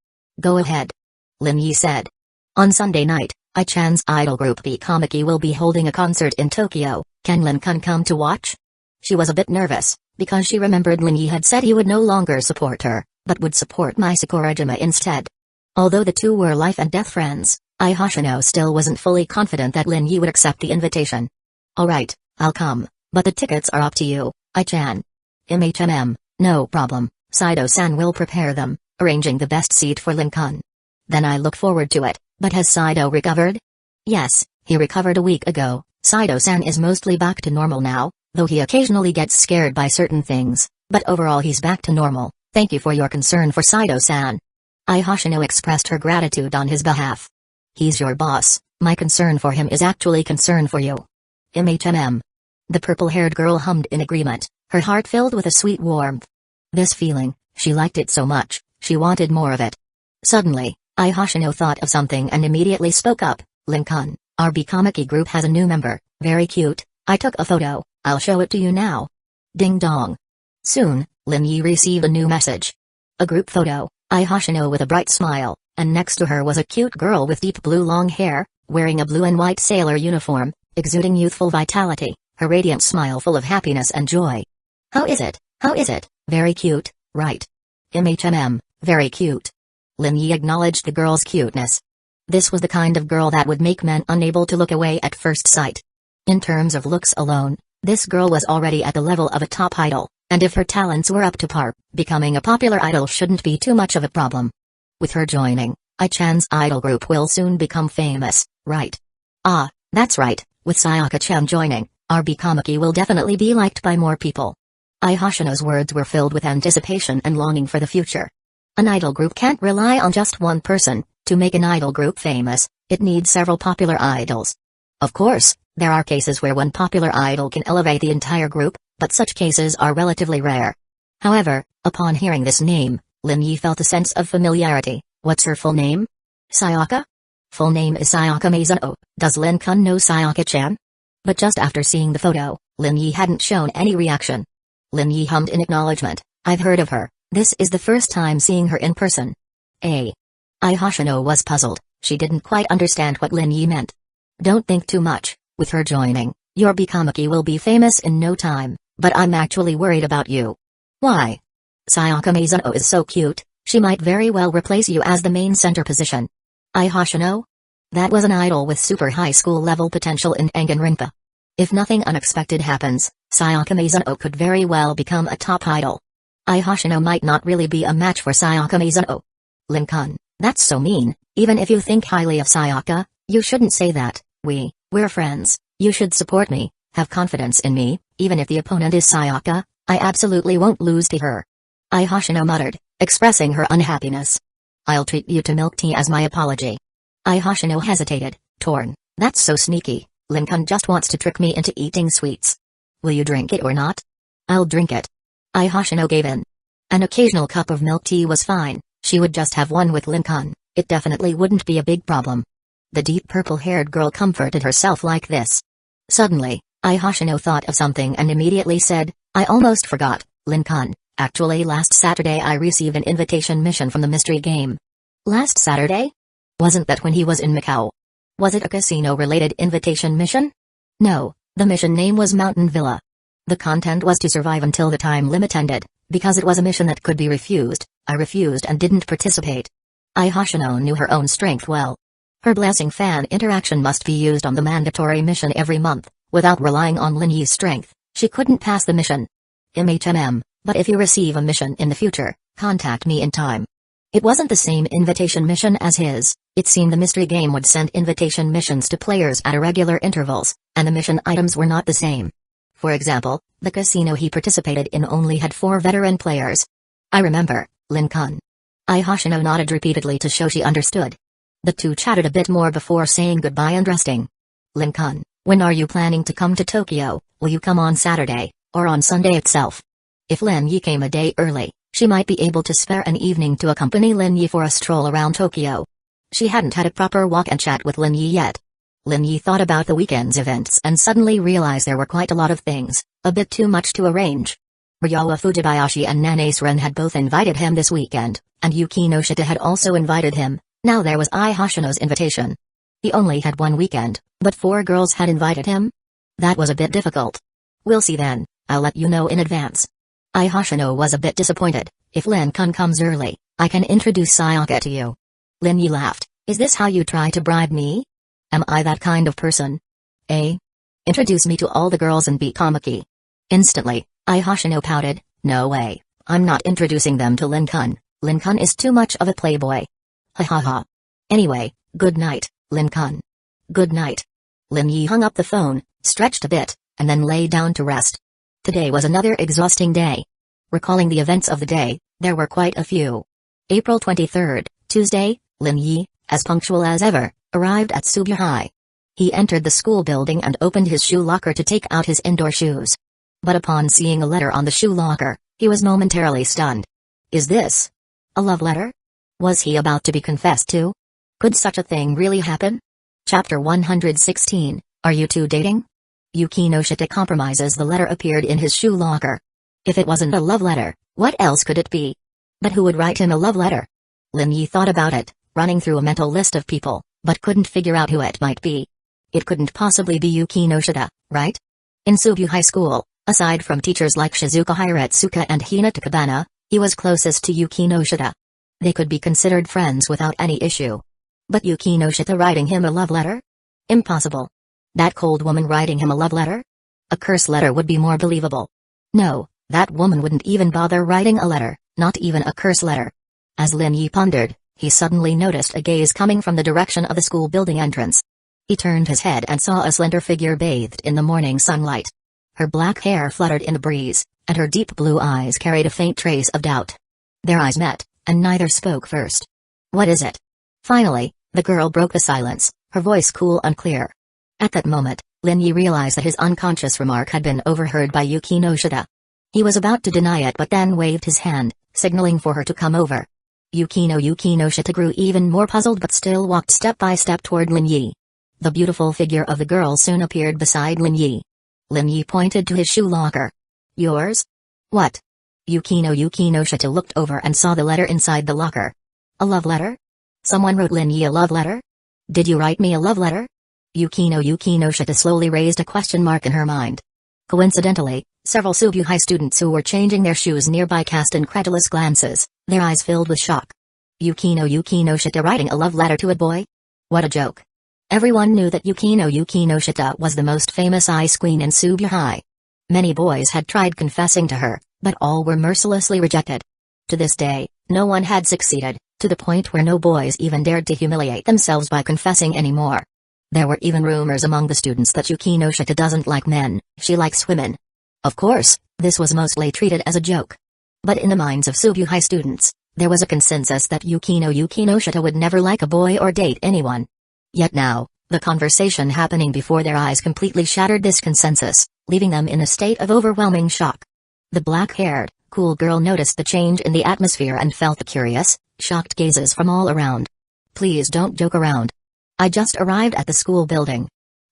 Go ahead. Lin Yi said. On Sunday night, Ai-chan's idol group Bikamaki will be holding a concert in Tokyo. Can Lin-kun come to watch? She was a bit nervous, because she remembered Lin Yi had said he would no longer support her, but would support Mai Sakurajima instead. Although the two were life and death friends, Ai Hoshino still wasn't fully confident that Lin Yi would accept the invitation. Alright, I'll come, but the tickets are up to you, Ai-chan. No problem, Saido-san will prepare them, arranging the best seat for Lin-kun. Then I look forward to it, but has Saido recovered? Yes, he recovered a week ago. Saido-san is mostly back to normal now, though he occasionally gets scared by certain things, but overall he's back to normal. Thank you for your concern for Saido-san. Ai Hoshino expressed her gratitude on his behalf. He's your boss, my concern for him is actually concern for you. The purple-haired girl hummed in agreement, her heart filled with a sweet warmth. This feeling, she liked it so much, she wanted more of it. Suddenly, Ai Hoshino thought of something and immediately spoke up. Lin-kun, our Bikamaki group has a new member, very cute. I took a photo, I'll show it to you now. Ding dong. Soon, Lin Yi received a new message. A group photo, Ai Hoshino with a bright smile, and next to her was a cute girl with deep blue long hair, wearing a blue and white sailor uniform, exuding youthful vitality, her radiant smile full of happiness and joy. How is it? Very cute, right? Very cute. Lin Yi acknowledged the girl's cuteness. This was the kind of girl that would make men unable to look away at first sight. In terms of looks alone, This girl was already at the level of a top idol, and if her talents were up to par, becoming a popular idol shouldn't be too much of a problem. With her joining, Ai-chan's idol group will soon become famous, right? Ah, that's right, with Sayaka-chan joining, our Bikamaki will definitely be liked by more people. Ai Hoshino's words were filled with anticipation and longing for the future. An idol group can't rely on just one person. To make an idol group famous, it needs several popular idols. Of course, there are cases where one popular idol can elevate the entire group, but such cases are relatively rare. However, upon hearing this name, Lin Yi felt a sense of familiarity. What's her full name? Sayaka? Full name is Sayaka Mizuno. Does Lin-kun know Sayaka-chan? But just after seeing the photo, Lin Yi hadn't shown any reaction. Lin Yi hummed in acknowledgement. I've heard of her. This is the first time seeing her in person. Ai Hoshino was puzzled. She didn't quite understand what Lin Yi meant. Don't think too much. With her joining, your Bikamaki will be famous in no time, but I'm actually worried about you. Why? Sayaka Mizuno is so cute, she might very well replace you as the main center position. Ai Hoshino? That was an idol with super high school level potential in Engenrinpa. If nothing unexpected happens, Sayaka Mizuno could very well become a top idol. Ai Hoshino might not really be a match for Sayaka Mizuno. Lin-kun, that's so mean. Even if you think highly of Sayaka, you shouldn't say that. We're friends. You should support me, have confidence in me. Even if the opponent is Sayaka, I absolutely won't lose to her. Ai Hoshino muttered, expressing her unhappiness. I'll treat you to milk tea as my apology. Ai Hoshino hesitated, torn. That's so sneaky. Lin-kun just wants to trick me into eating sweets. Will you drink it or not? I'll drink it. Ai Hoshino gave in. An occasional cup of milk tea was fine. She would just have one with Lin-kun. It definitely wouldn't be a big problem. The deep purple-haired girl comforted herself like this. Suddenly, Ai Hoshino thought of something and immediately said, I almost forgot, Lin-kun. Actually last Saturday I received an invitation mission from the mystery game. Last Saturday? Wasn't that when he was in Macau? Was it a casino-related invitation mission? No, the mission name was Mountain Villa. The content was to survive until the time limit ended. Because it was a mission that could be refused, I refused and didn't participate. Ai Hoshino knew her own strength well. Her blessing fan interaction must be used on the mandatory mission every month. Without relying on Lin Yi's strength, she couldn't pass the mission. But if you receive a mission in the future, contact me in time. It wasn't the same invitation mission as his. It seemed the mystery game would send invitation missions to players at irregular intervals, and the mission items were not the same. For example, the casino he participated in only had 4 veteran players. I remember, Lin-kun. Ai Hoshino nodded repeatedly to show she understood. The two chatted a bit more before saying goodbye and resting. Lin-kun, when are you planning to come to Tokyo? Will you come on Saturday, or on Sunday itself? If Lin Yi came a day early, she might be able to spare an evening to accompany Lin Yi for a stroll around Tokyo. She hadn't had a proper walk and chat with Lin Yi yet. Lin Yi thought about the weekend's events and suddenly realized there were quite a lot of things, a bit too much to arrange. Ryowa Fujibayashi and Nanae Ren had both invited him this weekend, and Yuki Noshita had also invited him. Now there was Ai Hoshino's invitation. He only had one weekend, but 4 girls had invited him? That was a bit difficult. We'll see then, I'll let you know in advance. Ai Hoshino was a bit disappointed. If Lin-kun comes early, I can introduce Sayaka to you. Lin Yi laughed. Is this how you try to bribe me? Am I that kind of person? Introduce me to all the girls in Bikamaki. Instantly, Ai Hoshino pouted. No way, I'm not introducing them to Lin-kun. Lin-kun is too much of a playboy. Ha ha ha. Anyway, good night, Lin-kun. Good night. Lin Yi hung up the phone, stretched a bit, and then lay down to rest. Today was another exhausting day. Recalling the events of the day, there were quite a few. April 23rd, Tuesday, Lin Yi, as punctual as ever, arrived at Subu High. He entered the school building and opened his shoe locker to take out his indoor shoes. But upon seeing a letter on the shoe locker, he was momentarily stunned. Is this a love letter? Was he about to be confessed to? Could such a thing really happen? Chapter 116, Are you two dating? Yuki Noshita compromises. The letter appeared in his shoe locker. If it wasn't a love letter, what else could it be? But who would write him a love letter? Lin Yi thought about it, running through a mental list of people, but couldn't figure out who it might be. It couldn't possibly be Yuki Noshita, right? In Subu High School, aside from teachers like Shizuka Hiratsuka and Hina Takabana, he was closest to Yuki Noshita. They could be considered friends without any issue. But Yuki Noshita writing him a love letter? Impossible. That cold woman writing him a love letter? A curse letter would be more believable. No, that woman wouldn't even bother writing a letter, not even a curse letter. As Lin Yi pondered, he suddenly noticed a gaze coming from the direction of the school building entrance. He turned his head and saw a slender figure bathed in the morning sunlight. Her black hair fluttered in the breeze, and her deep blue eyes carried a faint trace of doubt. Their eyes met, and neither spoke first. "What is it?" Finally, the girl broke the silence, her voice cool and clear. At that moment, Lin Yi realized that his unconscious remark had been overheard by Yukino Shita. He was about to deny it but then waved his hand, signaling for her to come over. Yukino Shita grew even more puzzled but still walked step by step toward Lin Yi. The beautiful figure of the girl soon appeared beside Lin Yi. Lin Yi pointed to his shoe locker. "Yours?" "What?" Yukino Shita looked over and saw the letter inside the locker. "A love letter? Someone wrote Lin Yi a love letter? Did you write me a love letter?" Yukino Shita slowly raised a question mark in her mind. Coincidentally, several Subu High students who were changing their shoes nearby cast incredulous glances, their eyes filled with shock. Yukino Shita writing a love letter to a boy? What a joke. Everyone knew that Yukino Shita was the most famous ice queen in Subu High. Many boys had tried confessing to her, but all were mercilessly rejected. To this day, no one had succeeded, to the point where no boys even dared to humiliate themselves by confessing anymore. There were even rumors among the students that Yukino Shita doesn't like men, she likes women. Of course, this was mostly treated as a joke. But in the minds of Subu High students, there was a consensus that Yukino Shita would never like a boy or date anyone. Yet now, the conversation happening before their eyes completely shattered this consensus, leaving them in a state of overwhelming shock. The black-haired, cool girl noticed the change in the atmosphere and felt the curious, shocked gazes from all around. "Please don't joke around. I just arrived at the school building.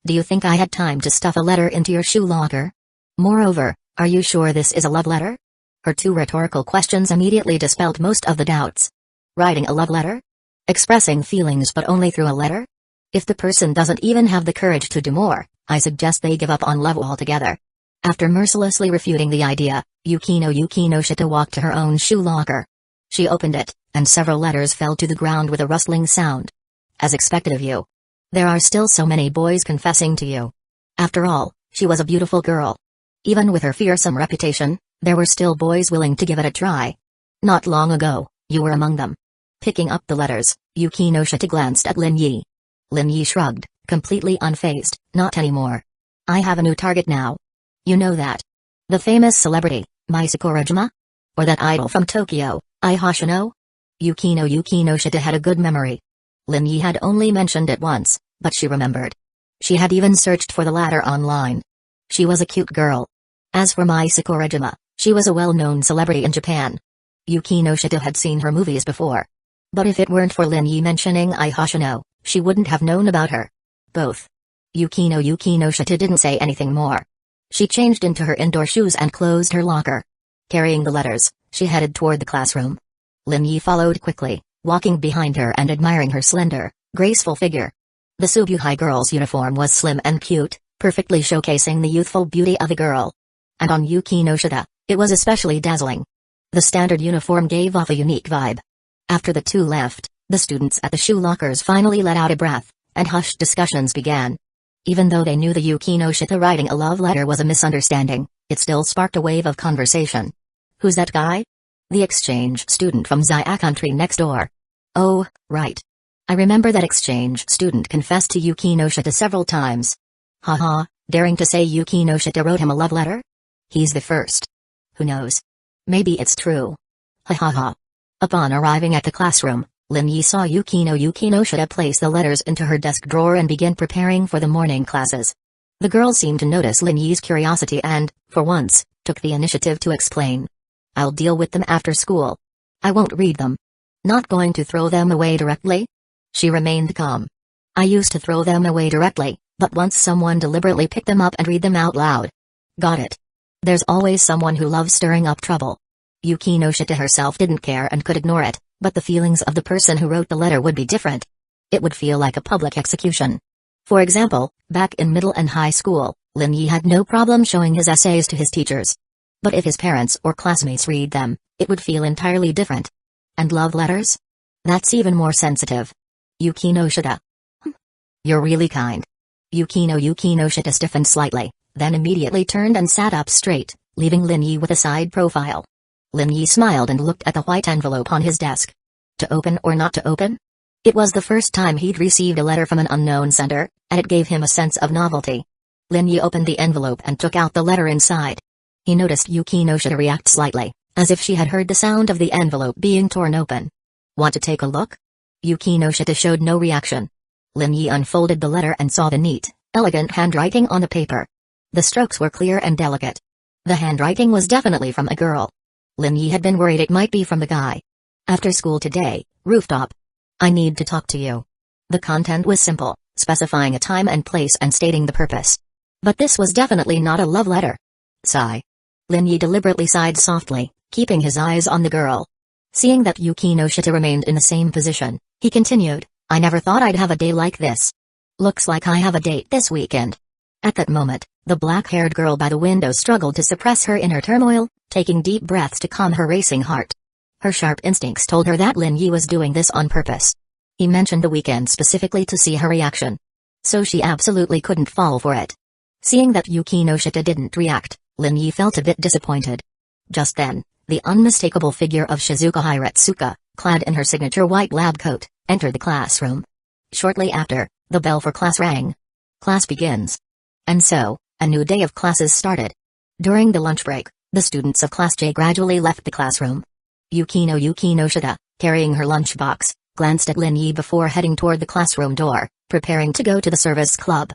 Do you think I had time to stuff a letter into your shoe locker? Moreover, are you sure this is a love letter?" Her two rhetorical questions immediately dispelled most of the doubts. Writing a love letter? Expressing feelings but only through a letter? If the person doesn't even have the courage to do more, I suggest they give up on love altogether. After mercilessly refuting the idea, Yukino Shita walked to her own shoe locker. She opened it, and several letters fell to the ground with a rustling sound. "As expected of you. There are still so many boys confessing to you." After all, she was a beautiful girl. Even with her fearsome reputation, there were still boys willing to give it a try. "Not long ago, you were among them." Picking up the letters, Yukino Shita glanced at Lin Yi. Lin Yi shrugged, completely unfazed. "Not anymore. I have a new target now. You know that? The famous celebrity, Mai Sakurajima? Or that idol from Tokyo, Ai Hoshino?" Yukino Shita had a good memory. Lin Yi had only mentioned it once, but she remembered. She had even searched for the latter online. She was a cute girl. As for Mai Sakurajima, she was a well-known celebrity in Japan. Yukino Shita had seen her movies before. But if it weren't for Lin Yi mentioning Ai Hoshino, she wouldn't have known about her. Both. Yukino Shita didn't say anything more. She changed into her indoor shoes and closed her locker. Carrying the letters, she headed toward the classroom. Lin Yi followed quickly, walking behind her and admiring her slender, graceful figure. The Subu High girl's uniform was slim and cute, perfectly showcasing the youthful beauty of a girl. And on Yukino Shita, it was especially dazzling. The standard uniform gave off a unique vibe. After the two left, the students at the shoe lockers finally let out a breath, and hushed discussions began. Even though they knew the Yukino Shita writing a love letter was a misunderstanding, it still sparked a wave of conversation. "Who's that guy?" "The exchange student from Zia country next door." "Oh, right. I remember that exchange student confessed to Yukino Shita several times." "Haha, daring to say Yukino Shita wrote him a love letter? He's the first. Who knows? Maybe it's true." "Ha ha ha." Upon arriving at the classroom, Lin Yi saw Yukino Shita place the letters into her desk drawer and begin preparing for the morning classes. The girl seemed to notice Lin Yi's curiosity and, for once, took the initiative to explain. "I'll deal with them after school. I won't read them." "Not going to throw them away directly?" She remained calm. "I used to throw them away directly, but once someone deliberately picked them up and read them out loud." "Got it. There's always someone who loves stirring up trouble." Yukino Shita herself didn't care and could ignore it, but the feelings of the person who wrote the letter would be different. It would feel like a public execution. For example, back in middle and high school, Lin Yi had no problem showing his essays to his teachers. But if his parents or classmates read them, it would feel entirely different. And love letters? That's even more sensitive. Yukino Shita. You're really kind. Yukino Shita stiffened slightly, then immediately turned and sat up straight, leaving Lin Yi with a side profile. Lin Yi smiled and looked at the white envelope on his desk. To open or not to open? It was the first time he'd received a letter from an unknown sender, and it gave him a sense of novelty. Lin Yi opened the envelope and took out the letter inside. He noticed Yukino Shita react slightly, as if she had heard the sound of the envelope being torn open. Want to take a look? Yukino Shita showed no reaction. Lin Yi unfolded the letter and saw the neat, elegant handwriting on the paper. The strokes were clear and delicate. The handwriting was definitely from a girl. Lin Yi had been worried it might be from the guy. After school today, rooftop. I need to talk to you. The content was simple, specifying a time and place and stating the purpose. But this was definitely not a love letter. Sigh. Lin Yi deliberately sighed softly, keeping his eyes on the girl. Seeing that Yukino Shita remained in the same position, he continued, I never thought I'd have a day like this. Looks like I have a date this weekend. At that moment, the black-haired girl by the window struggled to suppress her inner turmoil, taking deep breaths to calm her racing heart. Her sharp instincts told her that Lin Yi was doing this on purpose. He mentioned the weekend specifically to see her reaction. So she absolutely couldn't fall for it. Seeing that Yukino Shita didn't react, Lin Yi felt a bit disappointed. Just then, the unmistakable figure of Shizuka Hiretsuka, clad in her signature white lab coat, entered the classroom. Shortly after, the bell for class rang. Class begins. And so, a new day of classes started. During the lunch break, the students of Class J gradually left the classroom. Yukino Shita, carrying her lunchbox, glanced at Lin Yi before heading toward the classroom door, preparing to go to the service club.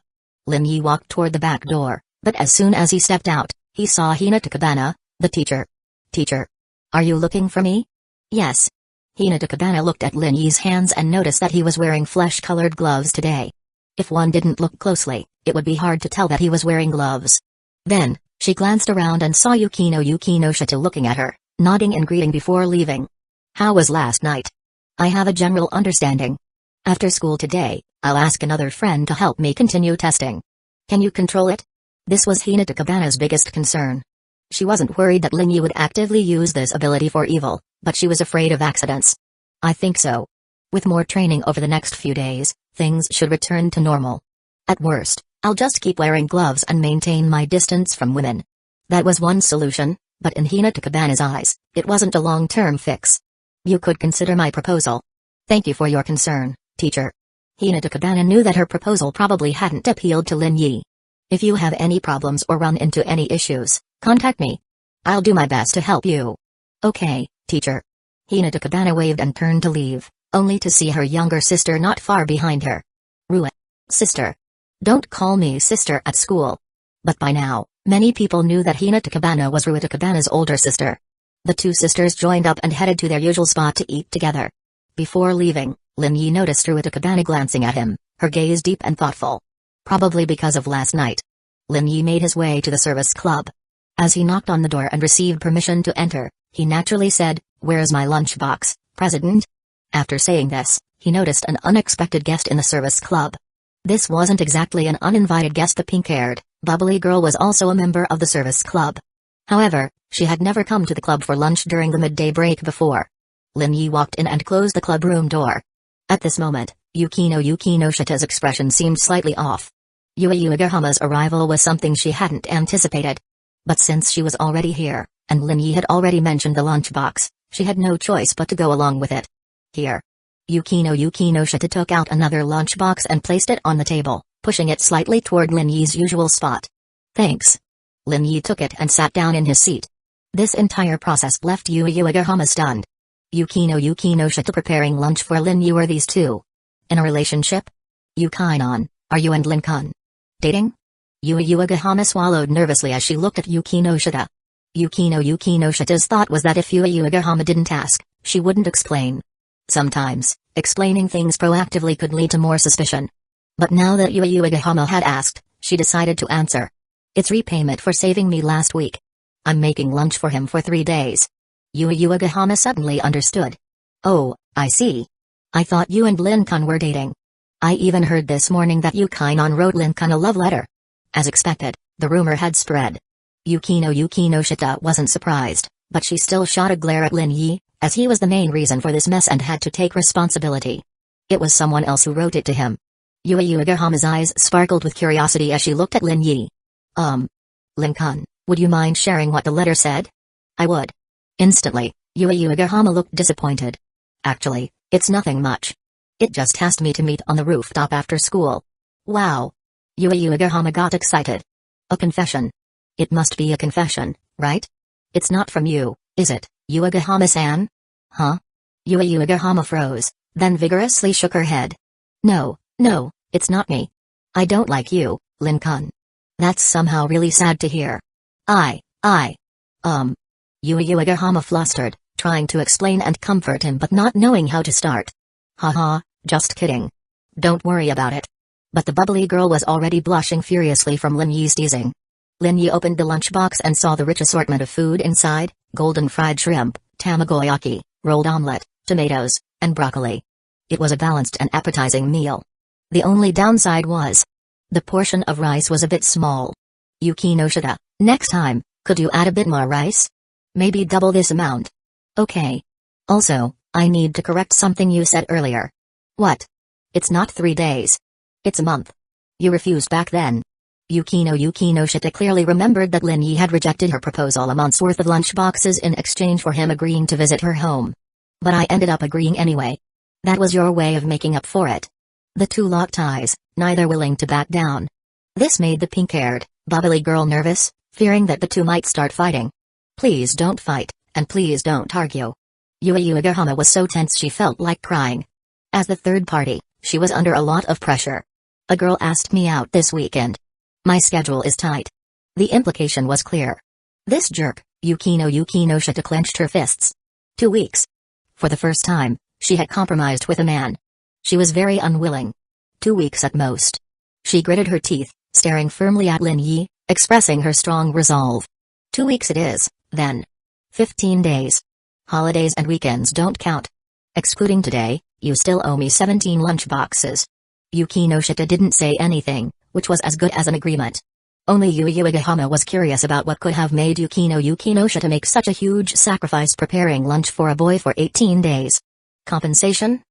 Lin Yi walked toward the back door, but as soon as he stepped out, he saw Hinata Kabana, the teacher. Teacher. Are you looking for me? Yes. Hinata Kabana looked at Lin Yi's hands and noticed that he was wearing flesh-colored gloves today. If one didn't look closely, it would be hard to tell that he was wearing gloves. Then, she glanced around and saw Yukino Shita looking at her, nodding in greeting before leaving. How was last night? I have a general understanding. After school today, I'll ask another friend to help me continue testing. Can you control it? This was Hinata Kabana's biggest concern. She wasn't worried that Lin Yi would actively use this ability for evil, but she was afraid of accidents. I think so. With more training over the next few days, things should return to normal. At worst, I'll just keep wearing gloves and maintain my distance from women. That was one solution, but in Hinata Kabana's eyes, it wasn't a long-term fix. You could consider my proposal. Thank you for your concern, teacher. Hinata Kabana knew that her proposal probably hadn't appealed to Lin Yi. If you have any problems or run into any issues, contact me. I'll do my best to help you. Okay, teacher. Hinata Kabana waved and turned to leave, only to see her younger sister not far behind her. Rua. Sister. Don't call me sister at school. But by now, many people knew that Hinata Kabana was Ruita Kabana's older sister. The two sisters joined up and headed to their usual spot to eat together. Before leaving, Lin Yi noticed Ruita Kabana glancing at him, her gaze deep and thoughtful. Probably because of last night. Lin Yi made his way to the service club. As he knocked on the door and received permission to enter, he naturally said, "Where's my lunchbox, President?" After saying this, he noticed an unexpected guest in the service club. This wasn't exactly an uninvited guest. The pink-haired, bubbly girl was also a member of the service club. However, she had never come to the club for lunch during the midday break before. Lin Yi walked in and closed the club room door. At this moment, Yukino Shita's expression seemed slightly off. Yui Uegahama's arrival was something she hadn't anticipated. But since she was already here, and Lin Yi had already mentioned the lunchbox, she had no choice but to go along with it. Here. Yukino Shita took out another lunchbox and placed it on the table, pushing it slightly toward Lin Yi's usual spot. Thanks. Lin Yi took it and sat down in his seat. This entire process left Yui Uegahama stunned. Yukino Shita preparing lunch for Lin Yi. Were these two in a relationship? Yukainon, are you and Lin-kun dating? Yui Uegahama swallowed nervously as she looked at Yukino Shita. Yukino Shita's thought was that if Yui Uegahama didn't ask, she wouldn't explain. Sometimes, explaining things proactively could lead to more suspicion. But now that Yui Uegahama had asked, she decided to answer. It's repayment for saving me last week. I'm making lunch for him for 3 days. Yui Uegahama suddenly understood. Oh, I see. I thought you and Lin-kun were dating. I even heard this morning that Yukainon wrote Lin-kun a love letter. As expected, the rumor had spread. Yukino Shita wasn't surprised, but she still shot a glare at Lin Yi, as he was the main reason for this mess and had to take responsibility. It was someone else who wrote it to him. Yui Uegahama's eyes sparkled with curiosity as she looked at Lin Yi. Lin-kun, would you mind sharing what the letter said? I would. Instantly, Yue Yuigahama looked disappointed. Actually, it's nothing much. It just asked me to meet on the rooftop after school. Wow. Yue Yuigahama got excited. A confession. It must be a confession, right? It's not from you, is it, Yuigahama-san? Huh? Yue Yuigahama froze, then vigorously shook her head. No, it's not me. I don't like you, Lin-kun. That's somehow really sad to hear. Yue Yuigahama flustered, trying to explain and comfort him but not knowing how to start. Haha, just kidding. Don't worry about it. But the bubbly girl was already blushing furiously from Lin Yi's teasing. Lin Yi opened the lunchbox and saw the rich assortment of food inside: golden fried shrimp, tamagoyaki, rolled omelette, tomatoes, and broccoli. It was a balanced and appetizing meal. The only downside was the portion of rice was a bit small. Yuki no Shita, next time, could you add a bit more rice? Maybe double this amount. Okay. Also, I need to correct something you said earlier. What? It's not 3 days. It's a month. You refused back then. Yuki no Shita clearly remembered that Lin Yi had rejected her proposal a month's worth of lunchboxes in exchange for him agreeing to visit her home. But I ended up agreeing anyway. That was your way of making up for it. The two locked eyes, neither willing to back down. This made the pink-haired, bubbly girl nervous, fearing that the two might start fighting. Please don't fight, and please don't argue. Yue Yuigahama was so tense she felt like crying. As the third party, she was under a lot of pressure. A girl asked me out this weekend. My schedule is tight. The implication was clear. This jerk, Yuki no Shita, clenched her fists. 2 weeks. For the first time, she had compromised with a man. She was very unwilling. 2 weeks at most. She gritted her teeth, staring firmly at Lin Yi, expressing her strong resolve. 2 weeks it is, then. 15 days. Holidays and weekends don't count. Excluding today, you still owe me 17 lunchboxes. Yuki no Shita didn't say anything, which was as good as an agreement. Only Yue Yuigahama was curious about what could have made Yuki no Shita make such a huge sacrifice preparing lunch for a boy for 18 days. Compensation?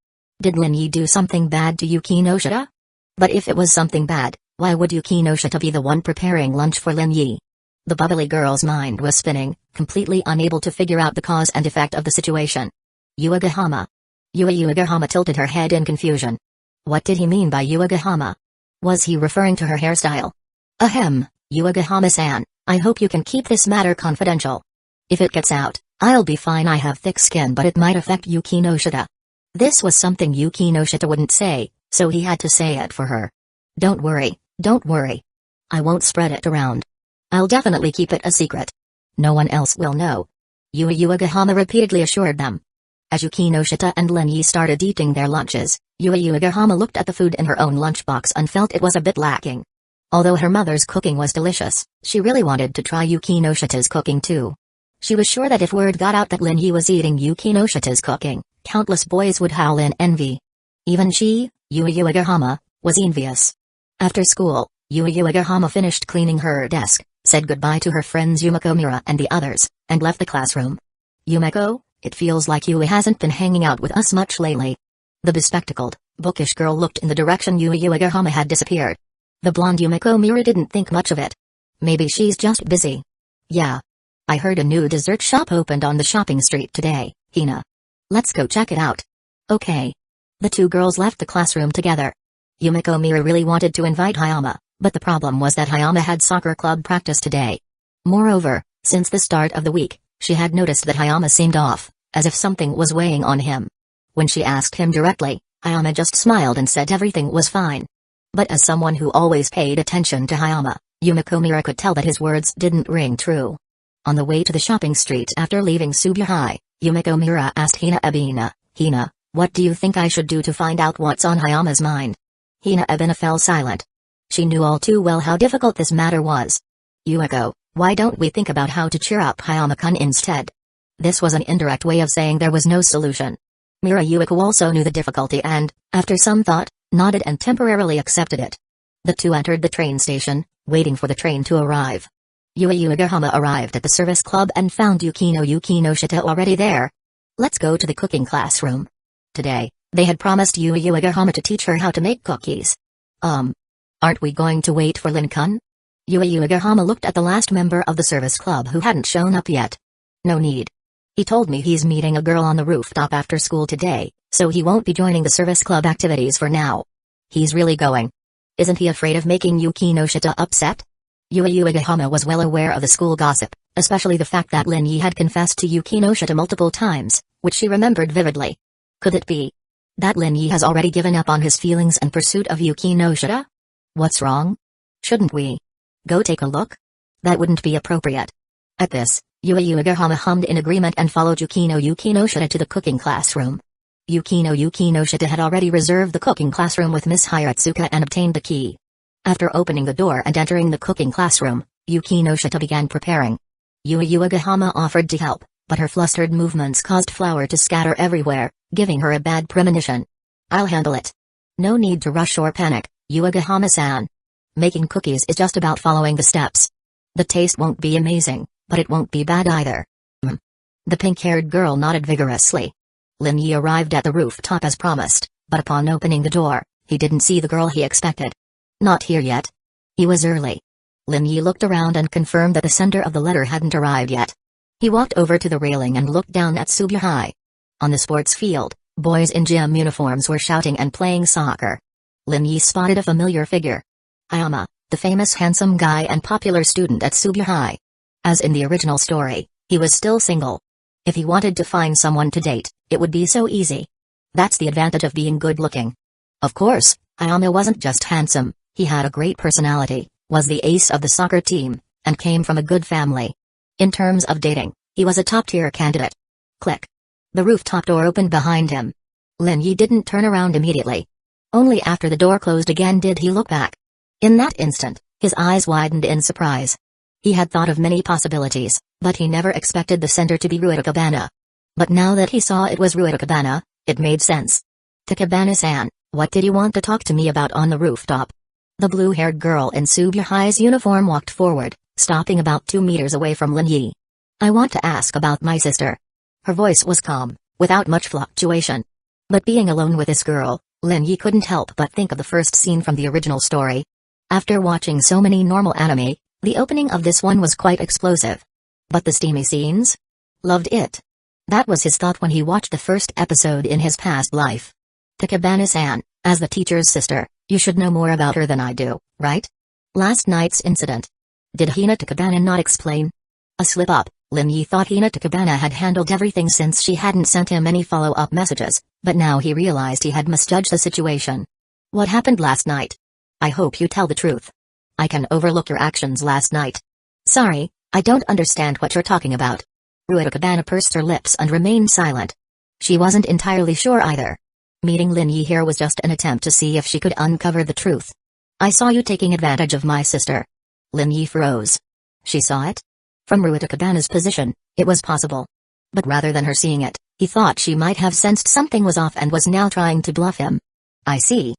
Did Lin Yi do something bad to Yuki no Shita? But if it was something bad, why would Yuki no Shita be the one preparing lunch for Lin Yi? The bubbly girl's mind was spinning, completely unable to figure out the cause and effect of the situation. Yuigahama. Yue Yuigahama tilted her head in confusion. What did he mean by Yuigahama? Was he referring to her hairstyle? Ahem, Yuigahama-san, I hope you can keep this matter confidential. If it gets out, I'll be fine. I have thick skin, but it might affect Yuki no Shita. This was something Yuki no Shita wouldn't say, so he had to say it for her. Don't worry. I won't spread it around. I'll definitely keep it a secret. No one else will know. Yue Yuigahama repeatedly assured them. As Yuki no Shita and Lin Yi started eating their lunches, Yue Yuigahama looked at the food in her own lunchbox and felt it was a bit lacking. Although her mother's cooking was delicious, she really wanted to try Yuki no Shita's cooking too. She was sure that if word got out that Lin Yi was eating Yuki no Shita's cooking, countless boys would howl in envy. Even she, Yue Yuigahama, was envious. After school, Yue Yuigahama finished cleaning her desk, said goodbye to her friends Yumeko Mira and the others, and left the classroom. Yumeko, it feels like Yue hasn't been hanging out with us much lately. The bespectacled, bookish girl looked in the direction Yue Yuigahama had disappeared. The blonde Yumeko Mira didn't think much of it. Maybe she's just busy. Yeah. I heard a new dessert shop opened on the shopping street today, Hina. Let's go check it out. Okay. The two girls left the classroom together. Yumeko Mira really wanted to invite Hayama, but the problem was that Hayama had soccer club practice today. Moreover, since the start of the week, she had noticed that Hayama seemed off, as if something was weighing on him. When she asked him directly, Hayama just smiled and said everything was fine. But as someone who always paid attention to Hayama, Yumeko Mira could tell that his words didn't ring true. On the way to the shopping street after leaving Subiu High, Yumeko Mira asked Hina Ebina, Hina, what do you think I should do to find out what's on Hayama's mind? Hina Ebina fell silent. She knew all too well how difficult this matter was. Yueko, why don't we think about how to cheer up Hayama-kun instead? This was an indirect way of saying there was no solution. Mira Yueko also knew the difficulty and, after some thought, nodded and temporarily accepted it. The two entered the train station, waiting for the train to arrive. Yue Yuigahama arrived at the service club and found Yuki no Shita already there. Let's go to the cooking classroom. Today, they had promised Yue Yuigahama to teach her how to make cookies. Aren't we going to wait for Lin-kun? Yui Uegahama looked at the last member of the service club who hadn't shown up yet. No need. He told me he's meeting a girl on the rooftop after school today, so he won't be joining the service club activities for now. He's really going. Isn't he afraid of making Yuki Noshita upset? Yui Uegahama was well aware of the school gossip, especially the fact that Lin Yi had confessed to Yuki Noshita multiple times, which she remembered vividly. Could it be that Lin Yi has already given up on his feelings and pursuit of Yuki Noshita? What's wrong? Shouldn't we go take a look? That wouldn't be appropriate. At this, Yui Uegahama hummed in agreement and followed Yuki Noshita to the cooking classroom. Yuki Noshita had already reserved the cooking classroom with Miss Hiratsuka and obtained the key. After opening the door and entering the cooking classroom, Yuki Noshita began preparing. Yui Uegahama offered to help, but her flustered movements caused flour to scatter everywhere, giving her a bad premonition. I'll handle it. No need to rush or panic, Uegahama-san. Making cookies is just about following the steps. The taste won't be amazing, but it won't be bad either. The pink-haired girl nodded vigorously. Lin Yi arrived at the rooftop as promised, but upon opening the door, he didn't see the girl he expected. Not here yet. He was early. Lin Yi looked around and confirmed that the sender of the letter hadn't arrived yet. He walked over to the railing and looked down at Subiu High. On the sports field, boys in gym uniforms were shouting and playing soccer. Lin Yi spotted a familiar figure. Ayama, the famous handsome guy and popular student at Subiu High. As in the original story, he was still single. If he wanted to find someone to date, it would be so easy. That's the advantage of being good-looking. Of course, Ayama wasn't just handsome, he had a great personality, was the ace of the soccer team, and came from a good family. In terms of dating, he was a top-tier candidate. Click. The rooftop door opened behind him. Lin Yi didn't turn around immediately. Only after the door closed again did he look back. In that instant, his eyes widened in surprise. He had thought of many possibilities, but he never expected the sender to be Ruitakabana. But now that he saw it was Ruitakabana, it made sense. Takabana-san, what did you want to talk to me about on the rooftop? The blue-haired girl in Subiu High's uniform walked forward, stopping about 2 meters away from Lin Yi. I want to ask about my sister. Her voice was calm, without much fluctuation. But being alone with this girl, Lin Yi couldn't help but think of the first scene from the original story. After watching so many normal anime, the opening of this one was quite explosive. But the steamy scenes? Loved it. That was his thought when he watched the first episode in his past life. Takabana-san, as the teacher's sister, you should know more about her than I do, right? Last night's incident. Did Hina Takabana not explain? A slip-up. Lin Yi thought Hina Takabana had handled everything since she hadn't sent him any follow-up messages, but now he realized he had misjudged the situation. What happened last night? I hope you tell the truth. I can overlook your actions last night. Sorry, I don't understand what you're talking about. Ruitakabana pursed her lips and remained silent. She wasn't entirely sure either. Meeting Lin Yi here was just an attempt to see if she could uncover the truth. I saw you taking advantage of my sister. Lin Yi froze. She saw it? From Ruitakabana's position, it was possible. But rather than her seeing it, he thought she might have sensed something was off and was now trying to bluff him. I see.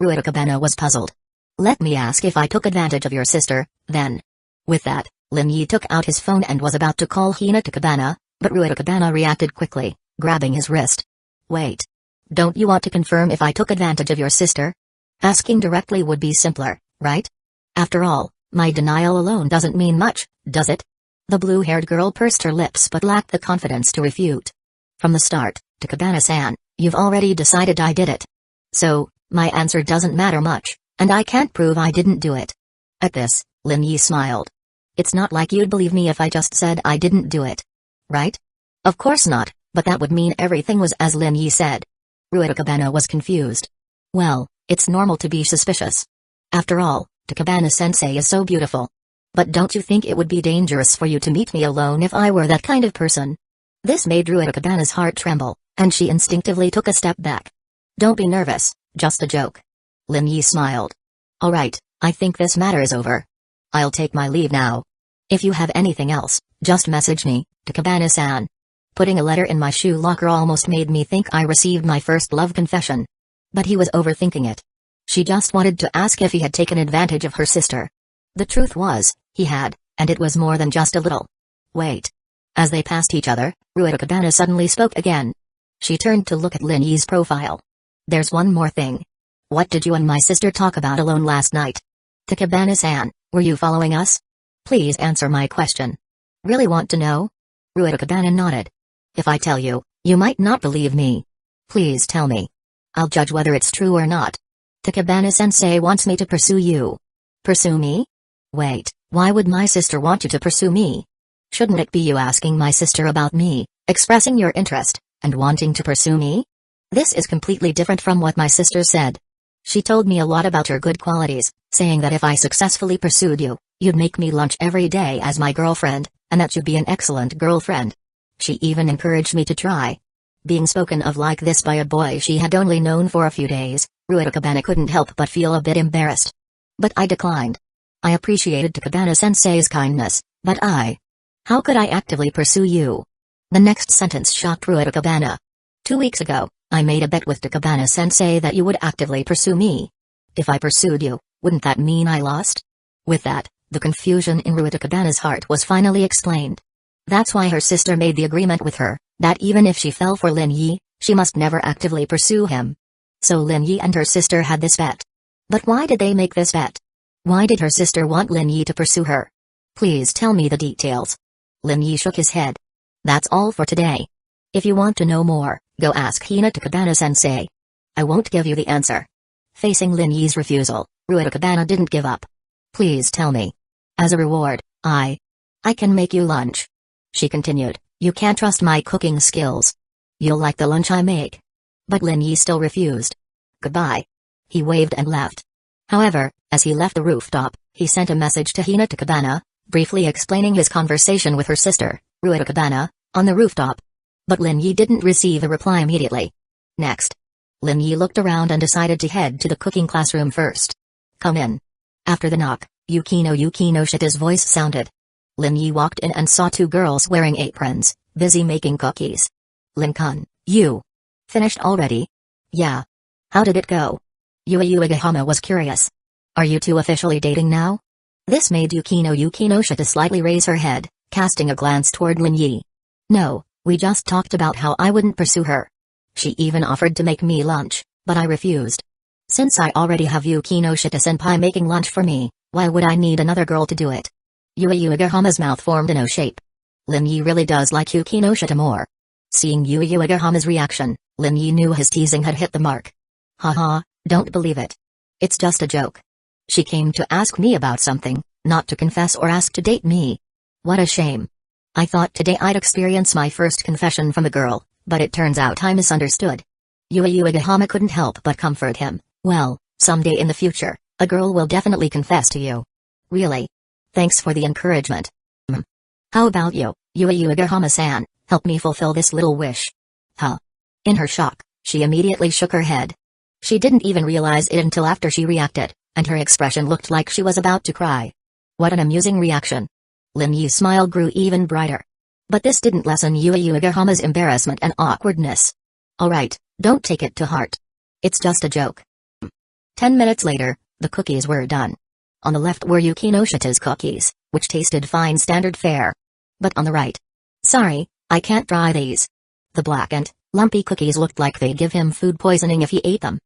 Ruitakabana was puzzled. Let me ask if I took advantage of your sister, then. With that, Lin Yi took out his phone and was about to call Hina Takabana, but Ruitakabana reacted quickly, grabbing his wrist. Wait. Don't you want to confirm if I took advantage of your sister? Asking directly would be simpler, right? After all, my denial alone doesn't mean much, does it? The blue-haired girl pursed her lips but lacked the confidence to refute. From the start, Takabana-san, you've already decided I did it. So, my answer doesn't matter much, and I can't prove I didn't do it. At this, Lin Yi smiled. It's not like you'd believe me if I just said I didn't do it. Right? Of course not, but that would mean everything was as Lin Yi said. Ruitakabana was confused. Well, it's normal to be suspicious. After all, Takabana-sensei is so beautiful. But don't you think it would be dangerous for you to meet me alone if I were that kind of person? This made Ruitakabana's heart tremble, and she instinctively took a step back. Don't be nervous, just a joke. Lin Yi smiled. All right, I think this matter is over. I'll take my leave now. If you have anything else, just message me, Takabana-san. Putting a letter in my shoe locker almost made me think I received my first love confession. But he was overthinking it. She just wanted to ask if he had taken advantage of her sister. The truth was, he had, and it was more than just a little. Wait. As they passed each other, Ruitakabana suddenly spoke again. She turned to look at Lin Yi's profile. There's one more thing. What did you and my sister talk about alone last night? Takabana-san, were you following us? Please answer my question. Really want to know? Ruitakabana nodded. If I tell you, you might not believe me. Please tell me. I'll judge whether it's true or not. Takabana-sensei wants me to pursue you. Pursue me? Wait, why would my sister want you to pursue me? Shouldn't it be you asking my sister about me, expressing your interest, and wanting to pursue me? This is completely different from what my sister said. She told me a lot about your good qualities, saying that if I successfully pursued you, you'd make me lunch every day as my girlfriend, and that you'd be an excellent girlfriend. She even encouraged me to try. Being spoken of like this by a boy she had only known for a few days, Ruitakabana couldn't help but feel a bit embarrassed. But I declined. I appreciated Takabana-sensei's kindness, but how could I actively pursue you? The next sentence shocked Ruitakabana. 2 weeks ago, I made a bet with Takabana-sensei that you would actively pursue me. If I pursued you, wouldn't that mean I lost? With that, the confusion in Ruitakabana's heart was finally explained. That's why her sister made the agreement with her, that even if she fell for Lin Yi, she must never actively pursue him. So Lin Yi and her sister had this bet. But why did they make this bet? Why did her sister want Lin Yi to pursue her? Please tell me the details. Lin Yi shook his head. That's all for today. If you want to know more, go ask Hina Takabana-sensei. I won't give you the answer. Facing Lin Yi's refusal, Ruitakabana didn't give up. Please tell me. As a reward, I can make you lunch. She continued, you can't trust my cooking skills. You'll like the lunch I make. But Lin Yi still refused. Goodbye. He waved and left. However, as he left the rooftop, he sent a message to Hina Takabana, briefly explaining his conversation with her sister, Ruitakabana, on the rooftop. But Lin Yi didn't receive a reply immediately. Next. Lin Yi looked around and decided to head to the cooking classroom first. Come in. After the knock, Yukino Shita's voice sounded. Lin Yi walked in and saw 2 girls wearing aprons, busy making cookies. Lin-kun, you finished already? Yeah. How did it go? Uegahama was curious. Are you 2 officially dating now? This made Yukino Shita slightly raise her head, casting a glance toward Lin Yi. No, we just talked about how I wouldn't pursue her. She even offered to make me lunch, but I refused. Since I already have Yukino Shita-senpai making lunch for me, why would I need another girl to do it? Uegahama's mouth formed an O shape. Lin Yi really does like Yukino Shita more. Seeing Uegahama's reaction, Lin Yi knew his teasing had hit the mark. Haha, don't believe it. It's just a joke. She came to ask me about something, not to confess or ask to date me. What a shame. I thought today I'd experience my first confession from a girl, but it turns out I misunderstood. Uegahama couldn't help but comfort him. Well, someday in the future, a girl will definitely confess to you. Really? Thanks for the encouragement. How about you, Uegahama-san, help me fulfill this little wish. Huh? In her shock, she immediately shook her head. She didn't even realize it until after she reacted, and her expression looked like she was about to cry. What an amusing reaction. Lin Yi's smile grew even brighter. But this didn't lessen Uegahama's embarrassment and awkwardness. Alright, don't take it to heart. It's just a joke. 10 minutes later, the cookies were done. On the left were Yukino Shita's cookies, which tasted fine standard fare. But on the right. Sorry, I can't try these. The blackened, lumpy cookies looked like they'd give him food poisoning if he ate them.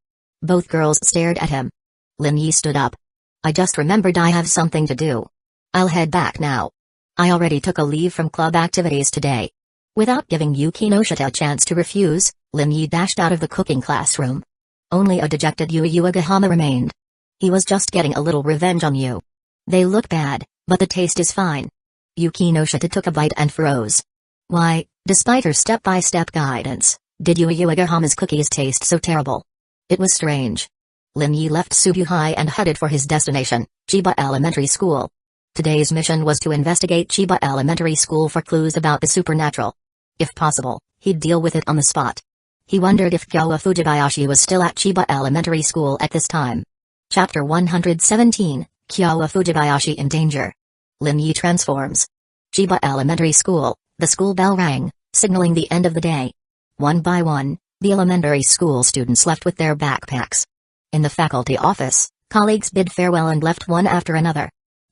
Both girls stared at him. Lin Yi stood up. I just remembered I have something to do. I'll head back now. I already took a leave from club activities today. Without giving Yukino Shita a chance to refuse, Lin Yi dashed out of the cooking classroom. Only a dejected Uegahama remained. He was just getting a little revenge on you. They look bad, but the taste is fine. Yukino Shita took a bite and froze. Why, despite her step-by-step guidance, did Uegahama's cookies taste so terrible? It was strange. Lin Yi left Subuhai and headed for his destination, Chiba Elementary School. Today's mission was to investigate Chiba Elementary School for clues about the supernatural. If possible, he'd deal with it on the spot. He wondered if Kyowa Fujibayashi was still at Chiba Elementary School at this time. Chapter 117, Kyowa Fujibayashi in Danger. Lin Yi transforms. Chiba Elementary School, the school bell rang, signaling the end of the day. One by one, the elementary school students left with their backpacks. In the faculty office, colleagues bid farewell and left one after another.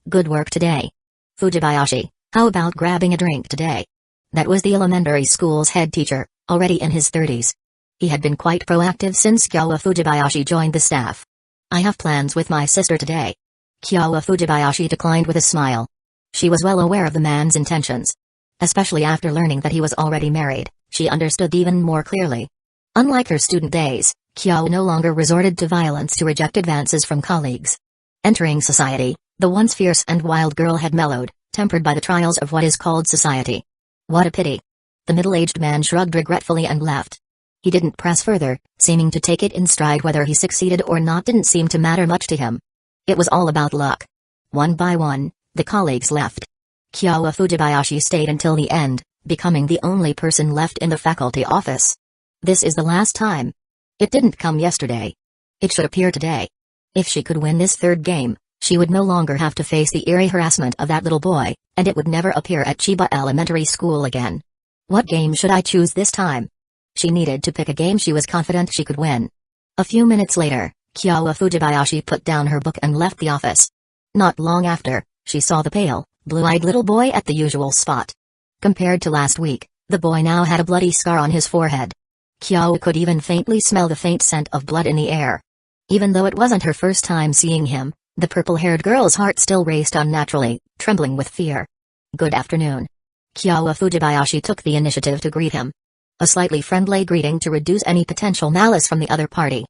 Good work today. Fujibayashi, how about grabbing a drink today? That was the elementary school's head teacher, already in his 30s. He had been quite proactive since Kyowa Fujibayashi joined the staff. I have plans with my sister today. Kyowa Fujibayashi declined with a smile. She was well aware of the man's intentions. Especially after learning that he was already married, she understood even more clearly. Unlike her student days, Kyowa no longer resorted to violence to reject advances from colleagues. Entering society, the once fierce and wild girl had mellowed, tempered by the trials of what is called society. What a pity. The middle-aged man shrugged regretfully and left. He didn't press further, seeming to take it in stride. Whether he succeeded or not didn't seem to matter much to him. It was all about luck. One by one, the colleagues left. Kyowa Fujibayashi stayed until the end, becoming the only person left in the faculty office. This is the last time. It didn't come yesterday. It should appear today. If she could win this third game, she would no longer have to face the eerie harassment of that little boy, and it would never appear at Chiba Elementary School again. What game should I choose this time? She needed to pick a game she was confident she could win. A few minutes later, Kyowa Fujibayashi put down her book and left the office. Not long after, she saw the pale, blue-eyed little boy at the usual spot. Compared to last week, the boy now had a bloody scar on his forehead. Kyowa could even faintly smell the faint scent of blood in the air. Even though it wasn't her first time seeing him, the purple-haired girl's heart still raced unnaturally, trembling with fear. Good afternoon. Kyowa Fujibayashi took the initiative to greet him. A slightly friendly greeting to reduce any potential malice from the other party.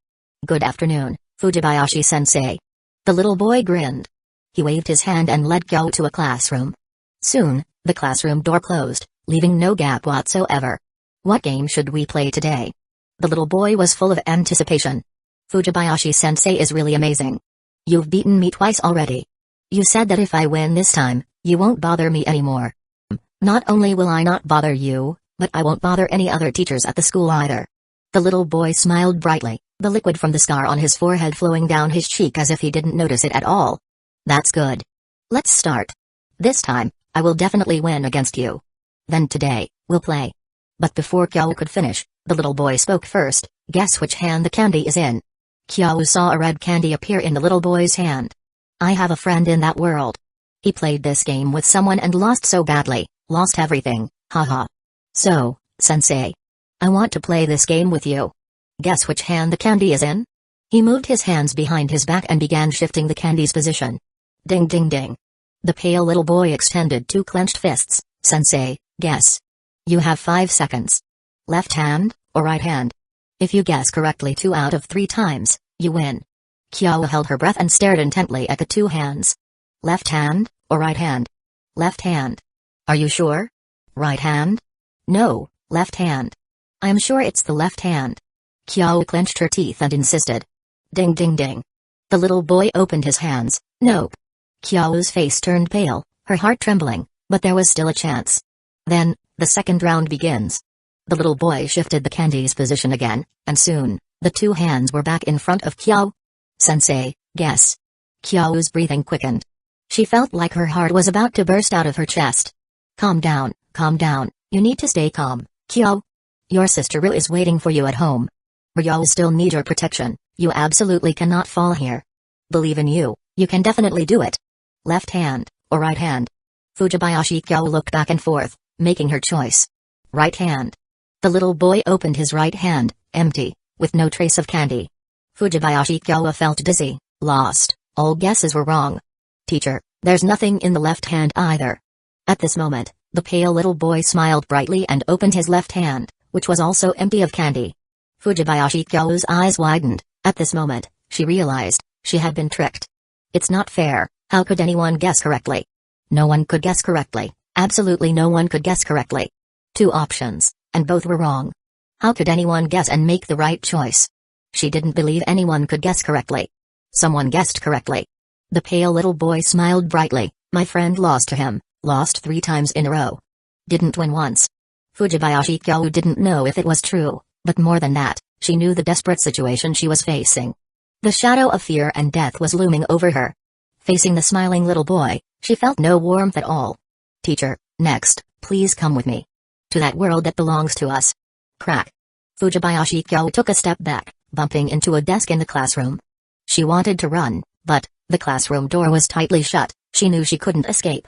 Good afternoon, Fujibayashi-sensei. The little boy grinned. He waved his hand and led Kyo to a classroom. Soon, the classroom door closed, leaving no gap whatsoever. What game should we play today? The little boy was full of anticipation. Fujibayashi-sensei is really amazing. You've beaten me twice already. You said that if I win this time, you won't bother me anymore. Not only will I not bother you, but I won't bother any other teachers at the school either. The little boy smiled brightly, the liquid from the scar on his forehead flowing down his cheek as if he didn't notice it at all. That's good. Let's start. This time, I will definitely win against you. Then today, we'll play. But before Kyo could finish, the little boy spoke first. Guess which hand the candy is in. Kyo saw a red candy appear in the little boy's hand. I have a friend in that world. He played this game with someone and lost so badly, lost everything, haha. So, sensei. I want to play this game with you. Guess which hand the candy is in? He moved his hands behind his back and began shifting the candy's position. Ding ding ding. The pale little boy extended two clenched fists. Sensei, guess. You have 5 seconds. Left hand, or right hand? If you guess correctly 2 out of 3 times, you win. Kyo held her breath and stared intently at the 2 hands. Left hand, or right hand? Left hand. Are you sure? Right hand? No, left hand. I'm sure it's the left hand. Kyo clenched her teeth and insisted. Ding ding ding. The little boy opened his hands. Nope. Kyo's face turned pale, her heart trembling, but there was still a chance. Then, the second round begins. The little boy shifted the candy's position again, and soon, the 2 hands were back in front of Kyo. Sensei, guess. Kyo's breathing quickened. She felt like her heart was about to burst out of her chest. Calm down, you need to stay calm, Kyo. Your sister Ryu is waiting for you at home. Ryu still need your protection, you absolutely cannot fall here. Believe in you, you can definitely do it. Left hand, or right hand? Fujibayashi Kyo looked back and forth, making her choice. Right hand. The little boy opened his right hand, empty, with no trace of candy. Fujibayashi Kyo felt dizzy, lost, all guesses were wrong. Teacher, there's nothing in the left hand either. At this moment, the pale little boy smiled brightly and opened his left hand, which was also empty of candy. Fujibayashi Kyo's eyes widened. At this moment, she realized, she had been tricked. It's not fair, how could anyone guess correctly? No one could guess correctly, absolutely no one could guess correctly. 2 options, and both were wrong. How could anyone guess and make the right choice? She didn't believe anyone could guess correctly. Someone guessed correctly. The pale little boy smiled brightly. My friend lost to him, lost 3 times in a row. Didn't win once. Fujibayashi Kyo didn't know if it was true, but more than that, she knew the desperate situation she was facing. The shadow of fear and death was looming over her. Facing the smiling little boy, she felt no warmth at all. Teacher, next, please come with me. To that world that belongs to us. Crack. Fujibayashi Kyo took a step back, bumping into a desk in the classroom. She wanted to run, but the classroom door was tightly shut. She knew she couldn't escape.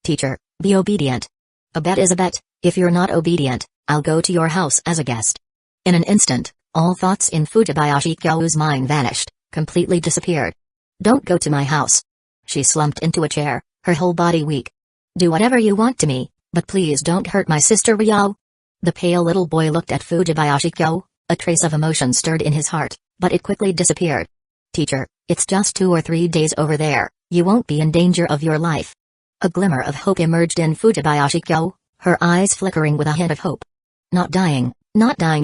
Teacher, be obedient. A bet is a bet. If you're not obedient, I'll go to your house as a guest. In an instant, all thoughts in Fujibayashi Kyo's mind vanished, completely disappeared. Don't go to my house. She slumped into a chair, her whole body weak. Do whatever you want to me, but please don't hurt my sister Ryo. The pale little boy looked at Fujibayashi Kyo, a trace of emotion stirred in his heart, but it quickly disappeared. Teacher, it's just 2 or 3 days over there, you won't be in danger of your life. A glimmer of hope emerged in Fujibayashi Kyo, her eyes flickering with a hint of hope. Not dying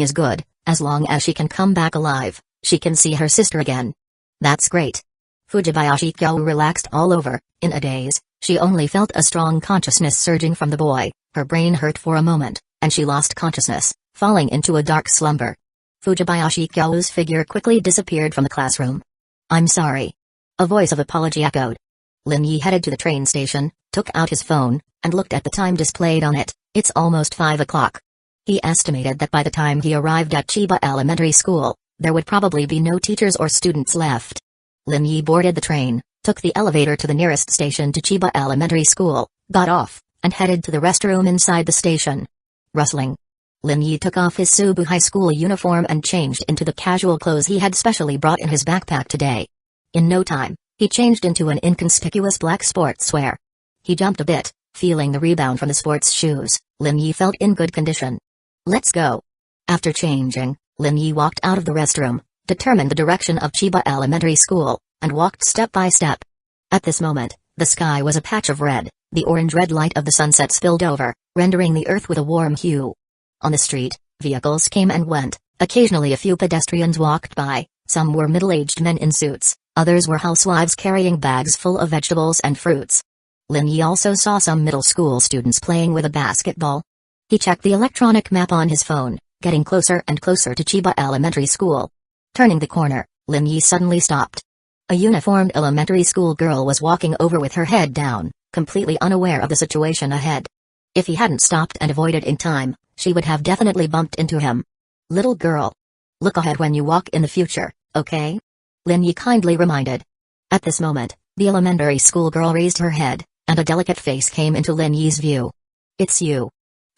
is good, as long as she can come back alive, she can see her sister again. That's great. Fujibayashi Kyo relaxed all over. In a daze, she only felt a strong consciousness surging from the boy, her brain hurt for a moment, and she lost consciousness, falling into a dark slumber. Fujibayashi Kyo's figure quickly disappeared from the classroom. I'm sorry. A voice of apology echoed. Lin Yi headed to the train station, took out his phone, and looked at the time displayed on it. It's almost 5 o'clock. He estimated that by the time he arrived at Chiba Elementary School, there would probably be no teachers or students left. Lin Yi boarded the train, took the elevator to the nearest station to Chiba Elementary School, got off, and headed to the restroom inside the station. Rustling. Lin Yi took off his Subu High School uniform and changed into the casual clothes he had specially brought in his backpack today. In no time, he changed into an inconspicuous black sportswear. He jumped a bit, feeling the rebound from the sports shoes. Lin Yi felt in good condition. Let's go. After changing, Lin Yi walked out of the restroom, determined the direction of Chiba Elementary School, and walked step by step. At this moment, the sky was a patch of red, the orange-red light of the sunset spilled over, rendering the earth with a warm hue. On the street, vehicles came and went, occasionally a few pedestrians walked by, some were middle-aged men in suits, others were housewives carrying bags full of vegetables and fruits. Lin Yi also saw some middle school students playing with a basketball. He checked the electronic map on his phone, getting closer and closer to Chiba Elementary School. Turning the corner, Lin Yi suddenly stopped. A uniformed elementary school girl was walking over with her head down, completely unaware of the situation ahead. If he hadn't stopped and avoided in time, she would have definitely bumped into him. Little girl. Look ahead when you walk in the future, okay? Lin Yi kindly reminded. At this moment, the elementary school girl raised her head, and a delicate face came into Lin Yi's view. It's you.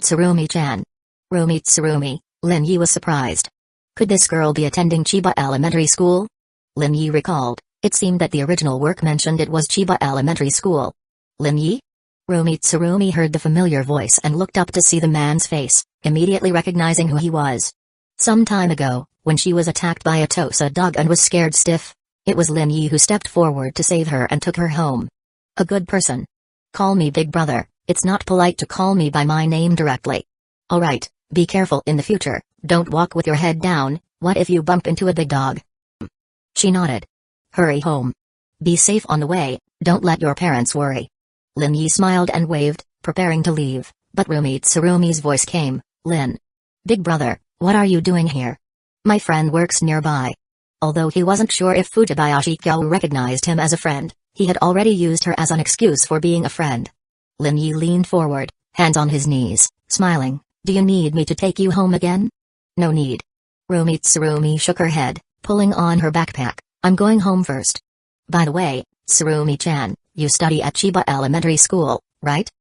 Tsurumi-chan. Rumi Tsurumi, Lin Yi was surprised. Could this girl be attending Chiba Elementary School? Lin Yi recalled, it seemed that the original work mentioned it was Chiba Elementary School. Lin Yi? Rumi Tsurumi heard the familiar voice and looked up to see the man's face, immediately recognizing who he was. Some time ago, when she was attacked by a Tosa dog and was scared stiff, it was Lin Yi who stepped forward to save her and took her home. A good person. Call me Big Brother, it's not polite to call me by my name directly. Alright, be careful in the future, don't walk with your head down, what if you bump into a big dog? She nodded. Hurry home. Be safe on the way, don't let your parents worry. Lin Yi smiled and waved, preparing to leave, but Rumi Tsurumi's voice came, Lin. Big Brother, what are you doing here? My friend works nearby. Although he wasn't sure if Fujibayashi Kyo recognized him as a friend, he had already used her as an excuse for being a friend. Lin Yi leaned forward, hands on his knees, smiling, do you need me to take you home again? No need. Rumi Tsurumi shook her head, pulling on her backpack, I'm going home first. By the way, Tsurumi-chan, you study at Chiba Elementary School, right?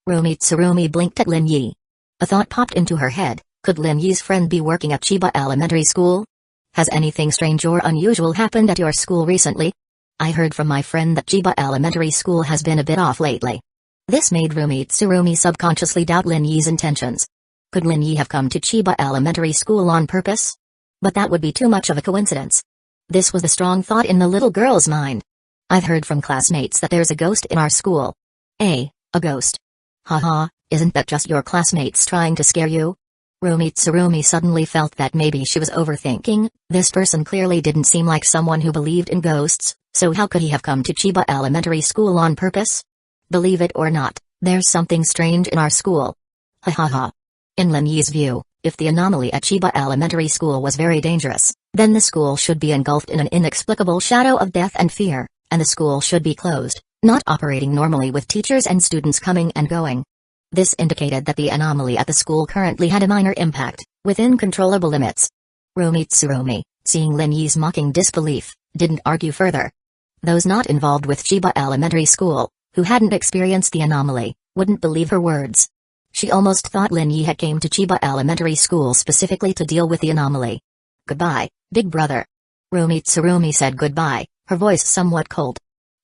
Rumi Tsurumi blinked at Lin Yi. A thought popped into her head, could Lin Yi's friend be working at Chiba Elementary School? Has anything strange or unusual happened at your school recently? I heard from my friend that Chiba Elementary School has been a bit off lately. This made Rumi Tsurumi subconsciously doubt Lin Yi's intentions. Could Lin Yi have come to Chiba Elementary School on purpose? But that would be too much of a coincidence. This was the strong thought in the little girl's mind. I've heard from classmates that there's a ghost in our school. A ghost. Haha, isn't that just your classmates trying to scare you? Rumi Tsurumi suddenly felt that maybe she was overthinking, this person clearly didn't seem like someone who believed in ghosts, so how could he have come to Chiba Elementary School on purpose? Believe it or not, there's something strange in our school. Ha ha ha. In Lin Yi's view, if the anomaly at Chiba Elementary School was very dangerous, then the school should be engulfed in an inexplicable shadow of death and fear, and the school should be closed, not operating normally with teachers and students coming and going. This indicated that the anomaly at the school currently had a minor impact, within controllable limits. Rumi Tsurumi, seeing Lin Yi's mocking disbelief, didn't argue further. Those not involved with Chiba Elementary School, who hadn't experienced the anomaly, wouldn't believe her words. She almost thought Lin Yi had came to Chiba Elementary School specifically to deal with the anomaly. Goodbye, Big Brother. Rumi Tsurumi said goodbye, her voice somewhat cold.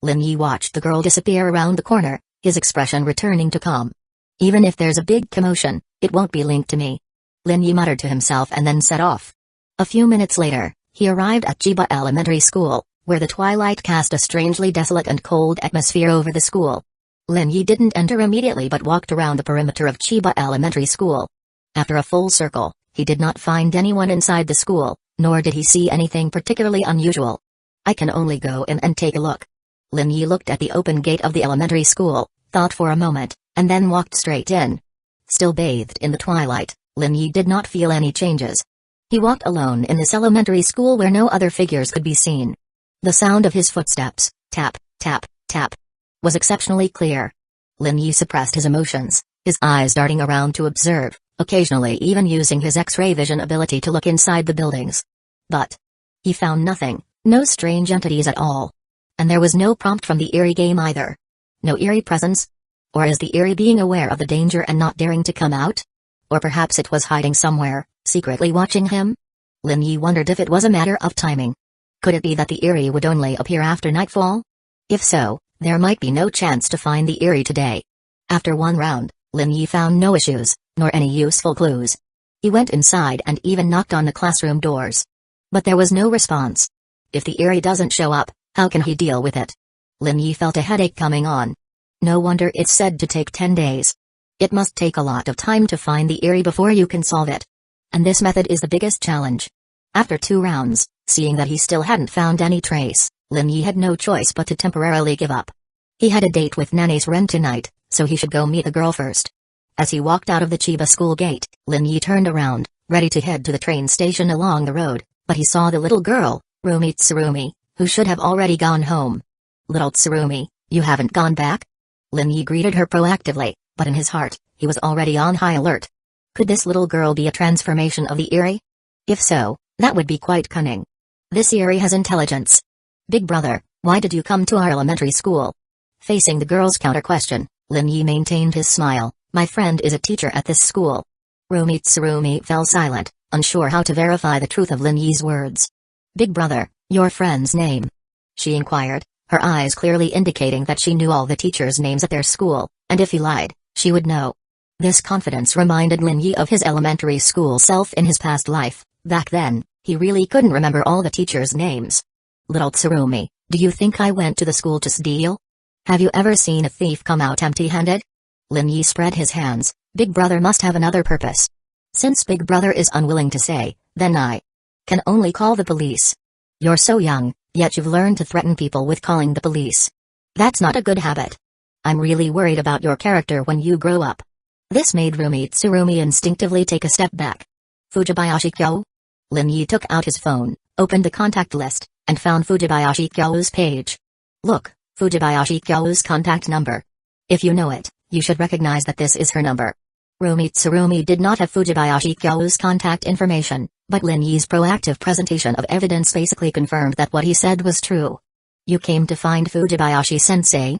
Lin Yi watched the girl disappear around the corner, his expression returning to calm. Even if there's a big commotion, it won't be linked to me. Lin Yi muttered to himself and then set off. A few minutes later, he arrived at Chiba Elementary School, where the twilight cast a strangely desolate and cold atmosphere over the school. Lin Yi didn't enter immediately but walked around the perimeter of Chiba Elementary School. After a full circle, he did not find anyone inside the school, nor did he see anything particularly unusual. I can only go in and take a look. Lin Yi looked at the open gate of the elementary school, thought for a moment, and then walked straight in. Still bathed in the twilight, Lin Yi did not feel any changes. He walked alone in this elementary school where no other figures could be seen. The sound of his footsteps, tap, tap, tap, was exceptionally clear. Lin Yi suppressed his emotions, his eyes darting around to observe, occasionally even using his X-ray vision ability to look inside the buildings. But he found nothing, no strange entities at all. And there was no prompt from the eerie game either. No eerie presence? Or is the eerie being aware of the danger and not daring to come out? Or perhaps it was hiding somewhere, secretly watching him? Lin Yi wondered if it was a matter of timing. Could it be that the eerie would only appear after nightfall? If so, there might be no chance to find the eerie today. After one round, Lin Yi found no issues, nor any useful clues. He went inside and even knocked on the classroom doors. But there was no response. If the eerie doesn't show up, how can he deal with it? Lin Yi felt a headache coming on. No wonder it's said to take 10 days. It must take a lot of time to find the eerie before you can solve it. And this method is the biggest challenge. After 2 rounds, seeing that he still hadn't found any trace, Lin Yi had no choice but to temporarily give up. He had a date with Nanny's Ren tonight, so he should go meet the girl first. As he walked out of the Chiba school gate, Lin Yi turned around, ready to head to the train station along the road, but he saw the little girl, Rumi Tsurumi, who should have already gone home. Little Tsurumi, you haven't gone back? Lin Yi greeted her proactively, but in his heart, he was already on high alert. Could this little girl be a transformation of the eerie? If so, that would be quite cunning. This eerie has intelligence. Big brother, why did you come to our elementary school? Facing the girl's counter-question, Lin Yi maintained his smile. My friend is a teacher at this school. Rumi Tsurumi fell silent, unsure how to verify the truth of Lin Yi's words. Big brother, your friend's name? She inquired, her eyes clearly indicating that she knew all the teachers' names at their school, and if he lied, she would know. This confidence reminded Lin Yi of his elementary school self in his past life. Back then, he really couldn't remember all the teachers' names. Little Tsurumi, do you think I went to the school to steal? Have you ever seen a thief come out empty-handed? Lin Yi spread his hands. Big brother must have another purpose. Since Big brother is unwilling to say, then I can only call the police. You're so young, yet you've learned to threaten people with calling the police. That's not a good habit. I'm really worried about your character when you grow up. This made Rumi Tsurumi instinctively take a step back. Fujibayashi Kyo? Lin Yi took out his phone, opened the contact list, and found Fujibayashi Kyo's page. Look, Fujibayashi Kyo's contact number. If you know it, you should recognize that this is her number. Rumi Tsurumi did not have Fujibayashi Kyo's contact information, but Lin Yi's proactive presentation of evidence basically confirmed that what he said was true. You came to find Fujibayashi-sensei?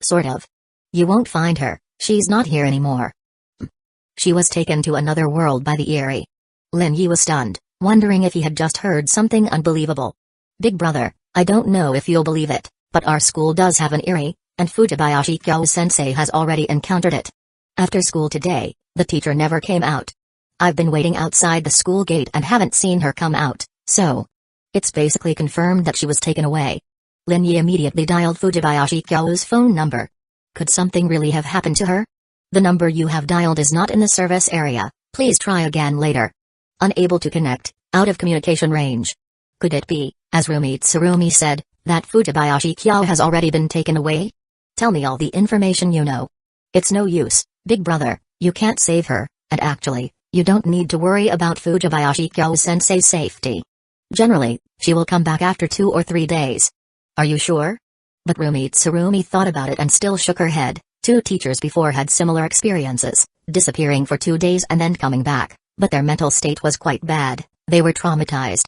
Sort of. You won't find her, she's not here anymore. She was taken to another world by the eerie. Lin Yi was stunned, wondering if he had just heard something unbelievable. Big brother, I don't know if you'll believe it, but our school does have an eerie, and Fujibayashi Kyo-sensei has already encountered it. After school today, the teacher never came out. I've been waiting outside the school gate and haven't seen her come out, so it's basically confirmed that she was taken away. Lin Yi immediately dialed Fujibayashi Kyo's phone number. Could something really have happened to her? The number you have dialed is not in the service area, please try again later. Unable to connect, out of communication range. Could it be, as Rumi Tsurumi said, that Fujibayashi Kyo has already been taken away? Tell me all the information you know. It's no use, big brother, you can't save her, and actually, you don't need to worry about Fujibayashi Kyo-sensei's safety. Generally, she will come back after 2 or 3 days. Are you sure? But Rumi Tsurumi thought about it and still shook her head. 2 teachers before had similar experiences, disappearing for 2 days and then coming back, but their mental state was quite bad, they were traumatized.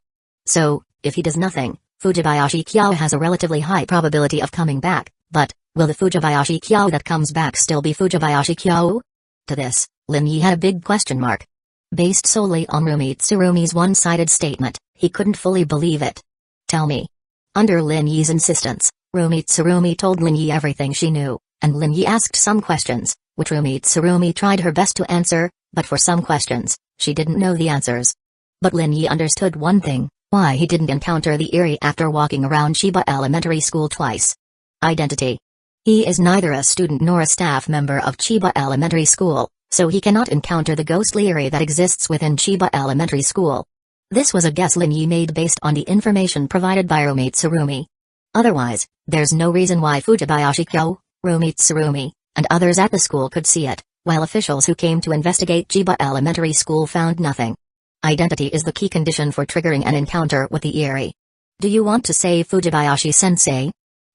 So, if he does nothing, Fujibayashi Kyo has a relatively high probability of coming back, but will the Fujibayashi Kyo that comes back still be Fujibayashi Kyo? To this, Lin Yi had a big question mark. Based solely on Rumi Tsurumi's one-sided statement, he couldn't fully believe it. Tell me. Under Lin Yi's insistence, Rumi Tsurumi told Lin Yi everything she knew, and Lin Yi asked some questions, which Rumi Tsurumi tried her best to answer, but for some questions, she didn't know the answers. But Lin Yi understood one thing, why he didn't encounter the Eri after walking around Chiba Elementary School twice. Identity. He is neither a student nor a staff member of Chiba Elementary School, so he cannot encounter the ghostly Eri that exists within Chiba Elementary School. This was a guess Lin Yi made based on the information provided by Rumi Tsurumi. Otherwise, there's no reason why Fujibayashi Kyo, Rumi Tsurumi, and others at the school could see it, while officials who came to investigate Chiba Elementary School found nothing. Identity is the key condition for triggering an encounter with the Eri. Do you want to save Fujibayashi-sensei?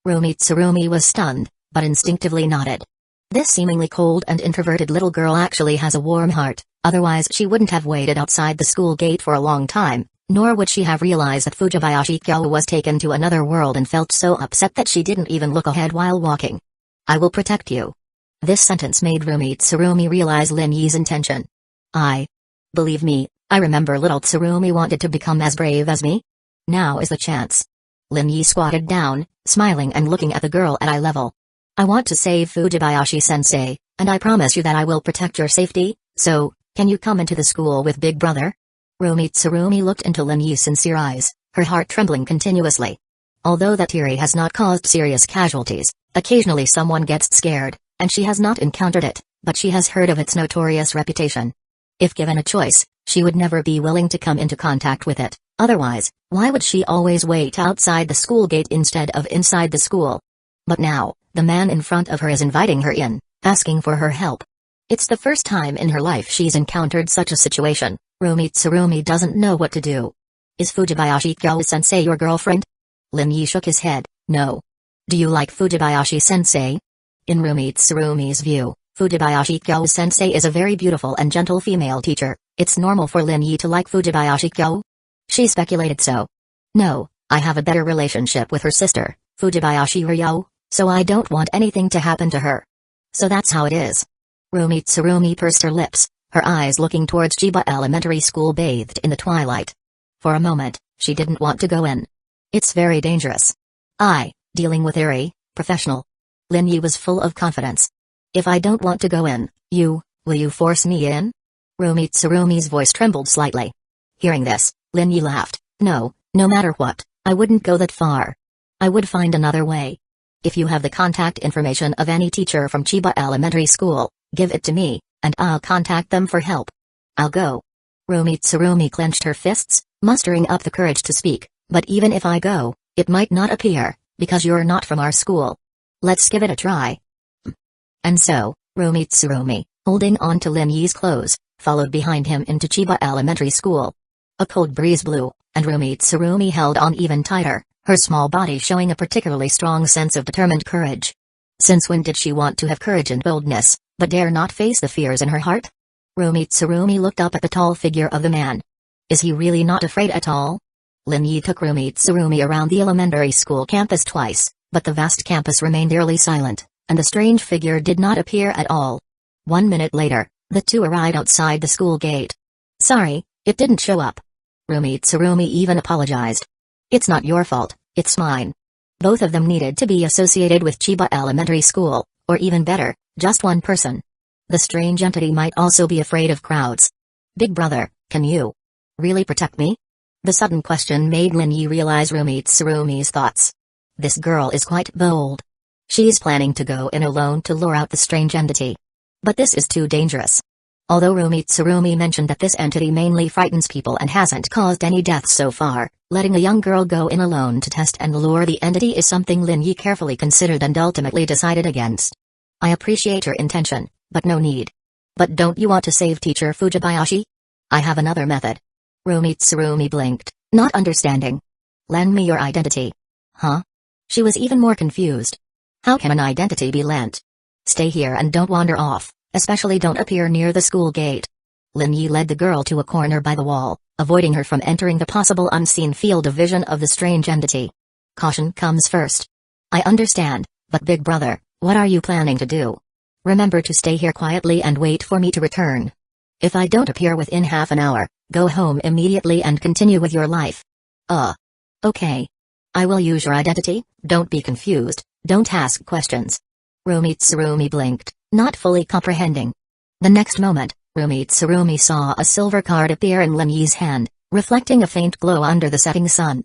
Rumi Tsurumi was stunned, but instinctively nodded. This seemingly cold and introverted little girl actually has a warm heart, otherwise she wouldn't have waited outside the school gate for a long time, nor would she have realized that Fujibayashi Kyo was taken to another world and felt so upset that she didn't even look ahead while walking. I will protect you. This sentence made Rumi Tsurumi realize Lin Yi's intention. Believe me, I remember little Tsurumi wanted to become as brave as me. Now is the chance. Lin Yi squatted down, smiling and looking at the girl at eye level. I want to save Fujibayashi-sensei, and I promise you that I will protect your safety, so, can you come into the school with Big Brother? Rumi Tsurumi looked into Lin Yi's sincere eyes, her heart trembling continuously. Although that Eri has not caused serious casualties, occasionally someone gets scared, and she has not encountered it, but she has heard of its notorious reputation. If given a choice, she would never be willing to come into contact with it, otherwise, why would she always wait outside the school gate instead of inside the school? But now, the man in front of her is inviting her in, asking for her help. It's the first time in her life she's encountered such a situation. Rumi Tsurumi doesn't know what to do. Is Fujibayashi Kyo-sensei your girlfriend? Lin Yi shook his head, no. Do you like Fujibayashi-sensei? In Rumi Tsurumi's view, Fujibayashi Kyo-sensei is a very beautiful and gentle female teacher. It's normal for Lin Yi to like Fujibayashi Kyo. She speculated so. No, I have a better relationship with her sister, Fujibayashi Ryo, so I don't want anything to happen to her. So that's how it is. Rumi Tsurumi pursed her lips, her eyes looking towards Chiba Elementary School bathed in the twilight. For a moment, she didn't want to go in. It's very dangerous. Dealing with Eri, professional. Lin Yi was full of confidence. If I don't want to go in, will you force me in? Rumi Tsurumi's voice trembled slightly. Hearing this, Lin Yi laughed. No matter what, I wouldn't go that far. I would find another way. If you have the contact information of any teacher from Chiba Elementary School, give it to me, and I'll contact them for help. I'll go. Rumi Tsurumi clenched her fists, mustering up the courage to speak, but even if I go, it might not appear, because you're not from our school. Let's give it a try. And so, Rumi Tsurumi, holding on to Lin Yi's clothes, followed behind him into Chiba Elementary School. A cold breeze blew, and Rumi Tsurumi held on even tighter, her small body showing a particularly strong sense of determined courage. Since when did she want to have courage and boldness, but dare not face the fears in her heart? Rumi Tsurumi looked up at the tall figure of the man. Is he really not afraid at all? Lin Yi took Rumi Tsurumi around the elementary school campus twice, but the vast campus remained eerily silent, and the strange figure did not appear at all. 1 minute later, the two arrived outside the school gate. Sorry, it didn't show up. Rumi Tsurumi even apologized. It's not your fault, it's mine. Both of them needed to be associated with Chiba Elementary School, or even better, just one person. The strange entity might also be afraid of crowds. Big Brother, can you really protect me? The sudden question made Lin Yi realize Rumi Tsurumi's thoughts. This girl is quite bold. She's planning to go in alone to lure out the strange entity. But this is too dangerous. Although Rumi Tsurumi mentioned that this entity mainly frightens people and hasn't caused any deaths so far, letting a young girl go in alone to test and lure the entity is something Lin Yi carefully considered and ultimately decided against. I appreciate your intention, but no need. But don't you want to save teacher Fujibayashi? I have another method. Rumi Tsurumi blinked, not understanding. Lend me your identity. Huh? She was even more confused. How can an identity be lent? Stay here and don't wander off, especially don't appear near the school gate. Lin Yi led the girl to a corner by the wall, avoiding her from entering the possible unseen field of vision of the strange entity. Caution comes first. I understand, but Big Brother, what are you planning to do? Remember to stay here quietly and wait for me to return. If I don't appear within half an hour, go home immediately and continue with your life. Okay. I will use your identity, don't be confused, don't ask questions. Tsurumi blinked, not fully comprehending. The next moment, Tsurumi saw a silver card appear in Lin Yi's hand, reflecting a faint glow under the setting sun.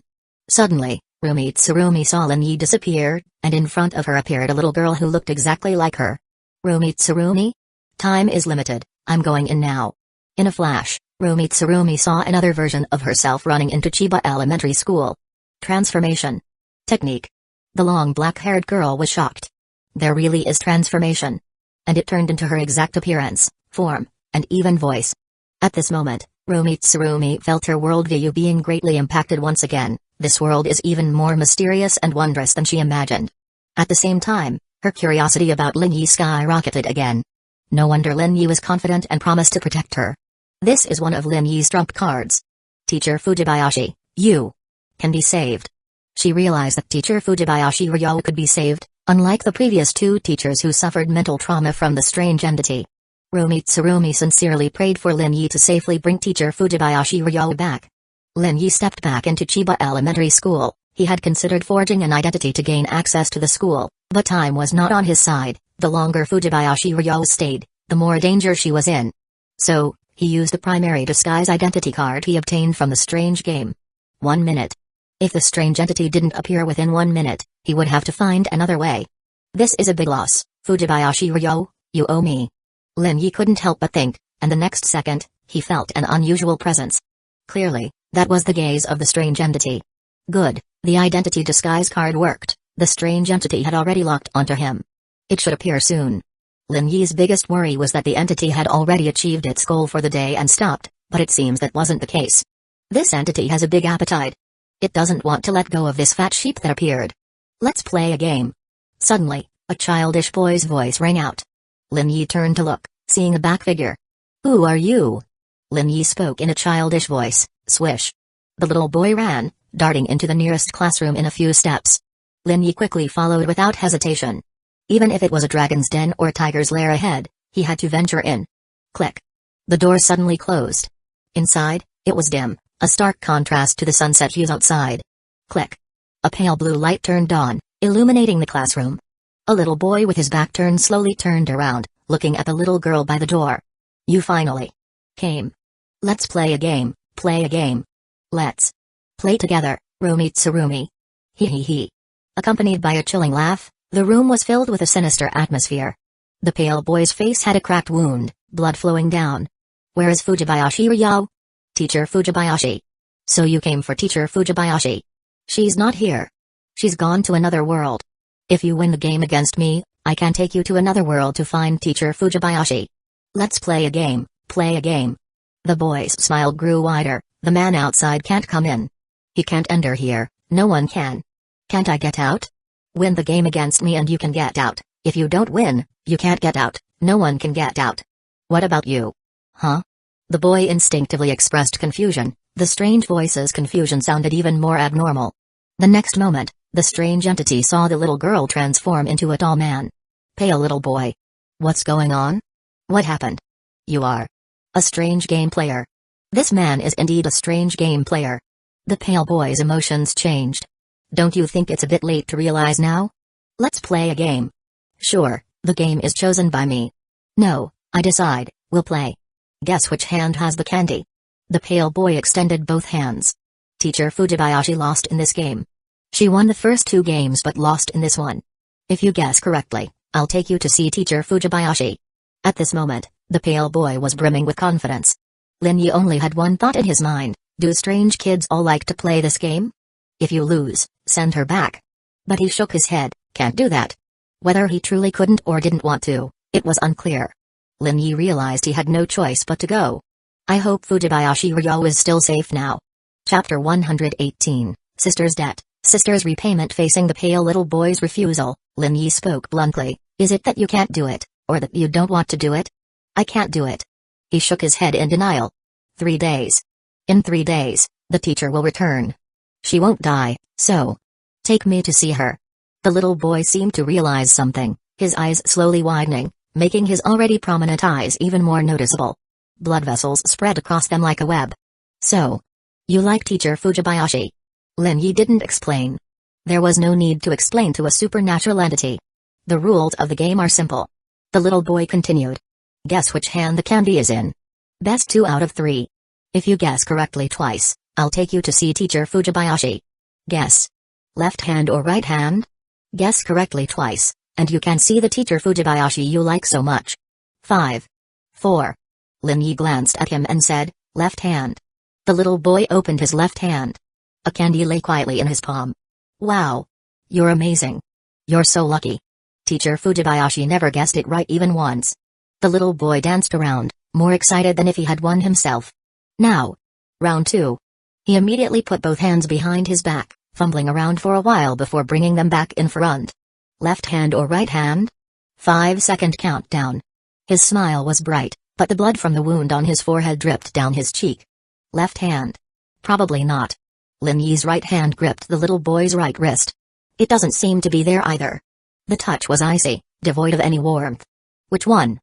Suddenly, Tsurumi saw Lin Yi disappear, and in front of her appeared a little girl who looked exactly like her. Tsurumi? Time is limited, I'm going in now. In a flash, Tsurumi saw another version of herself running into Chiba Elementary School. Transformation. Technique. The long black-haired girl was shocked. There really is transformation. And it turned into her exact appearance, form, and even voice. At this moment, Tsurumi felt her worldview being greatly impacted once again. This world is even more mysterious and wondrous than she imagined. At the same time, her curiosity about Lin Yi skyrocketed again. No wonder Lin Yi was confident and promised to protect her. This is one of Lin Yi's trump cards. Teacher Fujibayashi, you can be saved. She realized that Teacher Fujibayashi Ryo could be saved, unlike the previous two teachers who suffered mental trauma from the strange entity. Tsurumi sincerely prayed for Lin Yi to safely bring Teacher Fujibayashi Ryo back. Lin Yi stepped back into Chiba Elementary School. He had considered forging an identity to gain access to the school, but time was not on his side. The longer Fujibayashi Ryo stayed, the more danger she was in. So, he used the primary disguise identity card he obtained from the strange game. 1 minute. If the strange entity didn't appear within 1 minute, he would have to find another way. This is a big loss, Fujibayashi Ryo, you owe me. Lin Yi couldn't help but think, and the next second, he felt an unusual presence. Clearly, that was the gaze of the strange entity. Good, the identity disguise card worked. The strange entity had already locked onto him. It should appear soon. Lin Yi's biggest worry was that the entity had already achieved its goal for the day and stopped, but it seems that wasn't the case. This entity has a big appetite. It doesn't want to let go of this fat sheep that appeared. Let's play a game. Suddenly, a childish boy's voice rang out. Lin Yi turned to look, seeing a back figure. Who are you? Lin Yi spoke in a childish voice. Swish. The little boy ran, darting into the nearest classroom in a few steps. Lin Yi quickly followed without hesitation. Even if it was a dragon's den or tiger's lair ahead, he had to venture in. Click. The door suddenly closed. Inside, it was dim, a stark contrast to the sunset hues outside. Click. A pale blue light turned on, illuminating the classroom. A little boy with his back turned slowly turned around, looking at the little girl by the door. You finally came. Let's play a game. Play a game. Let's play together, Tsurumi. Hee hee hee. Accompanied by a chilling laugh, the room was filled with a sinister atmosphere. The pale boy's face had a cracked wound, blood flowing down. Where is Fujibayashi Ryo? Teacher Fujibayashi. So you came for Teacher Fujibayashi. She's not here. She's gone to another world. If you win the game against me, I can take you to another world to find Teacher Fujibayashi. Let's play a game, play a game. The boy's smile grew wider. The man outside can't come in. He can't enter here, no one can. Can't I get out? Win the game against me and you can get out. If you don't win, you can't get out, no one can get out. What about you? Huh? The boy instinctively expressed confusion. The strange voice's confusion sounded even more abnormal. The next moment, the strange entity saw the little girl transform into a tall man. Pale little boy. What's going on? What happened? You are a strange game player. This man is indeed a strange game player. The pale boy's emotions changed. Don't you think it's a bit late to realize now? Let's play a game. Sure, the game is chosen by me. No, I decide, we'll play. Guess which hand has the candy? The pale boy extended both hands. Teacher Fujibayashi lost in this game. She won the first 2 games but lost in this one. If you guess correctly, I'll take you to see Teacher Fujibayashi. At this moment, the pale boy was brimming with confidence. Lin Yi only had one thought in his mind, do strange kids all like to play this game? If you lose, send her back. But he shook his head, can't do that. Whether he truly couldn't or didn't want to, it was unclear. Lin Yi realized he had no choice but to go. I hope Fujibayashi Ryo is still safe now. Chapter 118, Sister's Debt, Sister's Repayment. Facing the pale little boy's refusal, Lin Yi spoke bluntly, is it that you can't do it, or that you don't want to do it? I can't do it. He shook his head in denial. 3 days. In 3 days, the teacher will return. She won't die, so take me to see her. The little boy seemed to realize something, his eyes slowly widening, making his already prominent eyes even more noticeable. Blood vessels spread across them like a web. So, you like Teacher Fujibayashi? Lin Yi didn't explain. There was no need to explain to a supernatural entity. The rules of the game are simple. The little boy continued. Guess which hand the candy is in. Best 2 out of 3. If you guess correctly twice, I'll take you to see Teacher Fujibayashi. Guess. Left hand or right hand? Guess correctly twice, and you can see the Teacher Fujibayashi you like so much. 5. 4. Lin Yi glanced at him and said, left hand. The little boy opened his left hand. A candy lay quietly in his palm. Wow. You're amazing. You're so lucky. Teacher Fujibayashi never guessed it right even once. The little boy danced around, more excited than if he had won himself. Now. Round 2. He immediately put both hands behind his back, fumbling around for a while before bringing them back in front. Left hand or right hand? 5-second countdown. His smile was bright, but the blood from the wound on his forehead dripped down his cheek. Left hand. Probably not. Lin Yi's right hand gripped the little boy's right wrist. It doesn't seem to be there either. The touch was icy, devoid of any warmth. Which one?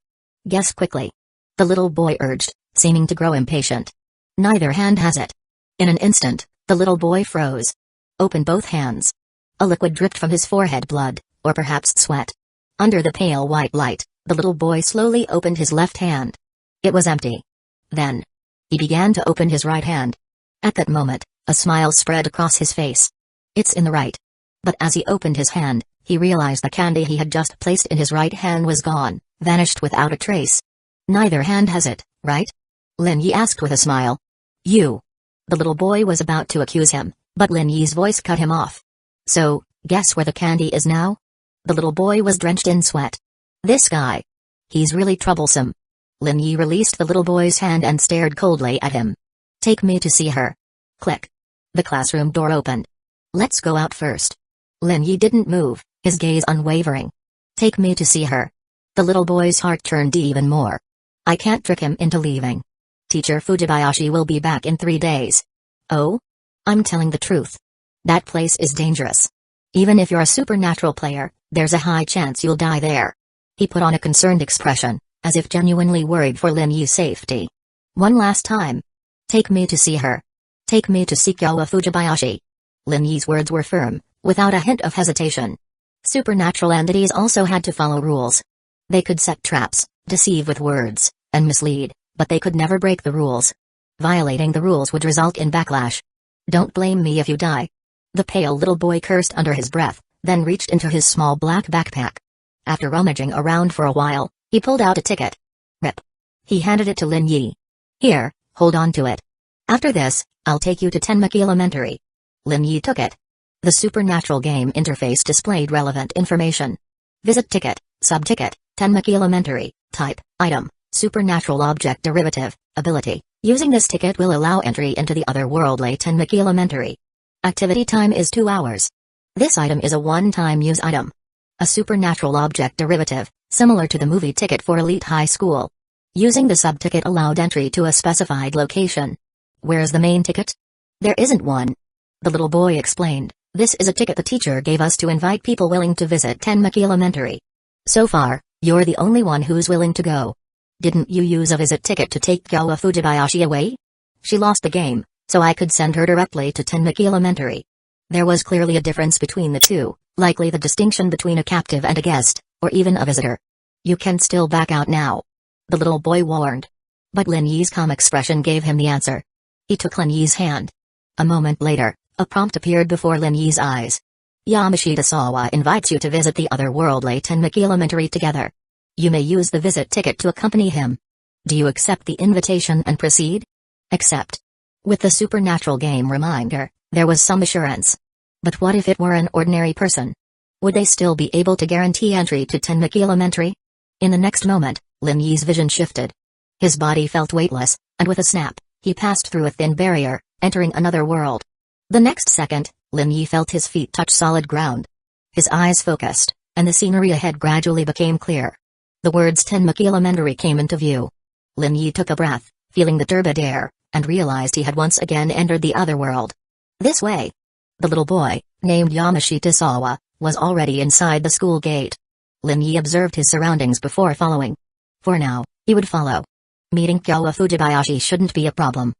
Guess quickly. The little boy urged, seeming to grow impatient. Neither hand has it. In an instant, the little boy froze. Open both hands. A liquid dripped from his forehead, blood, or perhaps sweat. Under the pale white light, the little boy slowly opened his left hand. It was empty. Then, he began to open his right hand. At that moment, a smile spread across his face. It's in the right. But as he opened his hand, he realized the candy he had just placed in his right hand was gone, vanished without a trace. Neither hand has it, right? Lin Yi asked with a smile. You. The little boy was about to accuse him, but Lin Yi's voice cut him off. So, guess where the candy is now? The little boy was drenched in sweat. This guy. He's really troublesome. Lin Yi released the little boy's hand and stared coldly at him. Take me to see her. Click. The classroom door opened. Let's go out first. Lin Yi didn't move, his gaze unwavering. Take me to see her. The little boy's heart turned even more. I can't trick him into leaving. Teacher Fujibayashi will be back in 3 days. Oh? I'm telling the truth. That place is dangerous. Even if you're a supernatural player, there's a high chance you'll die there. He put on a concerned expression, as if genuinely worried for Lin Yi's safety. One last time. Take me to see her. Take me to see Kyowa Fujibayashi. Lin Yi's words were firm, without a hint of hesitation. Supernatural entities also had to follow rules. They could set traps, deceive with words, and mislead, but they could never break the rules. Violating the rules would result in backlash. Don't blame me if you die. The pale little boy cursed under his breath, then reached into his small black backpack. After rummaging around for a while, he pulled out a ticket. Rip. He handed it to Lin Yi. Here, hold on to it. After this, I'll take you to Tenmaki Elementary. Lin Yi took it. The supernatural game interface displayed relevant information. Visit ticket, subticket, Tenmaki Elementary, type, item, supernatural object derivative, ability. Using this ticket will allow entry into the otherworldly Tenmaki Elementary. Activity time is 2 hours. This item is a one-time use item. A supernatural object derivative, similar to the movie ticket for elite high school. Using the subticket allowed entry to a specified location. Where's the main ticket? There isn't one. The little boy explained, this is a ticket the teacher gave us to invite people willing to visit Tenmaki Elementary. So far, you're the only one who's willing to go. Didn't you use a visit ticket to take Kyowa Fujibayashi away? She lost the game, so I could send her directly to Tenmaki Elementary. There was clearly a difference between the two, likely the distinction between a captive and a guest, or even a visitor. You can still back out now. The little boy warned. But Lin Yi's calm expression gave him the answer. He took Lin Yi's hand. A moment later, a prompt appeared before Lin Yi's eyes. Yamashita Sawa invites you to visit the otherworldly Tenmaki Elementary together. You may use the visit ticket to accompany him. Do you accept the invitation and proceed? Accept. With the supernatural game reminder, there was some assurance. But what if it were an ordinary person? Would they still be able to guarantee entry to Tenmaki Elementary? In the next moment, Lin Yi's vision shifted. His body felt weightless, and with a snap, he passed through a thin barrier, entering another world. The next second, Lin Yi felt his feet touch solid ground. His eyes focused, and the scenery ahead gradually became clear. The words Tenmaki Elementary came into view. Lin Yi took a breath, feeling the turbid air, and realized he had once again entered the other world. This way. The little boy, named Yamashita Sawa, was already inside the school gate. Lin Yi observed his surroundings before following. For now, he would follow. Meeting Kyowa Fujibayashi shouldn't be a problem.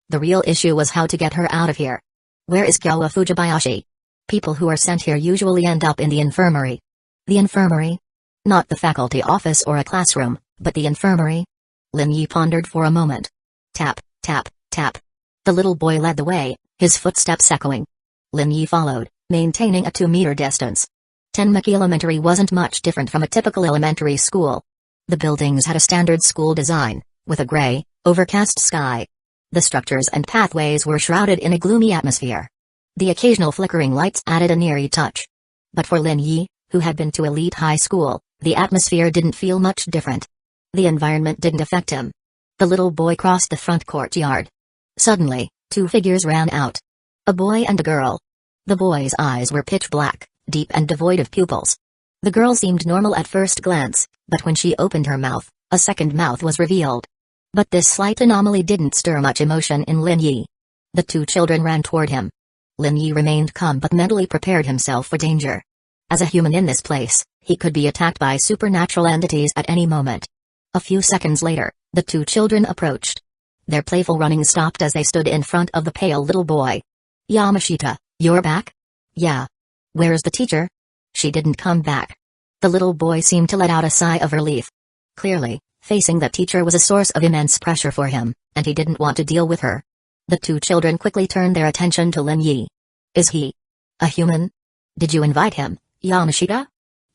The real issue was how to get her out of here. Where is Kyowa Fujibayashi? People who are sent here usually end up in the infirmary. The infirmary? Not the faculty office or a classroom, but the infirmary? Lin Yi pondered for a moment. Tap, tap, tap. The little boy led the way, his footsteps echoing. Lin Yi followed, maintaining a 2-meter distance. Tenmuk Elementary wasn't much different from a typical elementary school. The buildings had a standard school design, with a gray, overcast sky. The structures and pathways were shrouded in a gloomy atmosphere. The occasional flickering lights added an eerie touch. But for Lin Yi, who had been to elite high school, the atmosphere didn't feel much different. The environment didn't affect him. The little boy crossed the front courtyard. Suddenly, 2 figures ran out. A boy and a girl. The boy's eyes were pitch black, deep and devoid of pupils. The girl seemed normal at first glance, but when she opened her mouth, a second mouth was revealed. But this slight anomaly didn't stir much emotion in Lin Yi. The 2 children ran toward him. Lin Yi remained calm but mentally prepared himself for danger. As a human in this place, he could be attacked by supernatural entities at any moment. A few seconds later, the 2 children approached. Their playful running stopped as they stood in front of the pale little boy. Yamashita, you're back? Yeah. Where's the teacher? She didn't come back. The little boy seemed to let out a sigh of relief. Clearly, facing that teacher was a source of immense pressure for him, and he didn't want to deal with her. The 2 children quickly turned their attention to Lin Yi. Is he a human? Did you invite him, Yamashita?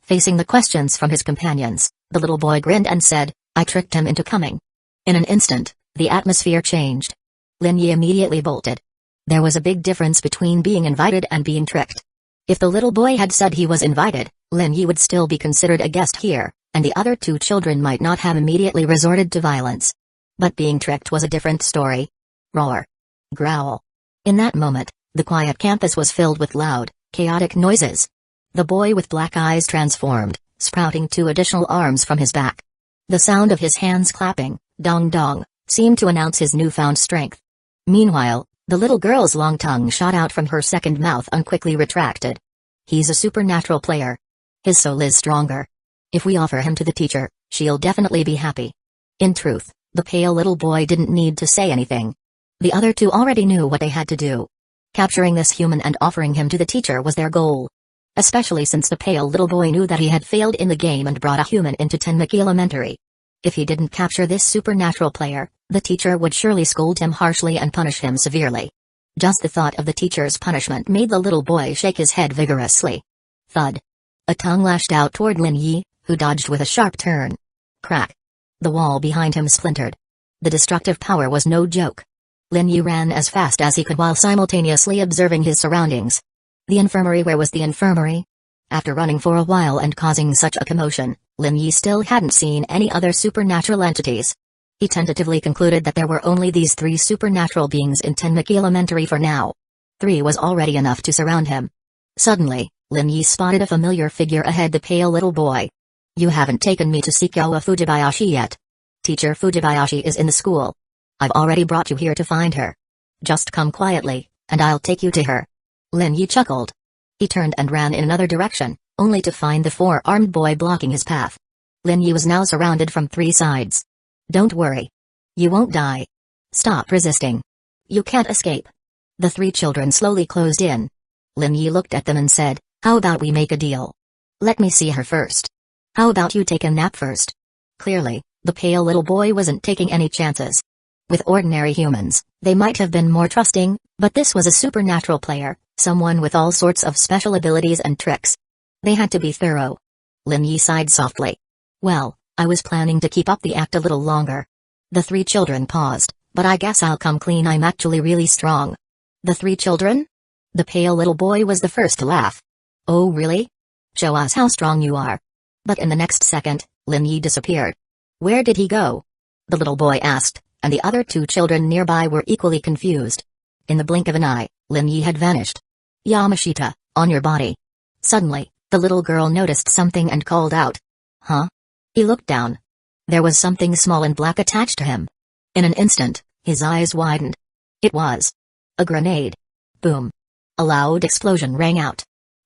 Facing the questions from his companions, the little boy grinned and said, I tricked him into coming. In an instant, the atmosphere changed. Lin Yi immediately bolted. There was a big difference between being invited and being tricked. If the little boy had said he was invited, Lin Yi would still be considered a guest here, and the other 2 children might not have immediately resorted to violence. But being tricked was a different story. Roar. Growl. In that moment, the quiet campus was filled with loud, chaotic noises. The boy with black eyes transformed, sprouting 2 additional arms from his back. The sound of his hands clapping, dong dong, seemed to announce his newfound strength. Meanwhile, the little girl's long tongue shot out from her second mouth and quickly retracted. He's a supernatural player. His soul is stronger. If we offer him to the teacher, she'll definitely be happy. In truth, the pale little boy didn't need to say anything. The other 2 already knew what they had to do. Capturing this human and offering him to the teacher was their goal. Especially since the pale little boy knew that he had failed in the game and brought a human into Tenmuk Elementary. If he didn't capture this supernatural player, the teacher would surely scold him harshly and punish him severely. Just the thought of the teacher's punishment made the little boy shake his head vigorously. Thud. A tongue lashed out toward Lin Yi, who dodged with a sharp turn. Crack. The wall behind him splintered. The destructive power was no joke. Lin Yi ran as fast as he could while simultaneously observing his surroundings. The infirmary. Where was the infirmary? After running for a while and causing such a commotion, Lin Yi still hadn't seen any other supernatural entities. He tentatively concluded that there were only these 3 supernatural beings in Tenmuk Elementary for now. 3 was already enough to surround him. Suddenly, Lin Yi spotted a familiar figure ahead, the pale little boy. You haven't taken me to Sikawa Fujibayashi yet. Teacher Fujibayashi is in the school. I've already brought you here to find her. Just come quietly, and I'll take you to her. Lin Yi chuckled. He turned and ran in another direction, only to find the 4-armed boy blocking his path. Lin Yi was now surrounded from 3 sides. Don't worry. You won't die. Stop resisting. You can't escape. The 3 children slowly closed in. Lin Yi looked at them and said, how about we make a deal? Let me see her first. How about you take a nap first? Clearly, the pale little boy wasn't taking any chances. With ordinary humans, they might have been more trusting, but this was a supernatural player, someone with all sorts of special abilities and tricks. They had to be thorough. Lin Yi sighed softly. Well, I was planning to keep up the act a little longer. The 3 children paused, but I guess I'll come clean, I'm actually really strong. The 3 children? The pale little boy was the first to laugh. Oh really? Show us how strong you are. But in the next second, Lin Yi disappeared. Where did he go? The little boy asked, and the other 2 children nearby were equally confused. In the blink of an eye, Lin Yi had vanished. Yamashita, on your body. Suddenly, the little girl noticed something and called out. Huh? He looked down. There was something small and black attached to him. In an instant, his eyes widened. It was a grenade. Boom. A loud explosion rang out.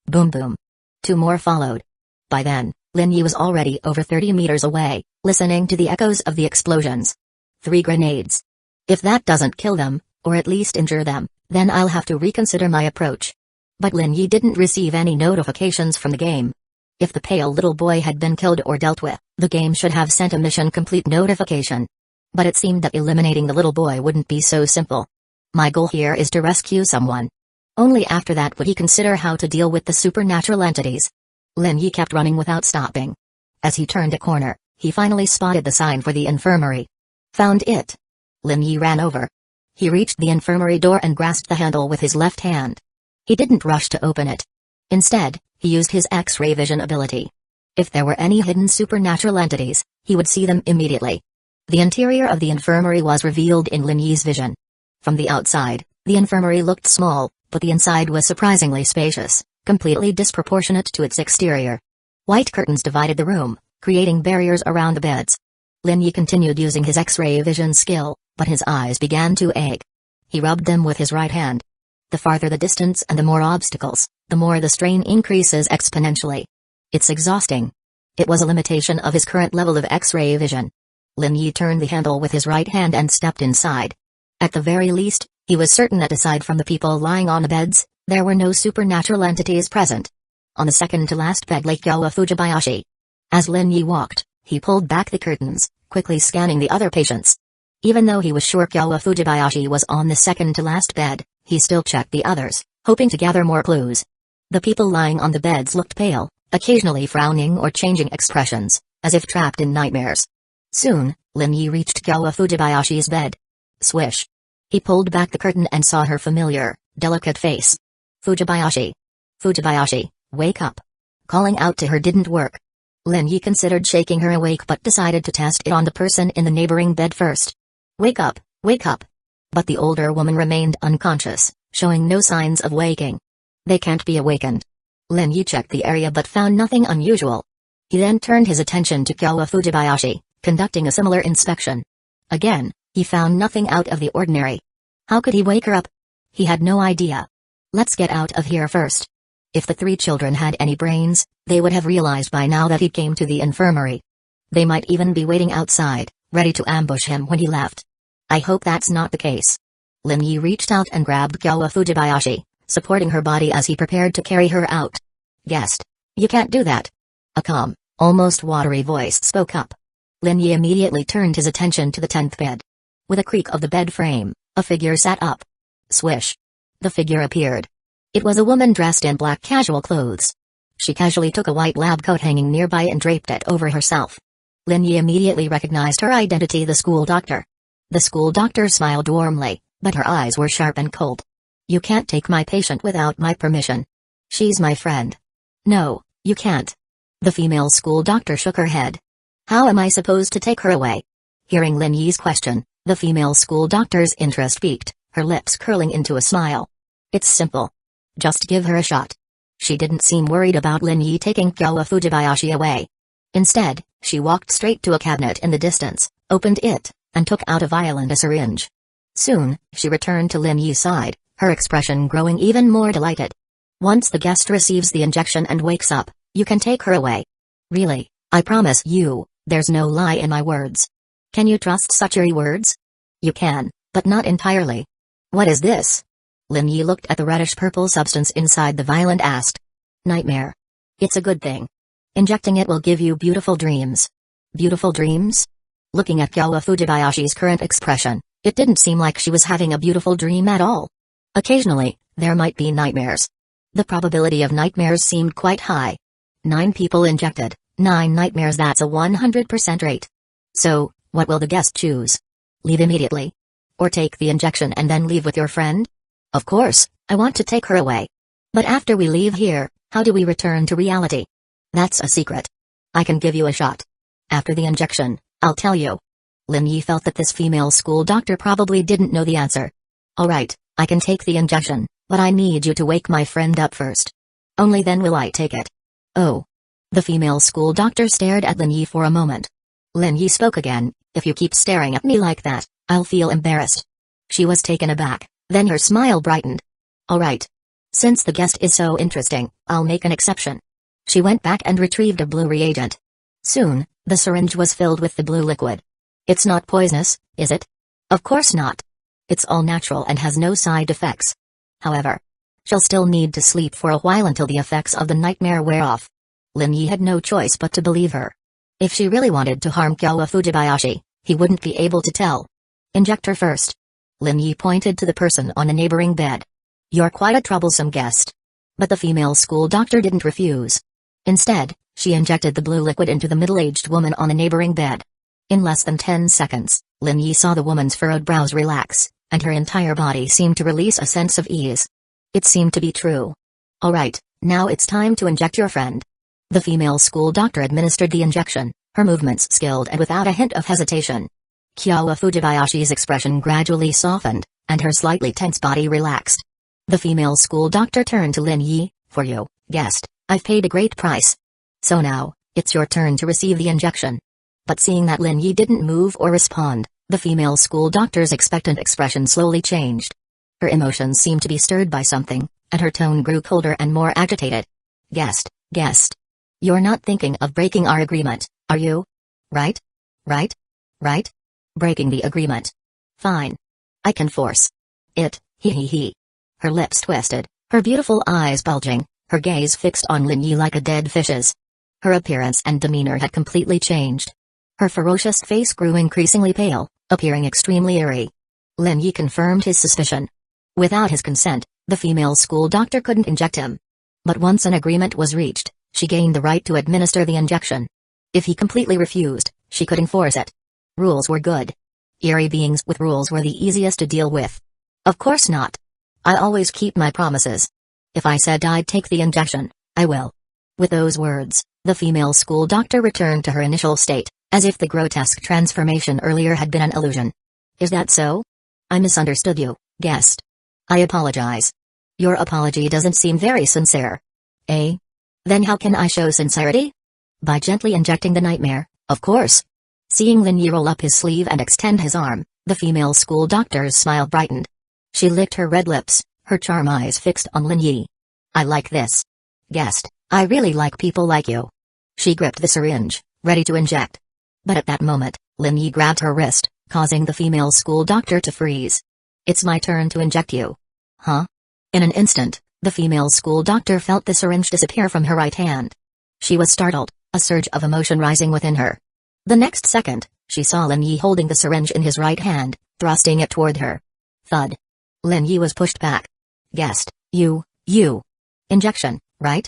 Boom boom. 2 more followed. By then, Lin Yi was already over 30 meters away, listening to the echoes of the explosions. 3 grenades. If that doesn't kill them, or at least injure them, then I'll have to reconsider my approach. But Lin Yi didn't receive any notifications from the game. If the pale little boy had been killed or dealt with, the game should have sent a mission complete notification. But it seemed that eliminating the little boy wouldn't be so simple. My goal here is to rescue someone. Only after that would he consider how to deal with the supernatural entities. Lin Yi kept running without stopping. As he turned a corner, he finally spotted the sign for the infirmary. Found it. Lin Yi ran over. He reached the infirmary door and grasped the handle with his left hand. He didn't rush to open it. Instead, he used his X-ray vision ability. If there were any hidden supernatural entities, he would see them immediately. The interior of the infirmary was revealed in Lin Yi's vision. From the outside, the infirmary looked small, but the inside was surprisingly spacious, completely disproportionate to its exterior. White curtains divided the room, creating barriers around the beds. Lin Yi continued using his X-ray vision skill, but his eyes began to ache. He rubbed them with his right hand. The farther the distance and the more obstacles, the more the strain increases exponentially. It's exhausting. It was a limitation of his current level of X-ray vision. Lin Yi turned the handle with his right hand and stepped inside. At the very least, he was certain that aside from the people lying on the beds, there were no supernatural entities present. On the second-to-last bed lay Kyowa Fujibayashi. As Lin Yi walked, he pulled back the curtains, quickly scanning the other patients. Even though he was sure Kyowa Fujibayashi was on the second-to-last bed, he still checked the others, hoping to gather more clues. The people lying on the beds looked pale, occasionally frowning or changing expressions, as if trapped in nightmares. Soon, Lin Yi reached Kyowa Fujibayashi's bed. Swish. He pulled back the curtain and saw her familiar, delicate face. Fujibayashi. Fujibayashi, wake up. Calling out to her didn't work. Lin Yi considered shaking her awake but decided to test it on the person in the neighboring bed first. Wake up, wake up. But the older woman remained unconscious, showing no signs of waking. They can't be awakened. Lin Yi checked the area but found nothing unusual. He then turned his attention to Kyowa Fujibayashi, conducting a similar inspection. Again, he found nothing out of the ordinary. How could he wake her up? He had no idea. Let's get out of here first. If the three children had any brains, they would have realized by now that he came to the infirmary. They might even be waiting outside, ready to ambush him when he left. I hope that's not the case. Lin Yi reached out and grabbed Kyowa Fujibayashi, supporting her body as he prepared to carry her out. Guest. You can't do that. A calm, almost watery voice spoke up. Lin Yi immediately turned his attention to the 10th bed. With a creak of the bed frame, a figure sat up. Swish. The figure appeared. It was a woman dressed in black casual clothes. She casually took a white lab coat hanging nearby and draped it over herself. Lin Yi immediately recognized her identity, the school doctor. The school doctor smiled warmly, but her eyes were sharp and cold. You can't take my patient without my permission. She's my friend. No, you can't. The female school doctor shook her head. How am I supposed to take her away? Hearing Lin Yi's question, the female school doctor's interest peaked, her lips curling into a smile. It's simple. Just give her a shot. She didn't seem worried about Lin Yi taking Kyowa Fujibayashi away. Instead, she walked straight to a cabinet in the distance, opened it, and took out a vial and a syringe. Soon, she returned to Lin Yi's side, her expression growing even more delighted. Once the guest receives the injection and wakes up, you can take her away. Really, I promise you, there's no lie in my words. Can you trust such words? You can, but not entirely. What is this? Lin Yi looked at the reddish-purple substance inside the vial and asked. Nightmare. It's a good thing. Injecting it will give you beautiful dreams. Beautiful dreams? Looking at Kyowa Fujibayashi's current expression, it didn't seem like she was having a beautiful dream at all. Occasionally, there might be nightmares. The probability of nightmares seemed quite high. 9 people injected, 9 nightmares, that's a 100% rate. So, what will the guest choose? Leave immediately? Or take the injection and then leave with your friend? Of course, I want to take her away. But after we leave here, how do we return to reality? That's a secret. I can give you a shot. After the injection, I'll tell you. Lin Yi felt that this female school doctor probably didn't know the answer. Alright, I can take the injection, but I need you to wake my friend up first. Only then will I take it. Oh. The female school doctor stared at Lin Yi for a moment. Lin Yi spoke again, if you keep staring at me like that, I'll feel embarrassed. She was taken aback, then her smile brightened. Alright. Since the guest is so interesting, I'll make an exception. She went back and retrieved a blue reagent. Soon, the syringe was filled with the blue liquid. It's not poisonous, is it? Of course not. It's all natural and has no side effects. However, She'll still need to sleep for a while until the effects of the nightmare wear off. Lin Yi had no choice but to believe her. If she really wanted to harm Kyowa Fujibayashi, he wouldn't be able to tell. Inject her first. Lin Yi pointed to the person on a neighboring bed. You're quite a troublesome guest. But the female school doctor didn't refuse. Instead, she injected the blue liquid into the middle-aged woman on the neighboring bed. In less than 10 seconds, Lin Yi saw the woman's furrowed brows relax, and her entire body seemed to release a sense of ease. It seemed to be true. All right, now it's time to inject your friend. The female school doctor administered the injection, her movements skilled and without a hint of hesitation. Kyowa Fujibayashi's expression gradually softened, and her slightly tense body relaxed. The female school doctor turned to Lin Yi. For you, guest, I've paid a great price. So now, it's your turn to receive the injection. But seeing that Lin Yi didn't move or respond, the female school doctor's expectant expression slowly changed. Her emotions seemed to be stirred by something, and her tone grew colder and more agitated. Guest. You're not thinking of breaking our agreement, are you? Right? Breaking the agreement. Fine. I can force it, he. Her lips twisted, her beautiful eyes bulging, her gaze fixed on Lin Yi like a dead fish's. Her appearance and demeanor had completely changed. Her ferocious face grew increasingly pale, appearing extremely eerie. Lin Yi confirmed his suspicion. Without his consent, the female school doctor couldn't inject him. But once an agreement was reached, she gained the right to administer the injection. If he completely refused, she could enforce it. Rules were good. Eerie beings with rules were the easiest to deal with. Of course not. I always keep my promises. If I said I'd take the injection, I will. With those words, the female school doctor returned to her initial state, as if the grotesque transformation earlier had been an illusion. Is that so? I misunderstood you, guest. I apologize. Your apology doesn't seem very sincere. Eh? Then how can I show sincerity? By gently injecting the nightmare, of course. Seeing Lin Yi roll up his sleeve and extend his arm, the female school doctor's smile brightened. She licked her red lips, her charm eyes fixed on Lin Yi. I like this. Guest, I really like people like you. She gripped the syringe, ready to inject. But at that moment, Lin Yi grabbed her wrist, causing the female school doctor to freeze. It's my turn to inject you. Huh? In an instant, the female school doctor felt the syringe disappear from her right hand. She was startled, a surge of emotion rising within her. The next second, she saw Lin Yi holding the syringe in his right hand, thrusting it toward her. Thud. Lin Yi was pushed back. Guest, you. Injection, right?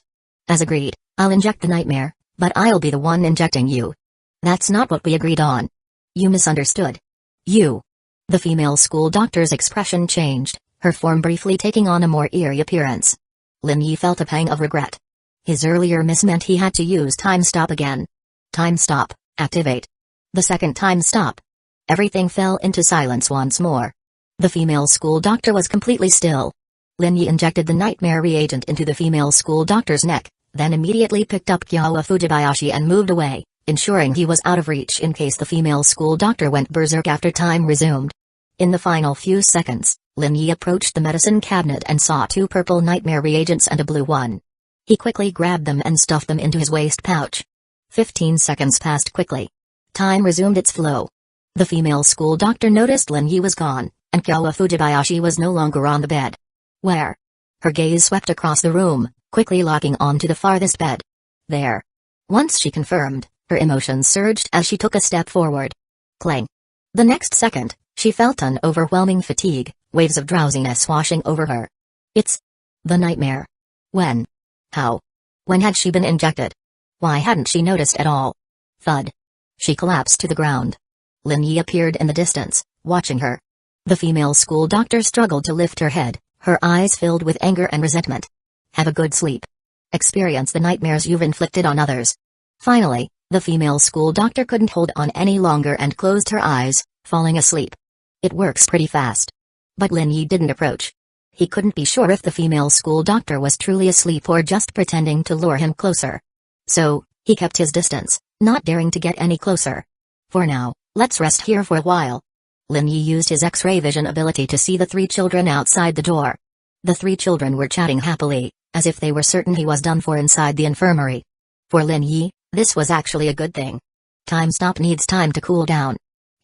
As agreed, I'll inject the nightmare, but I'll be the one injecting you. That's not what we agreed on. You misunderstood. You. The female school doctor's expression changed, her form briefly taking on a more eerie appearance. Lin Yi felt a pang of regret. His earlier miss meant he had to use time stop again. Time stop, activate. The second time stop. Everything fell into silence once more. The female school doctor was completely still. Lin Yi injected the nightmare reagent into the female school doctor's neck, then immediately picked up Kyowa Fujibayashi and moved away, ensuring he was out of reach in case the female school doctor went berserk after time resumed. In the final few seconds, Lin Yi approached the medicine cabinet and saw 2 purple nightmare reagents and a blue one. He quickly grabbed them and stuffed them into his waist pouch. 15 seconds passed quickly. Time resumed its flow. The female school doctor noticed Lin Yi was gone, and Kyowa Fujibayashi was no longer on the bed. Where? Her gaze swept across the room, quickly locking onto the farthest bed. There. Once she confirmed, her emotions surged as she took a step forward. Clang. The next second, she felt an overwhelming fatigue, waves of drowsiness washing over her. It's the nightmare. When? How? When had she been injected? Why hadn't she noticed at all? Thud. She collapsed to the ground. Lin Yi appeared in the distance, watching her. The female school doctor struggled to lift her head, her eyes filled with anger and resentment. Have a good sleep. Experience the nightmares you've inflicted on others. Finally, the female school doctor couldn't hold on any longer and closed her eyes, falling asleep. It works pretty fast. But Lin Yi didn't approach. He couldn't be sure if the female school doctor was truly asleep or just pretending to lure him closer. So, he kept his distance, not daring to get any closer. For now, let's rest here for a while. Lin Yi used his X-ray vision ability to see the 3 children outside the door. The 3 children were chatting happily, as if they were certain he was done for inside the infirmary. For Lin Yi, this was actually a good thing. Time stop needs time to cool down.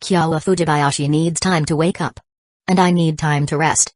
Kyowa Fujibayashi needs time to wake up. And I need time to rest.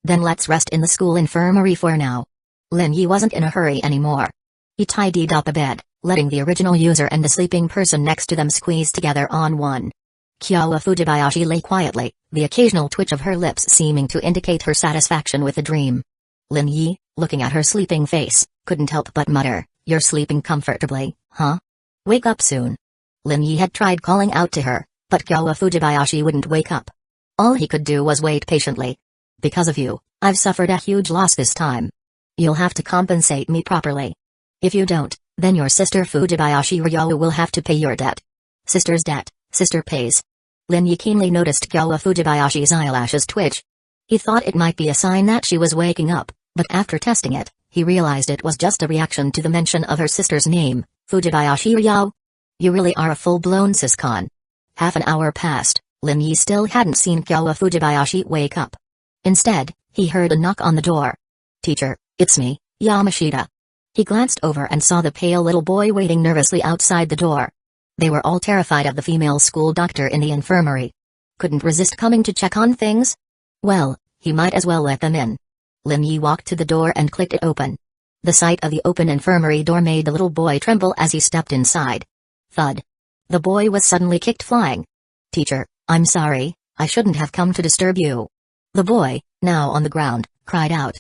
Then let's rest in the school infirmary for now. Lin Yi wasn't in a hurry anymore. He tidied up a bed, letting the original user and the sleeping person next to them squeeze together on one. Kyowa Fujibayashi lay quietly, the occasional twitch of her lips seeming to indicate her satisfaction with the dream. Lin Yi, looking at her sleeping face, couldn't help but mutter, "You're sleeping comfortably, huh? Wake up soon." Lin Yi had tried calling out to her, but Kyowa Fujibayashi wouldn't wake up. All he could do was wait patiently. "Because of you, I've suffered a huge loss this time. You'll have to compensate me properly. If you don't, then your sister Fujibayashi Ryo will have to pay your debt." Sister's debt, sister pays. Lin Yi keenly noticed Kyowa Fujibayashi's eyelashes twitch. He thought it might be a sign that she was waking up, but after testing it, he realized it was just a reaction to the mention of her sister's name, Fujibayashi Ryo. "You really are a full-blown siscon." Half an hour passed, Lin Yi still hadn't seen Kyowa Fujibayashi wake up. Instead, he heard a knock on the door. "Teacher, it's me, Yamashita." He glanced over and saw the pale little boy waiting nervously outside the door. They were all terrified of the female school doctor in the infirmary. Couldn't resist coming to check on things? Well, he might as well let them in. Lin Yi walked to the door and clicked it open. The sight of the open infirmary door made the little boy tremble as he stepped inside. Thud. The boy was suddenly kicked flying. "Teacher, I'm sorry, I shouldn't have come to disturb you." The boy, now on the ground, cried out.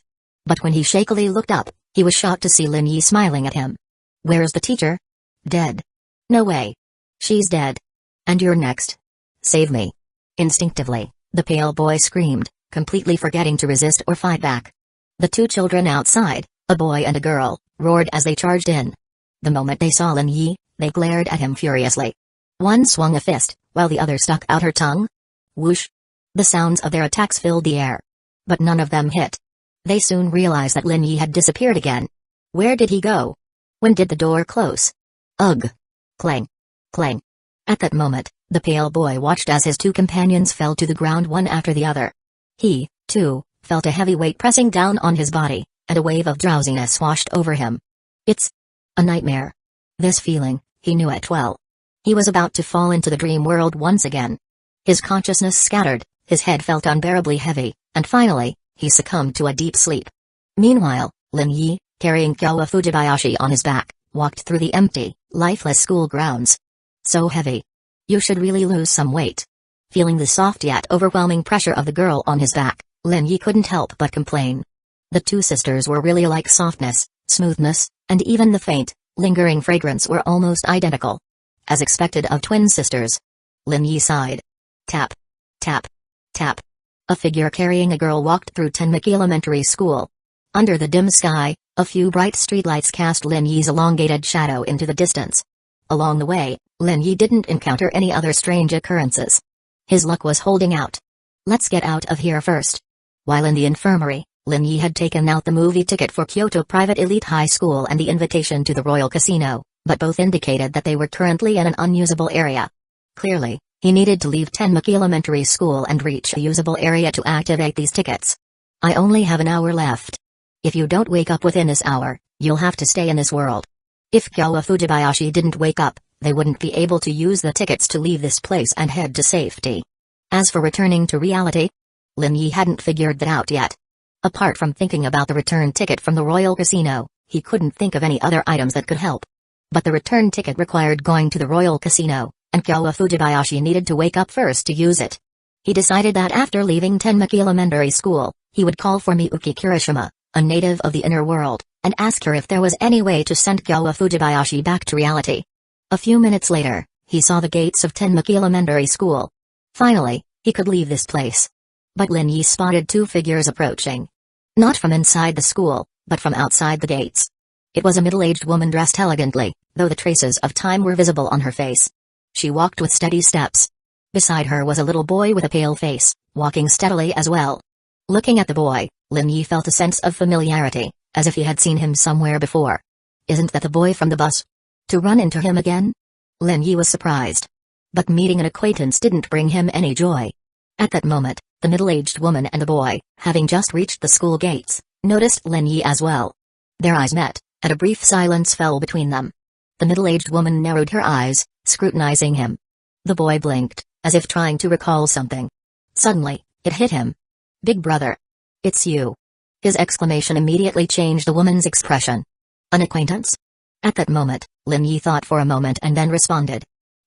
But when he shakily looked up, he was shocked to see Lin Yi smiling at him. "Where's the teacher?" "Dead." "No way. She's dead. And you're next. Save me." Instinctively, the pale boy screamed, completely forgetting to resist or fight back. The two children outside, a boy and a girl, roared as they charged in. The moment they saw Lin Yi, they glared at him furiously. One swung a fist, while the other stuck out her tongue. Whoosh! The sounds of their attacks filled the air. But none of them hit. They soon realized that Lin Yi had disappeared again. Where did he go? When did the door close? Ugh! Clang! Clang! At that moment, the pale boy watched as his two companions fell to the ground one after the other. He, too, felt a heavy weight pressing down on his body, and a wave of drowsiness washed over him. It's a nightmare. This feeling, he knew it well. He was about to fall into the dream world once again. His consciousness scattered, his head felt unbearably heavy, and finally, he succumbed to a deep sleep. Meanwhile, Lin Yi, carrying Kyowa Fujibayashi on his back, walked through the empty, lifeless school grounds. So heavy. You should really lose some weight. Feeling the soft yet overwhelming pressure of the girl on his back, Lin Yi couldn't help but complain. The two sisters were really alike: softness, smoothness, and even the faint, lingering fragrance were almost identical. As expected of twin sisters. Lin Yi sighed. Tap. Tap. Tap. A figure carrying a girl walked through Tenmik Elementary School. Under the dim sky, a few bright streetlights cast Lin Yi's elongated shadow into the distance. Along the way, Lin Yi didn't encounter any other strange occurrences. His luck was holding out. Let's get out of here first. While in the infirmary, Lin Yi had taken out the movie ticket for Kyoto Private Elite High School and the invitation to the Royal Casino, but both indicated that they were currently in an unusable area. Clearly, he needed to leave Tenmik Elementary School and reach a usable area to activate these tickets. "I only have an hour left. If you don't wake up within this hour, you'll have to stay in this world." If Kyowa Fujibayashi didn't wake up, they wouldn't be able to use the tickets to leave this place and head to safety. As for returning to reality, Lin Yi hadn't figured that out yet. Apart from thinking about the return ticket from the Royal Casino, he couldn't think of any other items that could help. But the return ticket required going to the Royal Casino, and Kyowa Fujibayashi needed to wake up first to use it. He decided that after leaving Tenmik Elementary School, he would call for Miyuki Kirishima, a native of the inner world, and ask her if there was any way to send Kyowa Fujibayashi back to reality. A few minutes later, he saw the gates of Tenmik Elementary School. Finally, he could leave this place. But Lin Yi spotted two figures approaching. Not from inside the school, but from outside the gates. It was a middle-aged woman dressed elegantly, though the traces of time were visible on her face. She walked with steady steps. Beside her was a little boy with a pale face, walking steadily as well. Looking at the boy, Lin Yi felt a sense of familiarity, as if he had seen him somewhere before. Isn't that the boy from the bus? To run into him again? Lin Yi was surprised. But meeting an acquaintance didn't bring him any joy. At that moment, the middle-aged woman and the boy, having just reached the school gates, noticed Lin Yi as well. Their eyes met, and a brief silence fell between them. The middle-aged woman narrowed her eyes, scrutinizing him. The boy blinked, as if trying to recall something. Suddenly, it hit him. Big brother. It's you. His exclamation immediately changed the woman's expression. An acquaintance? At that moment, Lin Yi thought for a moment and then responded.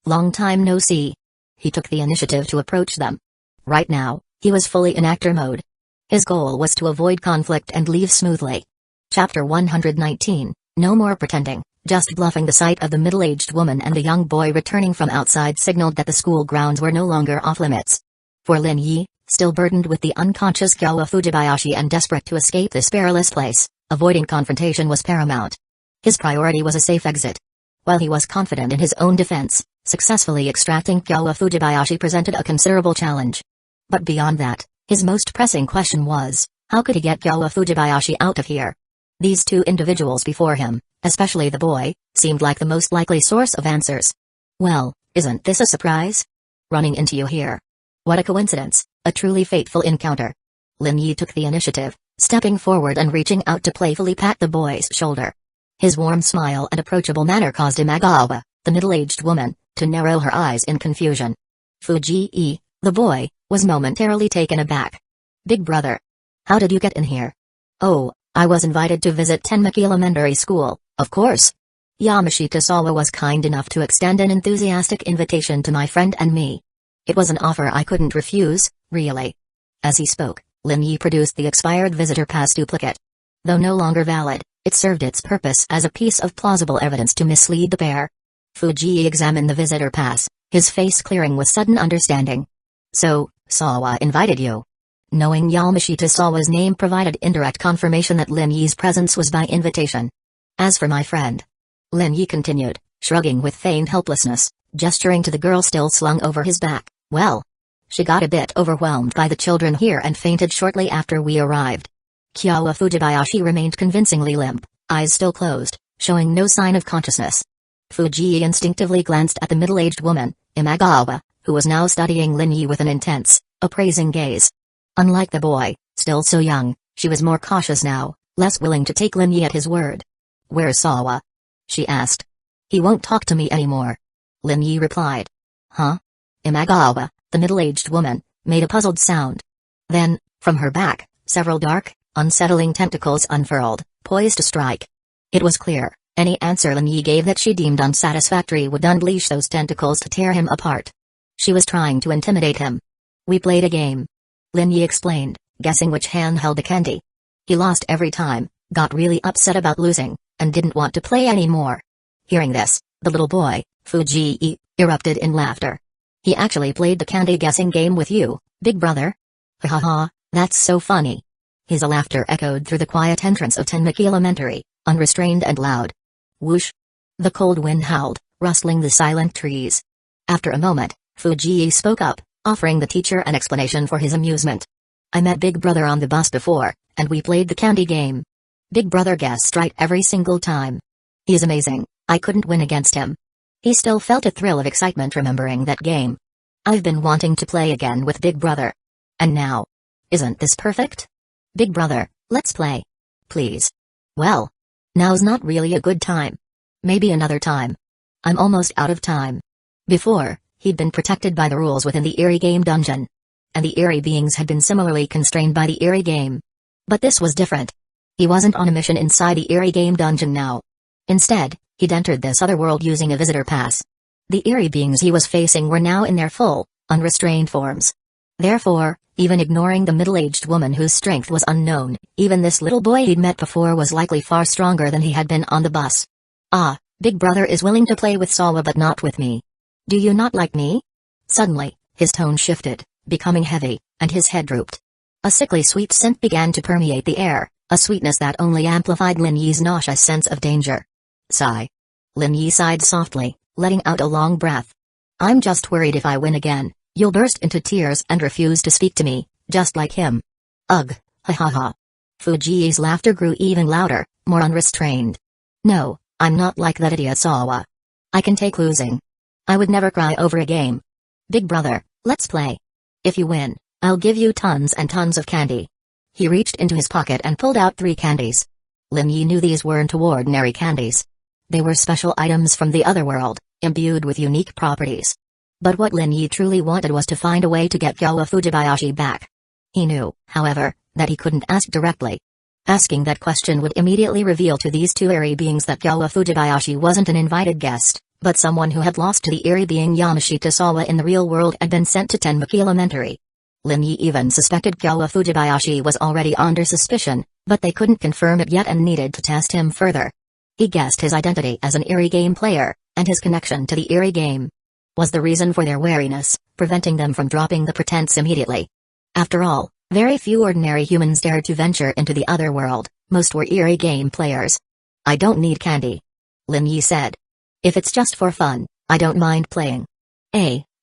Long time no see. He took the initiative to approach them. Right now, he was fully in actor mode. His goal was to avoid conflict and leave smoothly. Chapter 119, No more pretending, just bluffing. The sight of the middle-aged woman and the young boy returning from outside signaled that the school grounds were no longer off-limits. For Lin Yi, still burdened with the unconscious Kyowa Fujibayashi and desperate to escape this perilous place, avoiding confrontation was paramount. His priority was a safe exit. While he was confident in his own defense, successfully extracting Kyowa Fujibayashi presented a considerable challenge. But beyond that, his most pressing question was, how could he get Kyowa Fujibayashi out of here? These two individuals before him, especially the boy, seemed like the most likely source of answers. Well, isn't this a surprise? Running into you here. What a coincidence, a truly fateful encounter. Lin Yi took the initiative, stepping forward and reaching out to playfully pat the boy's shoulder. His warm smile and approachable manner caused Imagawa, the middle-aged woman, to narrow her eyes in confusion. Fuji, the boy, was momentarily taken aback. Big brother. How did you get in here? Oh, I was invited to visit Tenmaki Elementary School, of course. Yamashita Sawa was kind enough to extend an enthusiastic invitation to my friend and me. It was an offer I couldn't refuse, really. As he spoke, Lin Yi produced the expired visitor pass duplicate. Though no longer valid, it served its purpose as a piece of plausible evidence to mislead the pair. Fuji examined the visitor pass, his face clearing with sudden understanding. So, Sawa invited you. Knowing Yamashita Sawa's name provided indirect confirmation that Lin Yi's presence was by invitation. As for my friend, Lin Yi continued, shrugging with feigned helplessness, gesturing to the girl still slung over his back, well, she got a bit overwhelmed by the children here and fainted shortly after we arrived. Kyowa Fujibayashi remained convincingly limp, eyes still closed, showing no sign of consciousness. Fuji instinctively glanced at the middle-aged woman, Imagawa, who was now studying Lin Yi with an intense, appraising gaze. Unlike the boy, still so young, she was more cautious now, less willing to take Lin Yi at his word. Where's Sawa? She asked. He won't talk to me anymore. Lin Yi replied. Huh? Imagawa, the middle-aged woman, made a puzzled sound. Then, from her back, several dark, unsettling tentacles unfurled, poised to strike. It was clear, any answer Lin Yi gave that she deemed unsatisfactory would unleash those tentacles to tear him apart. She was trying to intimidate him. We played a game. Lin Yi explained, guessing which hand held the candy. He lost every time, got really upset about losing, and didn't want to play anymore. Hearing this, the little boy, Fuji, erupted in laughter. He actually played the candy guessing game with you, big brother? Ha ha ha, that's so funny. His laughter echoed through the quiet entrance of Tenmaki Elementary, unrestrained and loud. Whoosh! The cold wind howled, rustling the silent trees. After a moment, Fuji spoke up, offering the teacher an explanation for his amusement. I met Big Brother on the bus before, and we played the candy game. Big Brother guessed right every single time. He's amazing, I couldn't win against him. He still felt a thrill of excitement remembering that game. I've been wanting to play again with Big Brother. And now. Isn't this perfect? Big Brother, let's play. Please. Well. Now's not really a good time. Maybe another time. I'm almost out of time. Before, he'd been protected by the rules within the Eerie Game dungeon. And the Eerie beings had been similarly constrained by the Eerie Game. But this was different. He wasn't on a mission inside the Eerie Game dungeon now. Instead, he'd entered this other world using a visitor pass. The Eerie beings he was facing were now in their full, unrestrained forms. Therefore, even ignoring the middle-aged woman whose strength was unknown, even this little boy he'd met before was likely far stronger than he had been on the bus. Ah, Big Brother is willing to play with Sawa but not with me. Do you not like me? Suddenly, his tone shifted, becoming heavy, and his head drooped. A sickly sweet scent began to permeate the air, a sweetness that only amplified Lin Yi's nauseous sense of danger. Sigh. Lin Yi sighed softly, letting out a long breath. I'm just worried if I win again, you'll burst into tears and refuse to speak to me, just like him. Ugh, ha ha ha. Fuji's laughter grew even louder, more unrestrained. No, I'm not like that idiot Sawa. I can take losing. I would never cry over a game. Big Brother, let's play. If you win, I'll give you tons and tons of candy. He reached into his pocket and pulled out 3 candies. Lin Yi knew these weren't ordinary candies. They were special items from the other world, imbued with unique properties. But what Lin Yi truly wanted was to find a way to get Kyowa Fujibayashi back. He knew, however, that he couldn't ask directly. Asking that question would immediately reveal to these two eerie beings that Kyowa Fujibayashi wasn't an invited guest, but someone who had lost to the eerie being Yamashita Sawa in the real world and been sent to Tenmaki Elementary. Lin Yi even suspected Kyowa Fujibayashi was already under suspicion, but they couldn't confirm it yet and needed to test him further. He guessed his identity as an eerie game player, and his connection to the eerie game was the reason for their wariness, preventing them from dropping the pretense immediately. After all, very few ordinary humans dared to venture into the other world, most were eerie game players. "I don't need candy," Lin Yi said. "If it's just for fun, I don't mind playing."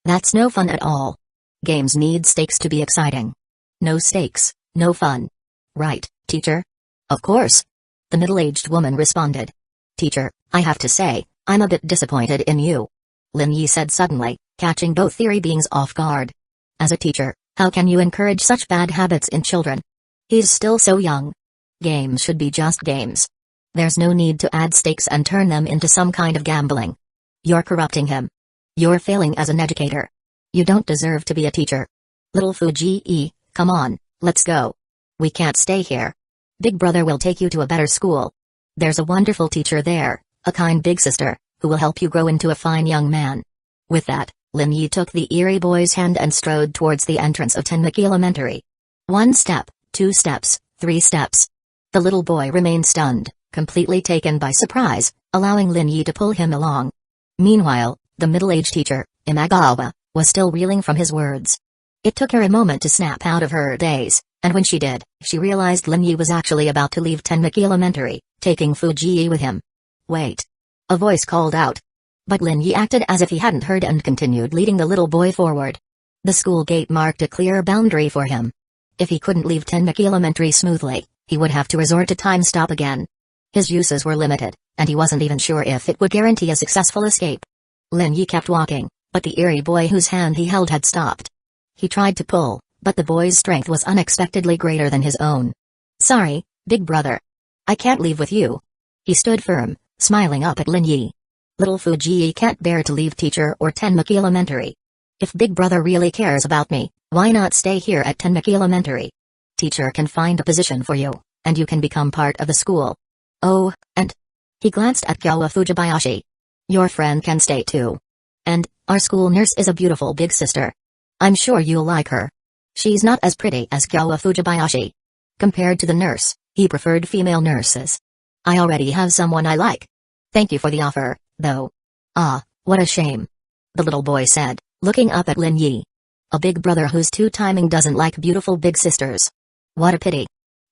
That's no fun at all. Games need stakes to be exciting. No stakes, no fun. Right, teacher? Of course. The middle-aged woman responded. "Teacher, I have to say, I'm a bit disappointed in you," Lin Yi said suddenly, catching both eerie beings off guard. "As a teacher, how can you encourage such bad habits in children? He's still so young. Games should be just games. There's no need to add stakes and turn them into some kind of gambling. You're corrupting him. You're failing as an educator. You don't deserve to be a teacher. Little Fuji, come on, let's go. We can't stay here. Big brother will take you to a better school. There's a wonderful teacher there, a kind big sister, who will help you grow into a fine young man." With that, Lin Yi took the eerie boy's hand and strode towards the entrance of Tenmaki Elementary. 1 step, 2 steps, 3 steps. The little boy remained stunned, completely taken by surprise, allowing Lin Yi to pull him along. Meanwhile, the middle-aged teacher, Imagawa, was still reeling from his words. It took her a moment to snap out of her daze, and when she did, she realized Lin Yi was actually about to leave Tenmaki Elementary, taking Fuji with him. "Wait." A voice called out. But Lin Yi acted as if he hadn't heard and continued leading the little boy forward. The school gate marked a clear boundary for him. If he couldn't leave Tenmaki Elementary smoothly, he would have to resort to time stop again. His uses were limited, and he wasn't even sure if it would guarantee a successful escape. Lin Yi kept walking, but the eerie boy whose hand he held had stopped. He tried to pull, but the boy's strength was unexpectedly greater than his own. "Sorry, big brother. I can't leave with you." He stood firm, smiling up at Lin Yi. "Little Fuji can't bear to leave teacher or Tenmaki Elementary. If big brother really cares about me, why not stay here at Tenmaki Elementary? Teacher can find a position for you, and you can become part of the school. Oh, and..." He glanced at Kyowa Fujibayashi. "Your friend can stay too. And, our school nurse is a beautiful big sister. I'm sure you'll like her. She's not as pretty as Kyowa Fujibayashi." Compared to the nurse, he preferred female nurses. "I already have someone I like. Thank you for the offer, though." "Ah, what a shame," the little boy said, looking up at Lin Yi. "A big brother whose two-timing doesn't like beautiful big sisters. What a pity."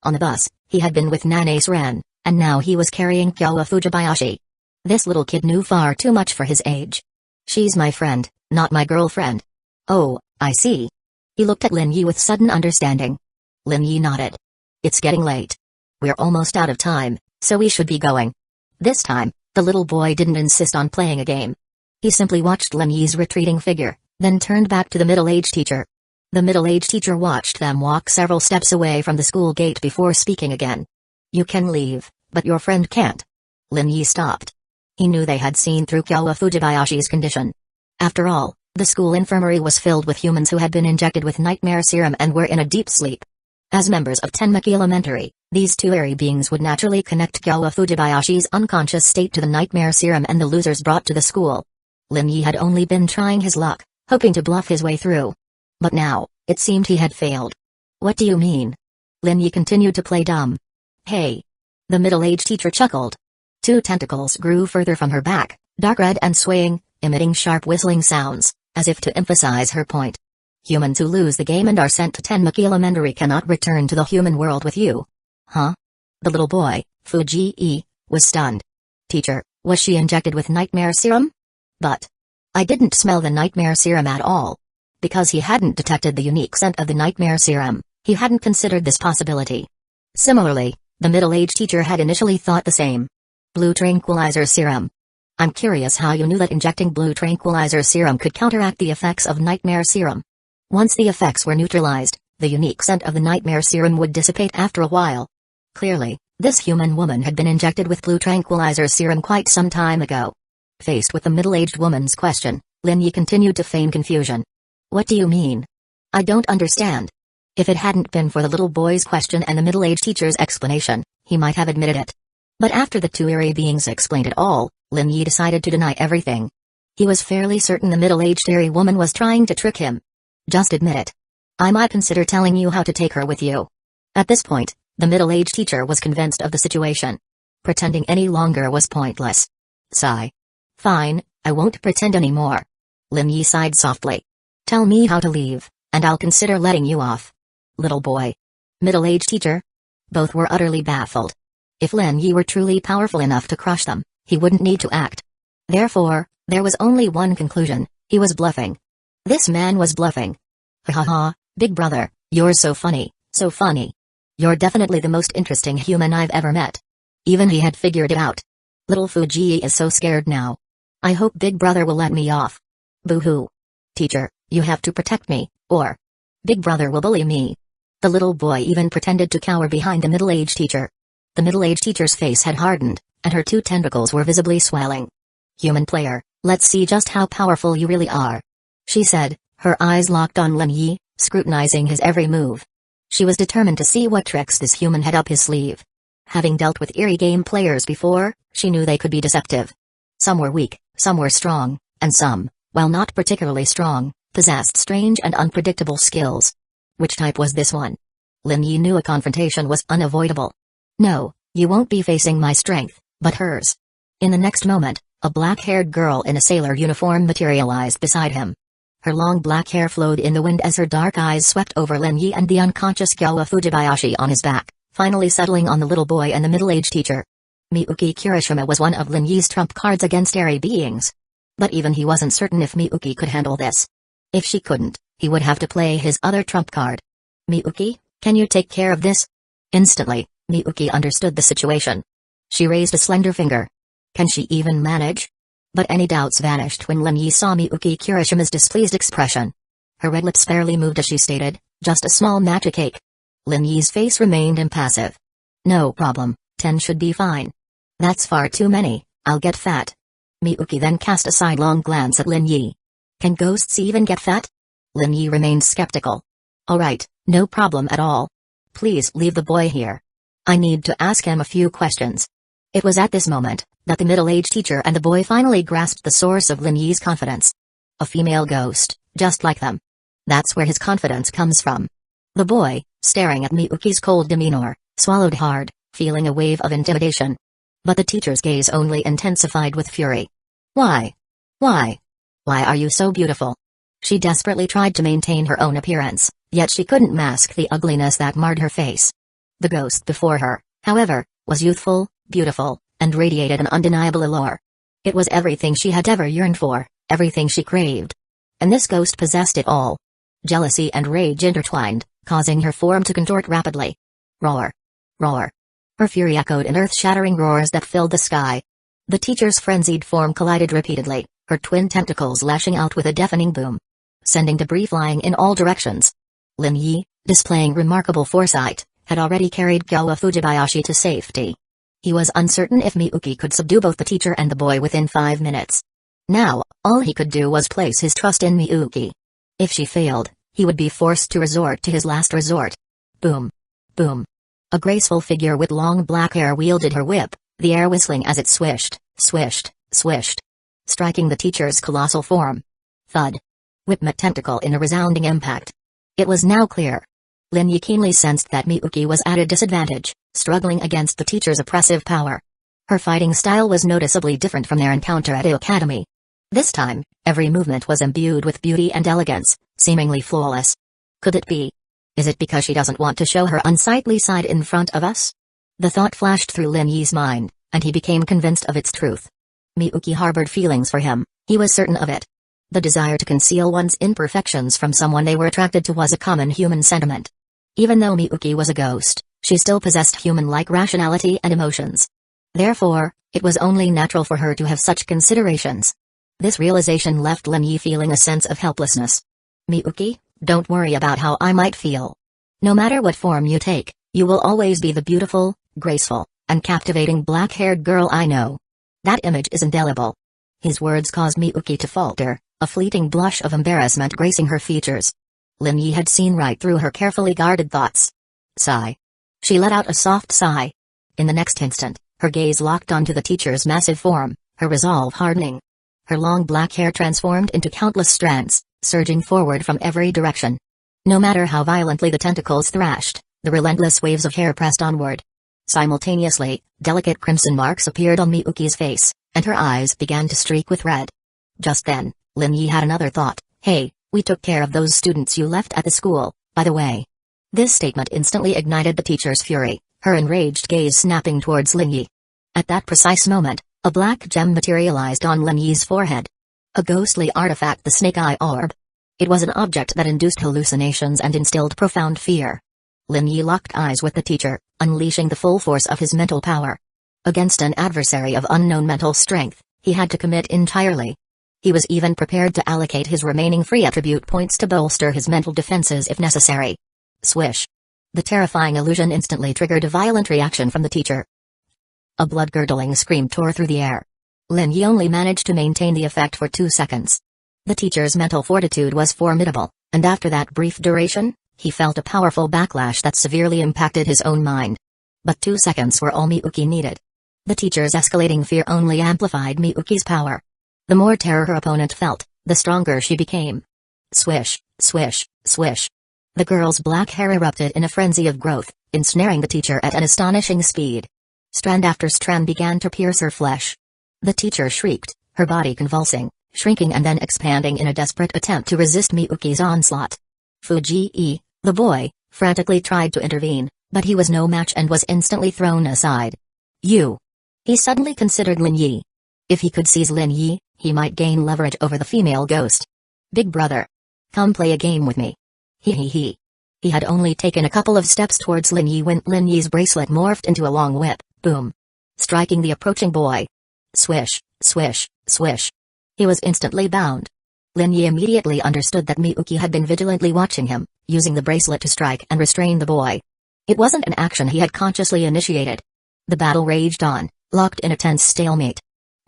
On the bus, he had been with Nanace Ren, and now he was carrying Kyowa Fujibayashi. This little kid knew far too much for his age. "She's my friend, not my girlfriend." "Oh, I see." He looked at Lin Yi with sudden understanding. Lin Yi nodded. "It's getting late. We're almost out of time, so we should be going." This time, the little boy didn't insist on playing a game. He simply watched Lin Yi's retreating figure, then turned back to the middle-aged teacher. The middle-aged teacher watched them walk several steps away from the school gate before speaking again. "You can leave, but your friend can't." Lin Yi stopped. He knew they had seen through Kyowa Fujibayashi's condition. After all, the school infirmary was filled with humans who had been injected with nightmare serum and were in a deep sleep. As members of Tenmaki Elementary, these two eerie beings would naturally connect Kyowa Fujibayashi's unconscious state to the nightmare serum and the losers brought to the school. Lin Yi had only been trying his luck, hoping to bluff his way through. But now, it seemed he had failed. "What do you mean?" Lin Yi continued to play dumb. "Hey." The middle-aged teacher chuckled. 2 tentacles grew further from her back, dark red and swaying, emitting sharp whistling sounds, as if to emphasize her point. "Humans who lose the game and are sent to Tenmaki Elementary cannot return to the human world with you." "Huh?" The little boy, Fuji, was stunned. "Teacher, was she injected with nightmare serum?" "But I didn't smell the nightmare serum at all." Because he hadn't detected the unique scent of the nightmare serum, he hadn't considered this possibility. Similarly, the middle-aged teacher had initially thought the same. Blue tranquilizer serum. "I'm curious how you knew that injecting blue tranquilizer serum could counteract the effects of nightmare serum." Once the effects were neutralized, the unique scent of the nightmare serum would dissipate after a while. Clearly, this human woman had been injected with blue tranquilizer serum quite some time ago. Faced with the middle-aged woman's question, Lin Yi continued to feign confusion. "What do you mean? I don't understand." If it hadn't been for the little boy's question and the middle-aged teacher's explanation, he might have admitted it. But after the two eerie beings explained it all, Lin Yi decided to deny everything. He was fairly certain the middle-aged eerie woman was trying to trick him. Just admit it. I might consider telling you how to take her with you. At this point, the middle-aged teacher was convinced of the situation. Pretending any longer was pointless. Sigh. Fine, I won't pretend anymore. Lin Yi sighed softly. Tell me how to leave, and I'll consider letting you off. Little boy. Middle-aged teacher. Both were utterly baffled. If Lin Yi were truly powerful enough to crush them, he wouldn't need to act. Therefore, there was only one conclusion: he was bluffing. This man was bluffing. Ha ha ha, big brother, you're so funny, so funny. You're definitely the most interesting human I've ever met. Even he had figured it out. Little Fuji is so scared now. I hope big brother will let me off. Boo-hoo. Teacher, you have to protect me, or big brother will bully me. The little boy even pretended to cower behind the middle-aged teacher. The middle-aged teacher's face had hardened, and her two tentacles were visibly swelling. Human player, let's see just how powerful you really are, she said, her eyes locked on Lin Yi, scrutinizing his every move. She was determined to see what tricks this human had up his sleeve. Having dealt with eerie game players before, she knew they could be deceptive. Some were weak, some were strong, and some, while not particularly strong, possessed strange and unpredictable skills. Which type was this one? Lin Yi knew a confrontation was unavoidable. No, you won't be facing my strength, but hers. In the next moment, a black-haired girl in a sailor uniform materialized beside him. Her long black hair flowed in the wind as her dark eyes swept over Lin Yi and the unconscious Gyawa Fujibayashi on his back, finally settling on the little boy and the middle-aged teacher. Miyuki Kirishima was one of Lin Yi's trump cards against airy beings. But even he wasn't certain if Miyuki could handle this. If she couldn't, he would have to play his other trump card. Miyuki, can you take care of this? Instantly, Miyuki understood the situation. She raised a slender finger. Can she even manage? But any doubts vanished when Lin Yi saw Miyuki Kirishima's displeased expression. Her red lips barely moved as she stated, just a small magic cake. Lin Yi's face remained impassive. No problem, 10 should be fine. That's far too many, I'll get fat. Miyuki then cast a sidelong glance at Lin Yi. Can ghosts even get fat? Lin Yi remained skeptical. Alright, no problem at all. Please leave the boy here. I need to ask him a few questions. It was at this moment that the middle-aged teacher and the boy finally grasped the source of Lin Yi's confidence. A female ghost, just like them. That's where his confidence comes from. The boy, staring at Miyuki's cold demeanor, swallowed hard, feeling a wave of intimidation. But the teacher's gaze only intensified with fury. Why? Why? Why are you so beautiful? She desperately tried to maintain her own appearance, yet she couldn't mask the ugliness that marred her face. The ghost before her, however, was youthful, beautiful, and radiated an undeniable allure. It was everything she had ever yearned for, everything she craved. And this ghost possessed it all. Jealousy and rage intertwined, causing her form to contort rapidly. Roar! Roar! Her fury echoed in earth-shattering roars that filled the sky. The teacher's frenzied form collided repeatedly, her twin tentacles lashing out with a deafening boom, sending debris flying in all directions. Lin Yi, displaying remarkable foresight, had already carried Gyawa Fujibayashi to safety. He was uncertain if Miyuki could subdue both the teacher and the boy within 5 minutes. Now, all he could do was place his trust in Miyuki. If she failed, he would be forced to resort to his last resort. Boom. Boom. A graceful figure with long black hair wielded her whip, the air whistling as it swished, swished, swished, striking the teacher's colossal form. Thud. Whip met tentacle in a resounding impact. It was now clear. Lin Yi keenly sensed that Miyuki was at a disadvantage, struggling against the teacher's oppressive power. Her fighting style was noticeably different from their encounter at the academy. This time, every movement was imbued with beauty and elegance, seemingly flawless. Could it be? Is it because she doesn't want to show her unsightly side in front of us? The thought flashed through Lin Yi's mind, and he became convinced of its truth. Miyuki harbored feelings for him, he was certain of it. The desire to conceal one's imperfections from someone they were attracted to was a common human sentiment. Even though Miyuki was a ghost, she still possessed human-like rationality and emotions. Therefore, it was only natural for her to have such considerations. This realization left Lin Yi feeling a sense of helplessness. Miyuki, don't worry about how I might feel. No matter what form you take, you will always be the beautiful, graceful, and captivating black-haired girl I know. That image is indelible. His words caused Miyuki to falter, a fleeting blush of embarrassment gracing her features. Lin Yi had seen right through her carefully guarded thoughts. Sigh. She let out a soft sigh. In the next instant, her gaze locked onto the teacher's massive form, her resolve hardening. Her long black hair transformed into countless strands, surging forward from every direction. No matter how violently the tentacles thrashed, the relentless waves of hair pressed onward. Simultaneously, delicate crimson marks appeared on Miyuki's face, and her eyes began to streak with red. Just then, Lin Yi had another thought. Hey, we took care of those students you left at the school, by the way. This statement instantly ignited the teacher's fury, her enraged gaze snapping towards Lin Yi. At that precise moment, a black gem materialized on Lin Yi's forehead. A ghostly artifact, the snake-eye orb. It was an object that induced hallucinations and instilled profound fear. Lin Yi locked eyes with the teacher, unleashing the full force of his mental power. Against an adversary of unknown mental strength, he had to commit entirely. He was even prepared to allocate his remaining free attribute points to bolster his mental defenses if necessary. Swish. The terrifying illusion instantly triggered a violent reaction from the teacher. A blood-curdling scream tore through the air. Lin Yi only managed to maintain the effect for 2 seconds. The teacher's mental fortitude was formidable, and after that brief duration, he felt a powerful backlash that severely impacted his own mind. But 2 seconds were all Miyuki needed. The teacher's escalating fear only amplified Miyuki's power. The more terror her opponent felt, the stronger she became. Swish, swish, swish. The girl's black hair erupted in a frenzy of growth, ensnaring the teacher at an astonishing speed. Strand after strand began to pierce her flesh. The teacher shrieked, her body convulsing, shrinking and then expanding in a desperate attempt to resist Miyuki's onslaught. Fuji, the boy, frantically tried to intervene, but he was no match and was instantly thrown aside. You. He suddenly considered Lin Yi. If he could seize Lin Yi, he might gain leverage over the female ghost. Big brother. Come play a game with me. He. He had only taken a couple of steps towards Lin Yi when Lin Yi's bracelet morphed into a long whip, boom. Striking the approaching boy. Swish, swish, swish. He was instantly bound. Lin Yi immediately understood that Miyuki had been vigilantly watching him, using the bracelet to strike and restrain the boy. It wasn't an action he had consciously initiated. The battle raged on, locked in a tense stalemate.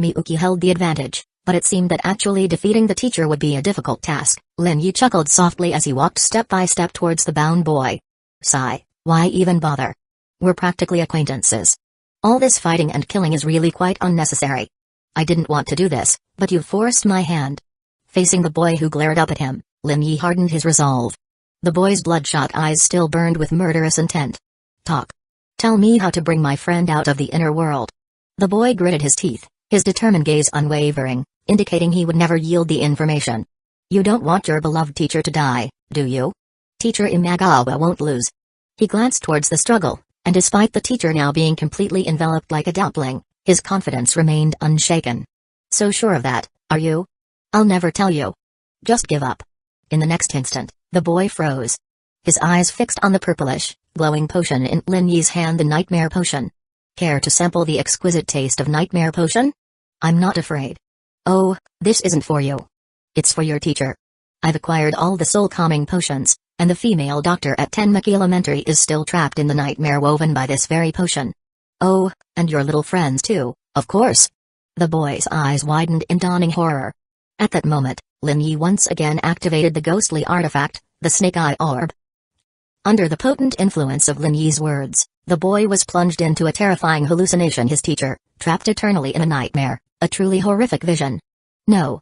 Miyuki held the advantage, but it seemed that actually defeating the teacher would be a difficult task. Lin Yi chuckled softly as he walked step by step towards the bound boy. Sigh, why even bother? We're practically acquaintances. All this fighting and killing is really quite unnecessary. I didn't want to do this, but you forced my hand. Facing the boy who glared up at him, Lin Yi hardened his resolve. The boy's bloodshot eyes still burned with murderous intent. Talk. Tell me how to bring my friend out of the inner world. The boy gritted his teeth, his determined gaze unwavering, indicating he would never yield the information. You don't want your beloved teacher to die, do you? Teacher Imagawa won't lose. He glanced towards the struggle, and despite the teacher now being completely enveloped like a dumpling, his confidence remained unshaken. So sure of that, are you? I'll never tell you. Just give up. In the next instant, the boy froze. His eyes fixed on the purplish, glowing potion in Lin Yi's hand, the nightmare potion. Care to sample the exquisite taste of nightmare potion? I'm not afraid. Oh, this isn't for you. It's for your teacher. I've acquired all the soul-calming potions, and the female doctor at Tenmaki Elementary is still trapped in the nightmare woven by this very potion. Oh, and your little friends too, of course. The boy's eyes widened in dawning horror. At that moment, Lin Yi once again activated the ghostly artifact, the snake-eye orb. Under the potent influence of Lin Yi's words, the boy was plunged into a terrifying hallucination. His teacher, trapped eternally in a nightmare, a truly horrific vision. No.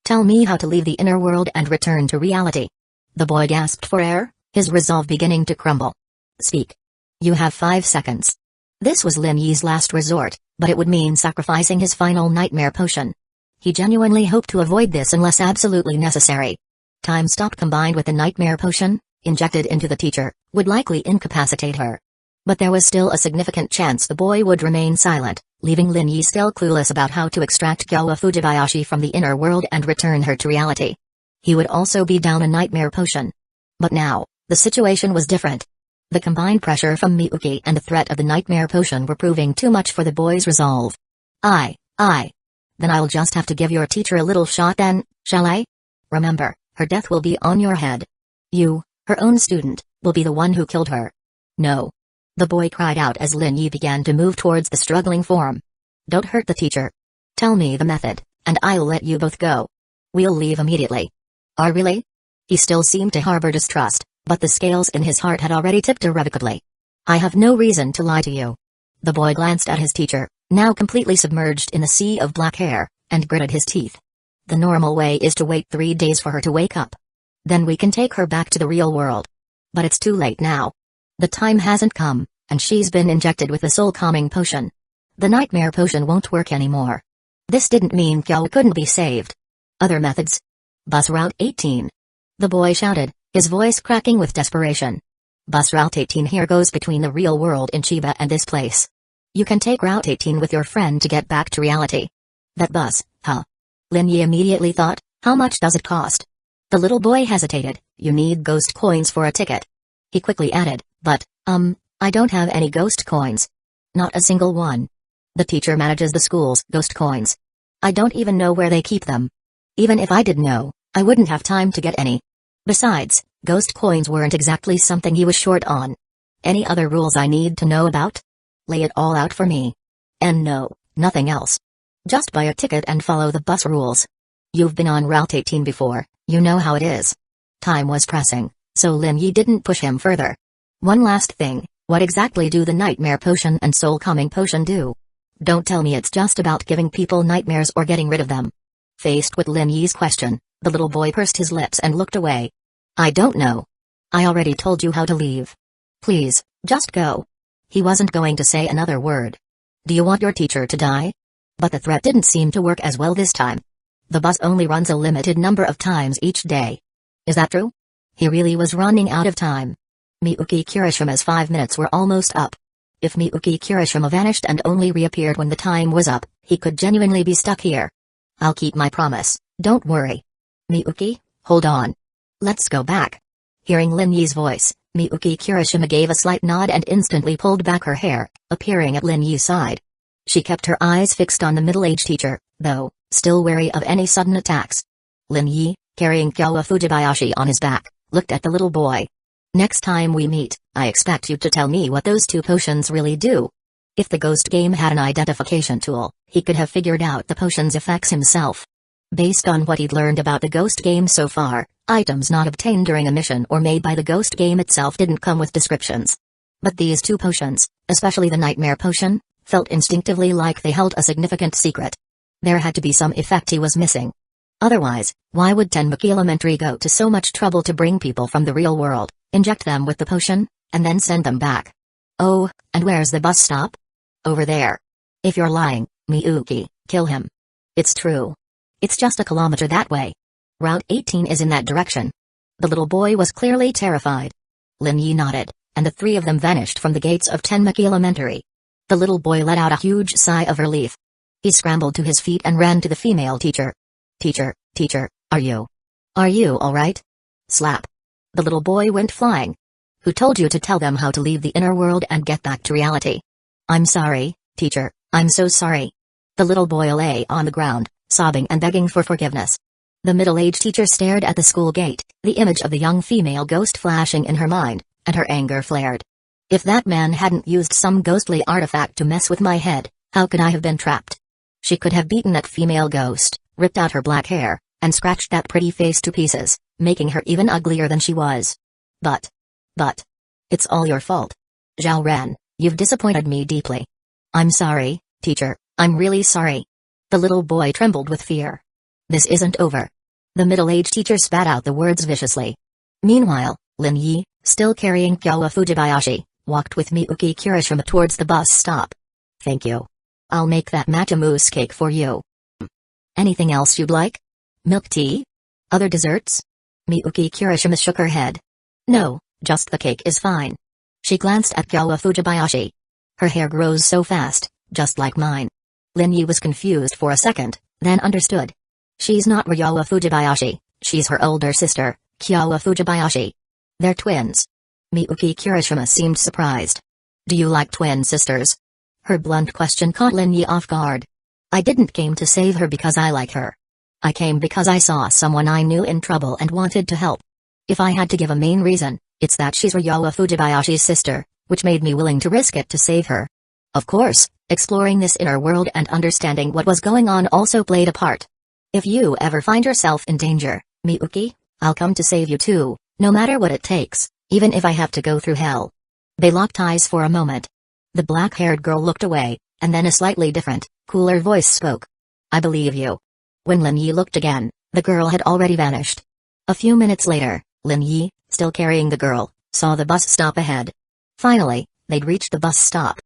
Tell me how to leave the inner world and return to reality. The boy gasped for air, his resolve beginning to crumble. Speak. You have 5 seconds. This was Lin Yi's last resort, but it would mean sacrificing his final nightmare potion. He genuinely hoped to avoid this unless absolutely necessary. Time stop combined with the nightmare potion, injected into the teacher, would likely incapacitate her. But there was still a significant chance the boy would remain silent, leaving Lin Yi still clueless about how to extract Gyowa Fujibayashi from the inner world and return her to reality. He would also be down a nightmare potion. But now, the situation was different. The combined pressure from Miyuki and the threat of the nightmare potion were proving too much for the boy's resolve. Then I'll just have to give your teacher a little shot then, shall I? Remember, her death will be on your head. You, her own student, will be the one who killed her. No. The boy cried out as Lin Yi began to move towards the struggling form. Don't hurt the teacher. Tell me the method, and I'll let you both go. We'll leave immediately. Really? He still seemed to harbor distrust, but the scales in his heart had already tipped irrevocably. I have no reason to lie to you. The boy glanced at his teacher, now completely submerged in the sea of black hair, and gritted his teeth. The normal way is to wait 3 days for her to wake up. Then we can take her back to the real world. But it's too late now. The time hasn't come, and she's been injected with the soul-calming potion. The nightmare potion won't work anymore. This didn't mean Kyo couldn't be saved. Other methods? Bus Route 18. The boy shouted, his voice cracking with desperation. Bus Route 18 here goes between the real world in Chiba and this place. You can take Route 18 with your friend to get back to reality. That bus, huh? Lin Yi immediately thought, how much does it cost? The little boy hesitated, you need ghost coins for a ticket. He quickly added, but, I don't have any ghost coins. Not a single one. The teacher manages the school's ghost coins. I don't even know where they keep them. Even if I did know, I wouldn't have time to get any. Besides, ghost coins weren't exactly something he was short on. Any other rules I need to know about? Lay it all out for me. And no, nothing else. Just buy a ticket and follow the bus rules. You've been on Route 18 before, you know how it is. Time was pressing, so Lin Yi didn't push him further. One last thing, what exactly do the nightmare potion and soul-calming potion do? Don't tell me it's just about giving people nightmares or getting rid of them. Faced with Lin Yi's question, the little boy pursed his lips and looked away. I don't know. I already told you how to leave. Please, just go. He wasn't going to say another word. Do you want your teacher to die? But the threat didn't seem to work as well this time. The bus only runs a limited number of times each day. Is that true? He really was running out of time. Miyuki Kirishima's 5 minutes were almost up. If Miyuki Kirishima vanished and only reappeared when the time was up, he could genuinely be stuck here. I'll keep my promise, don't worry. Miyuki, hold on. Let's go back. Hearing Lin Yi's voice, Miyuki Kirishima gave a slight nod and instantly pulled back her hair, appearing at Lin Yi's side. She kept her eyes fixed on the middle-aged teacher, though, still wary of any sudden attacks. Lin Yi, carrying Kyowa Fujibayashi on his back, looked at the little boy. Next time we meet, I expect you to tell me what those 2 potions really do. If the ghost game had an identification tool, he could have figured out the potion's effects himself. Based on what he'd learned about the ghost game so far, items not obtained during a mission or made by the ghost game itself didn't come with descriptions. But these 2 potions, especially the nightmare potion, felt instinctively like they held a significant secret. There had to be some effect he was missing. Otherwise, why would Tenbuki Elementary go to so much trouble to bring people from the real world, inject them with the potion, and then send them back? Oh, and where's the bus stop? Over there. If you're lying, Miyuki, kill him. It's true. It's just a kilometer that way. Route 18 is in that direction. The little boy was clearly terrified. Lin Yi nodded, and the 3 of them vanished from the gates of Tenbuki Elementary. The little boy let out a huge sigh of relief. He scrambled to his feet and ran to the female teacher. Teacher, are you all right? Slap. The little boy went flying. Who told you to tell them how to leave the inner world and get back to reality? I'm sorry, teacher, I'm so sorry. The little boy lay on the ground, sobbing and begging for forgiveness. The middle-aged teacher stared at the school gate, the image of the young female ghost flashing in her mind, and her anger flared. If that man hadn't used some ghostly artifact to mess with my head, how could I have been trapped? She could have beaten that female ghost, ripped out her black hair, and scratched that pretty face to pieces, making her even uglier than she was. But, it's all your fault. Zhao Ren, you've disappointed me deeply. I'm sorry, teacher, I'm really sorry. The little boy trembled with fear. This isn't over. The middle-aged teacher spat out the words viciously. Meanwhile, Lin Yi, still carrying Kyowa Fujibayashi, walked with Miyuki Kirishima towards the bus stop. Thank you. I'll make that matcha mousse cake for you. Anything else you'd like? Milk tea? Other desserts? Miyuki Kirishima shook her head. No, just the cake is fine. She glanced at Kyowa Fujibayashi. Her hair grows so fast, just like mine. Lin Yi was confused for a second, then understood. She's not Ryowa Fujibayashi, she's her older sister, Kyowa Fujibayashi. They're twins. Miyuki Kirishima seemed surprised. Do you like twin sisters? Her blunt question caught Lin Yi off guard. I didn't came to save her because I like her. I came because I saw someone I knew in trouble and wanted to help. If I had to give a main reason, it's that she's Ryowa Fujibayashi's sister, which made me willing to risk it to save her. Of course, exploring this inner world and understanding what was going on also played a part. If you ever find yourself in danger, Miyuki, I'll come to save you too, no matter what it takes, even if I have to go through hell. They locked eyes for a moment. The black-haired girl looked away, and then a slightly different, cooler voice spoke. I believe you. When Lin Yi looked again, the girl had already vanished. A few minutes later, Lin Yi, still carrying the girl, saw the bus stop ahead. Finally, they'd reached the bus stop.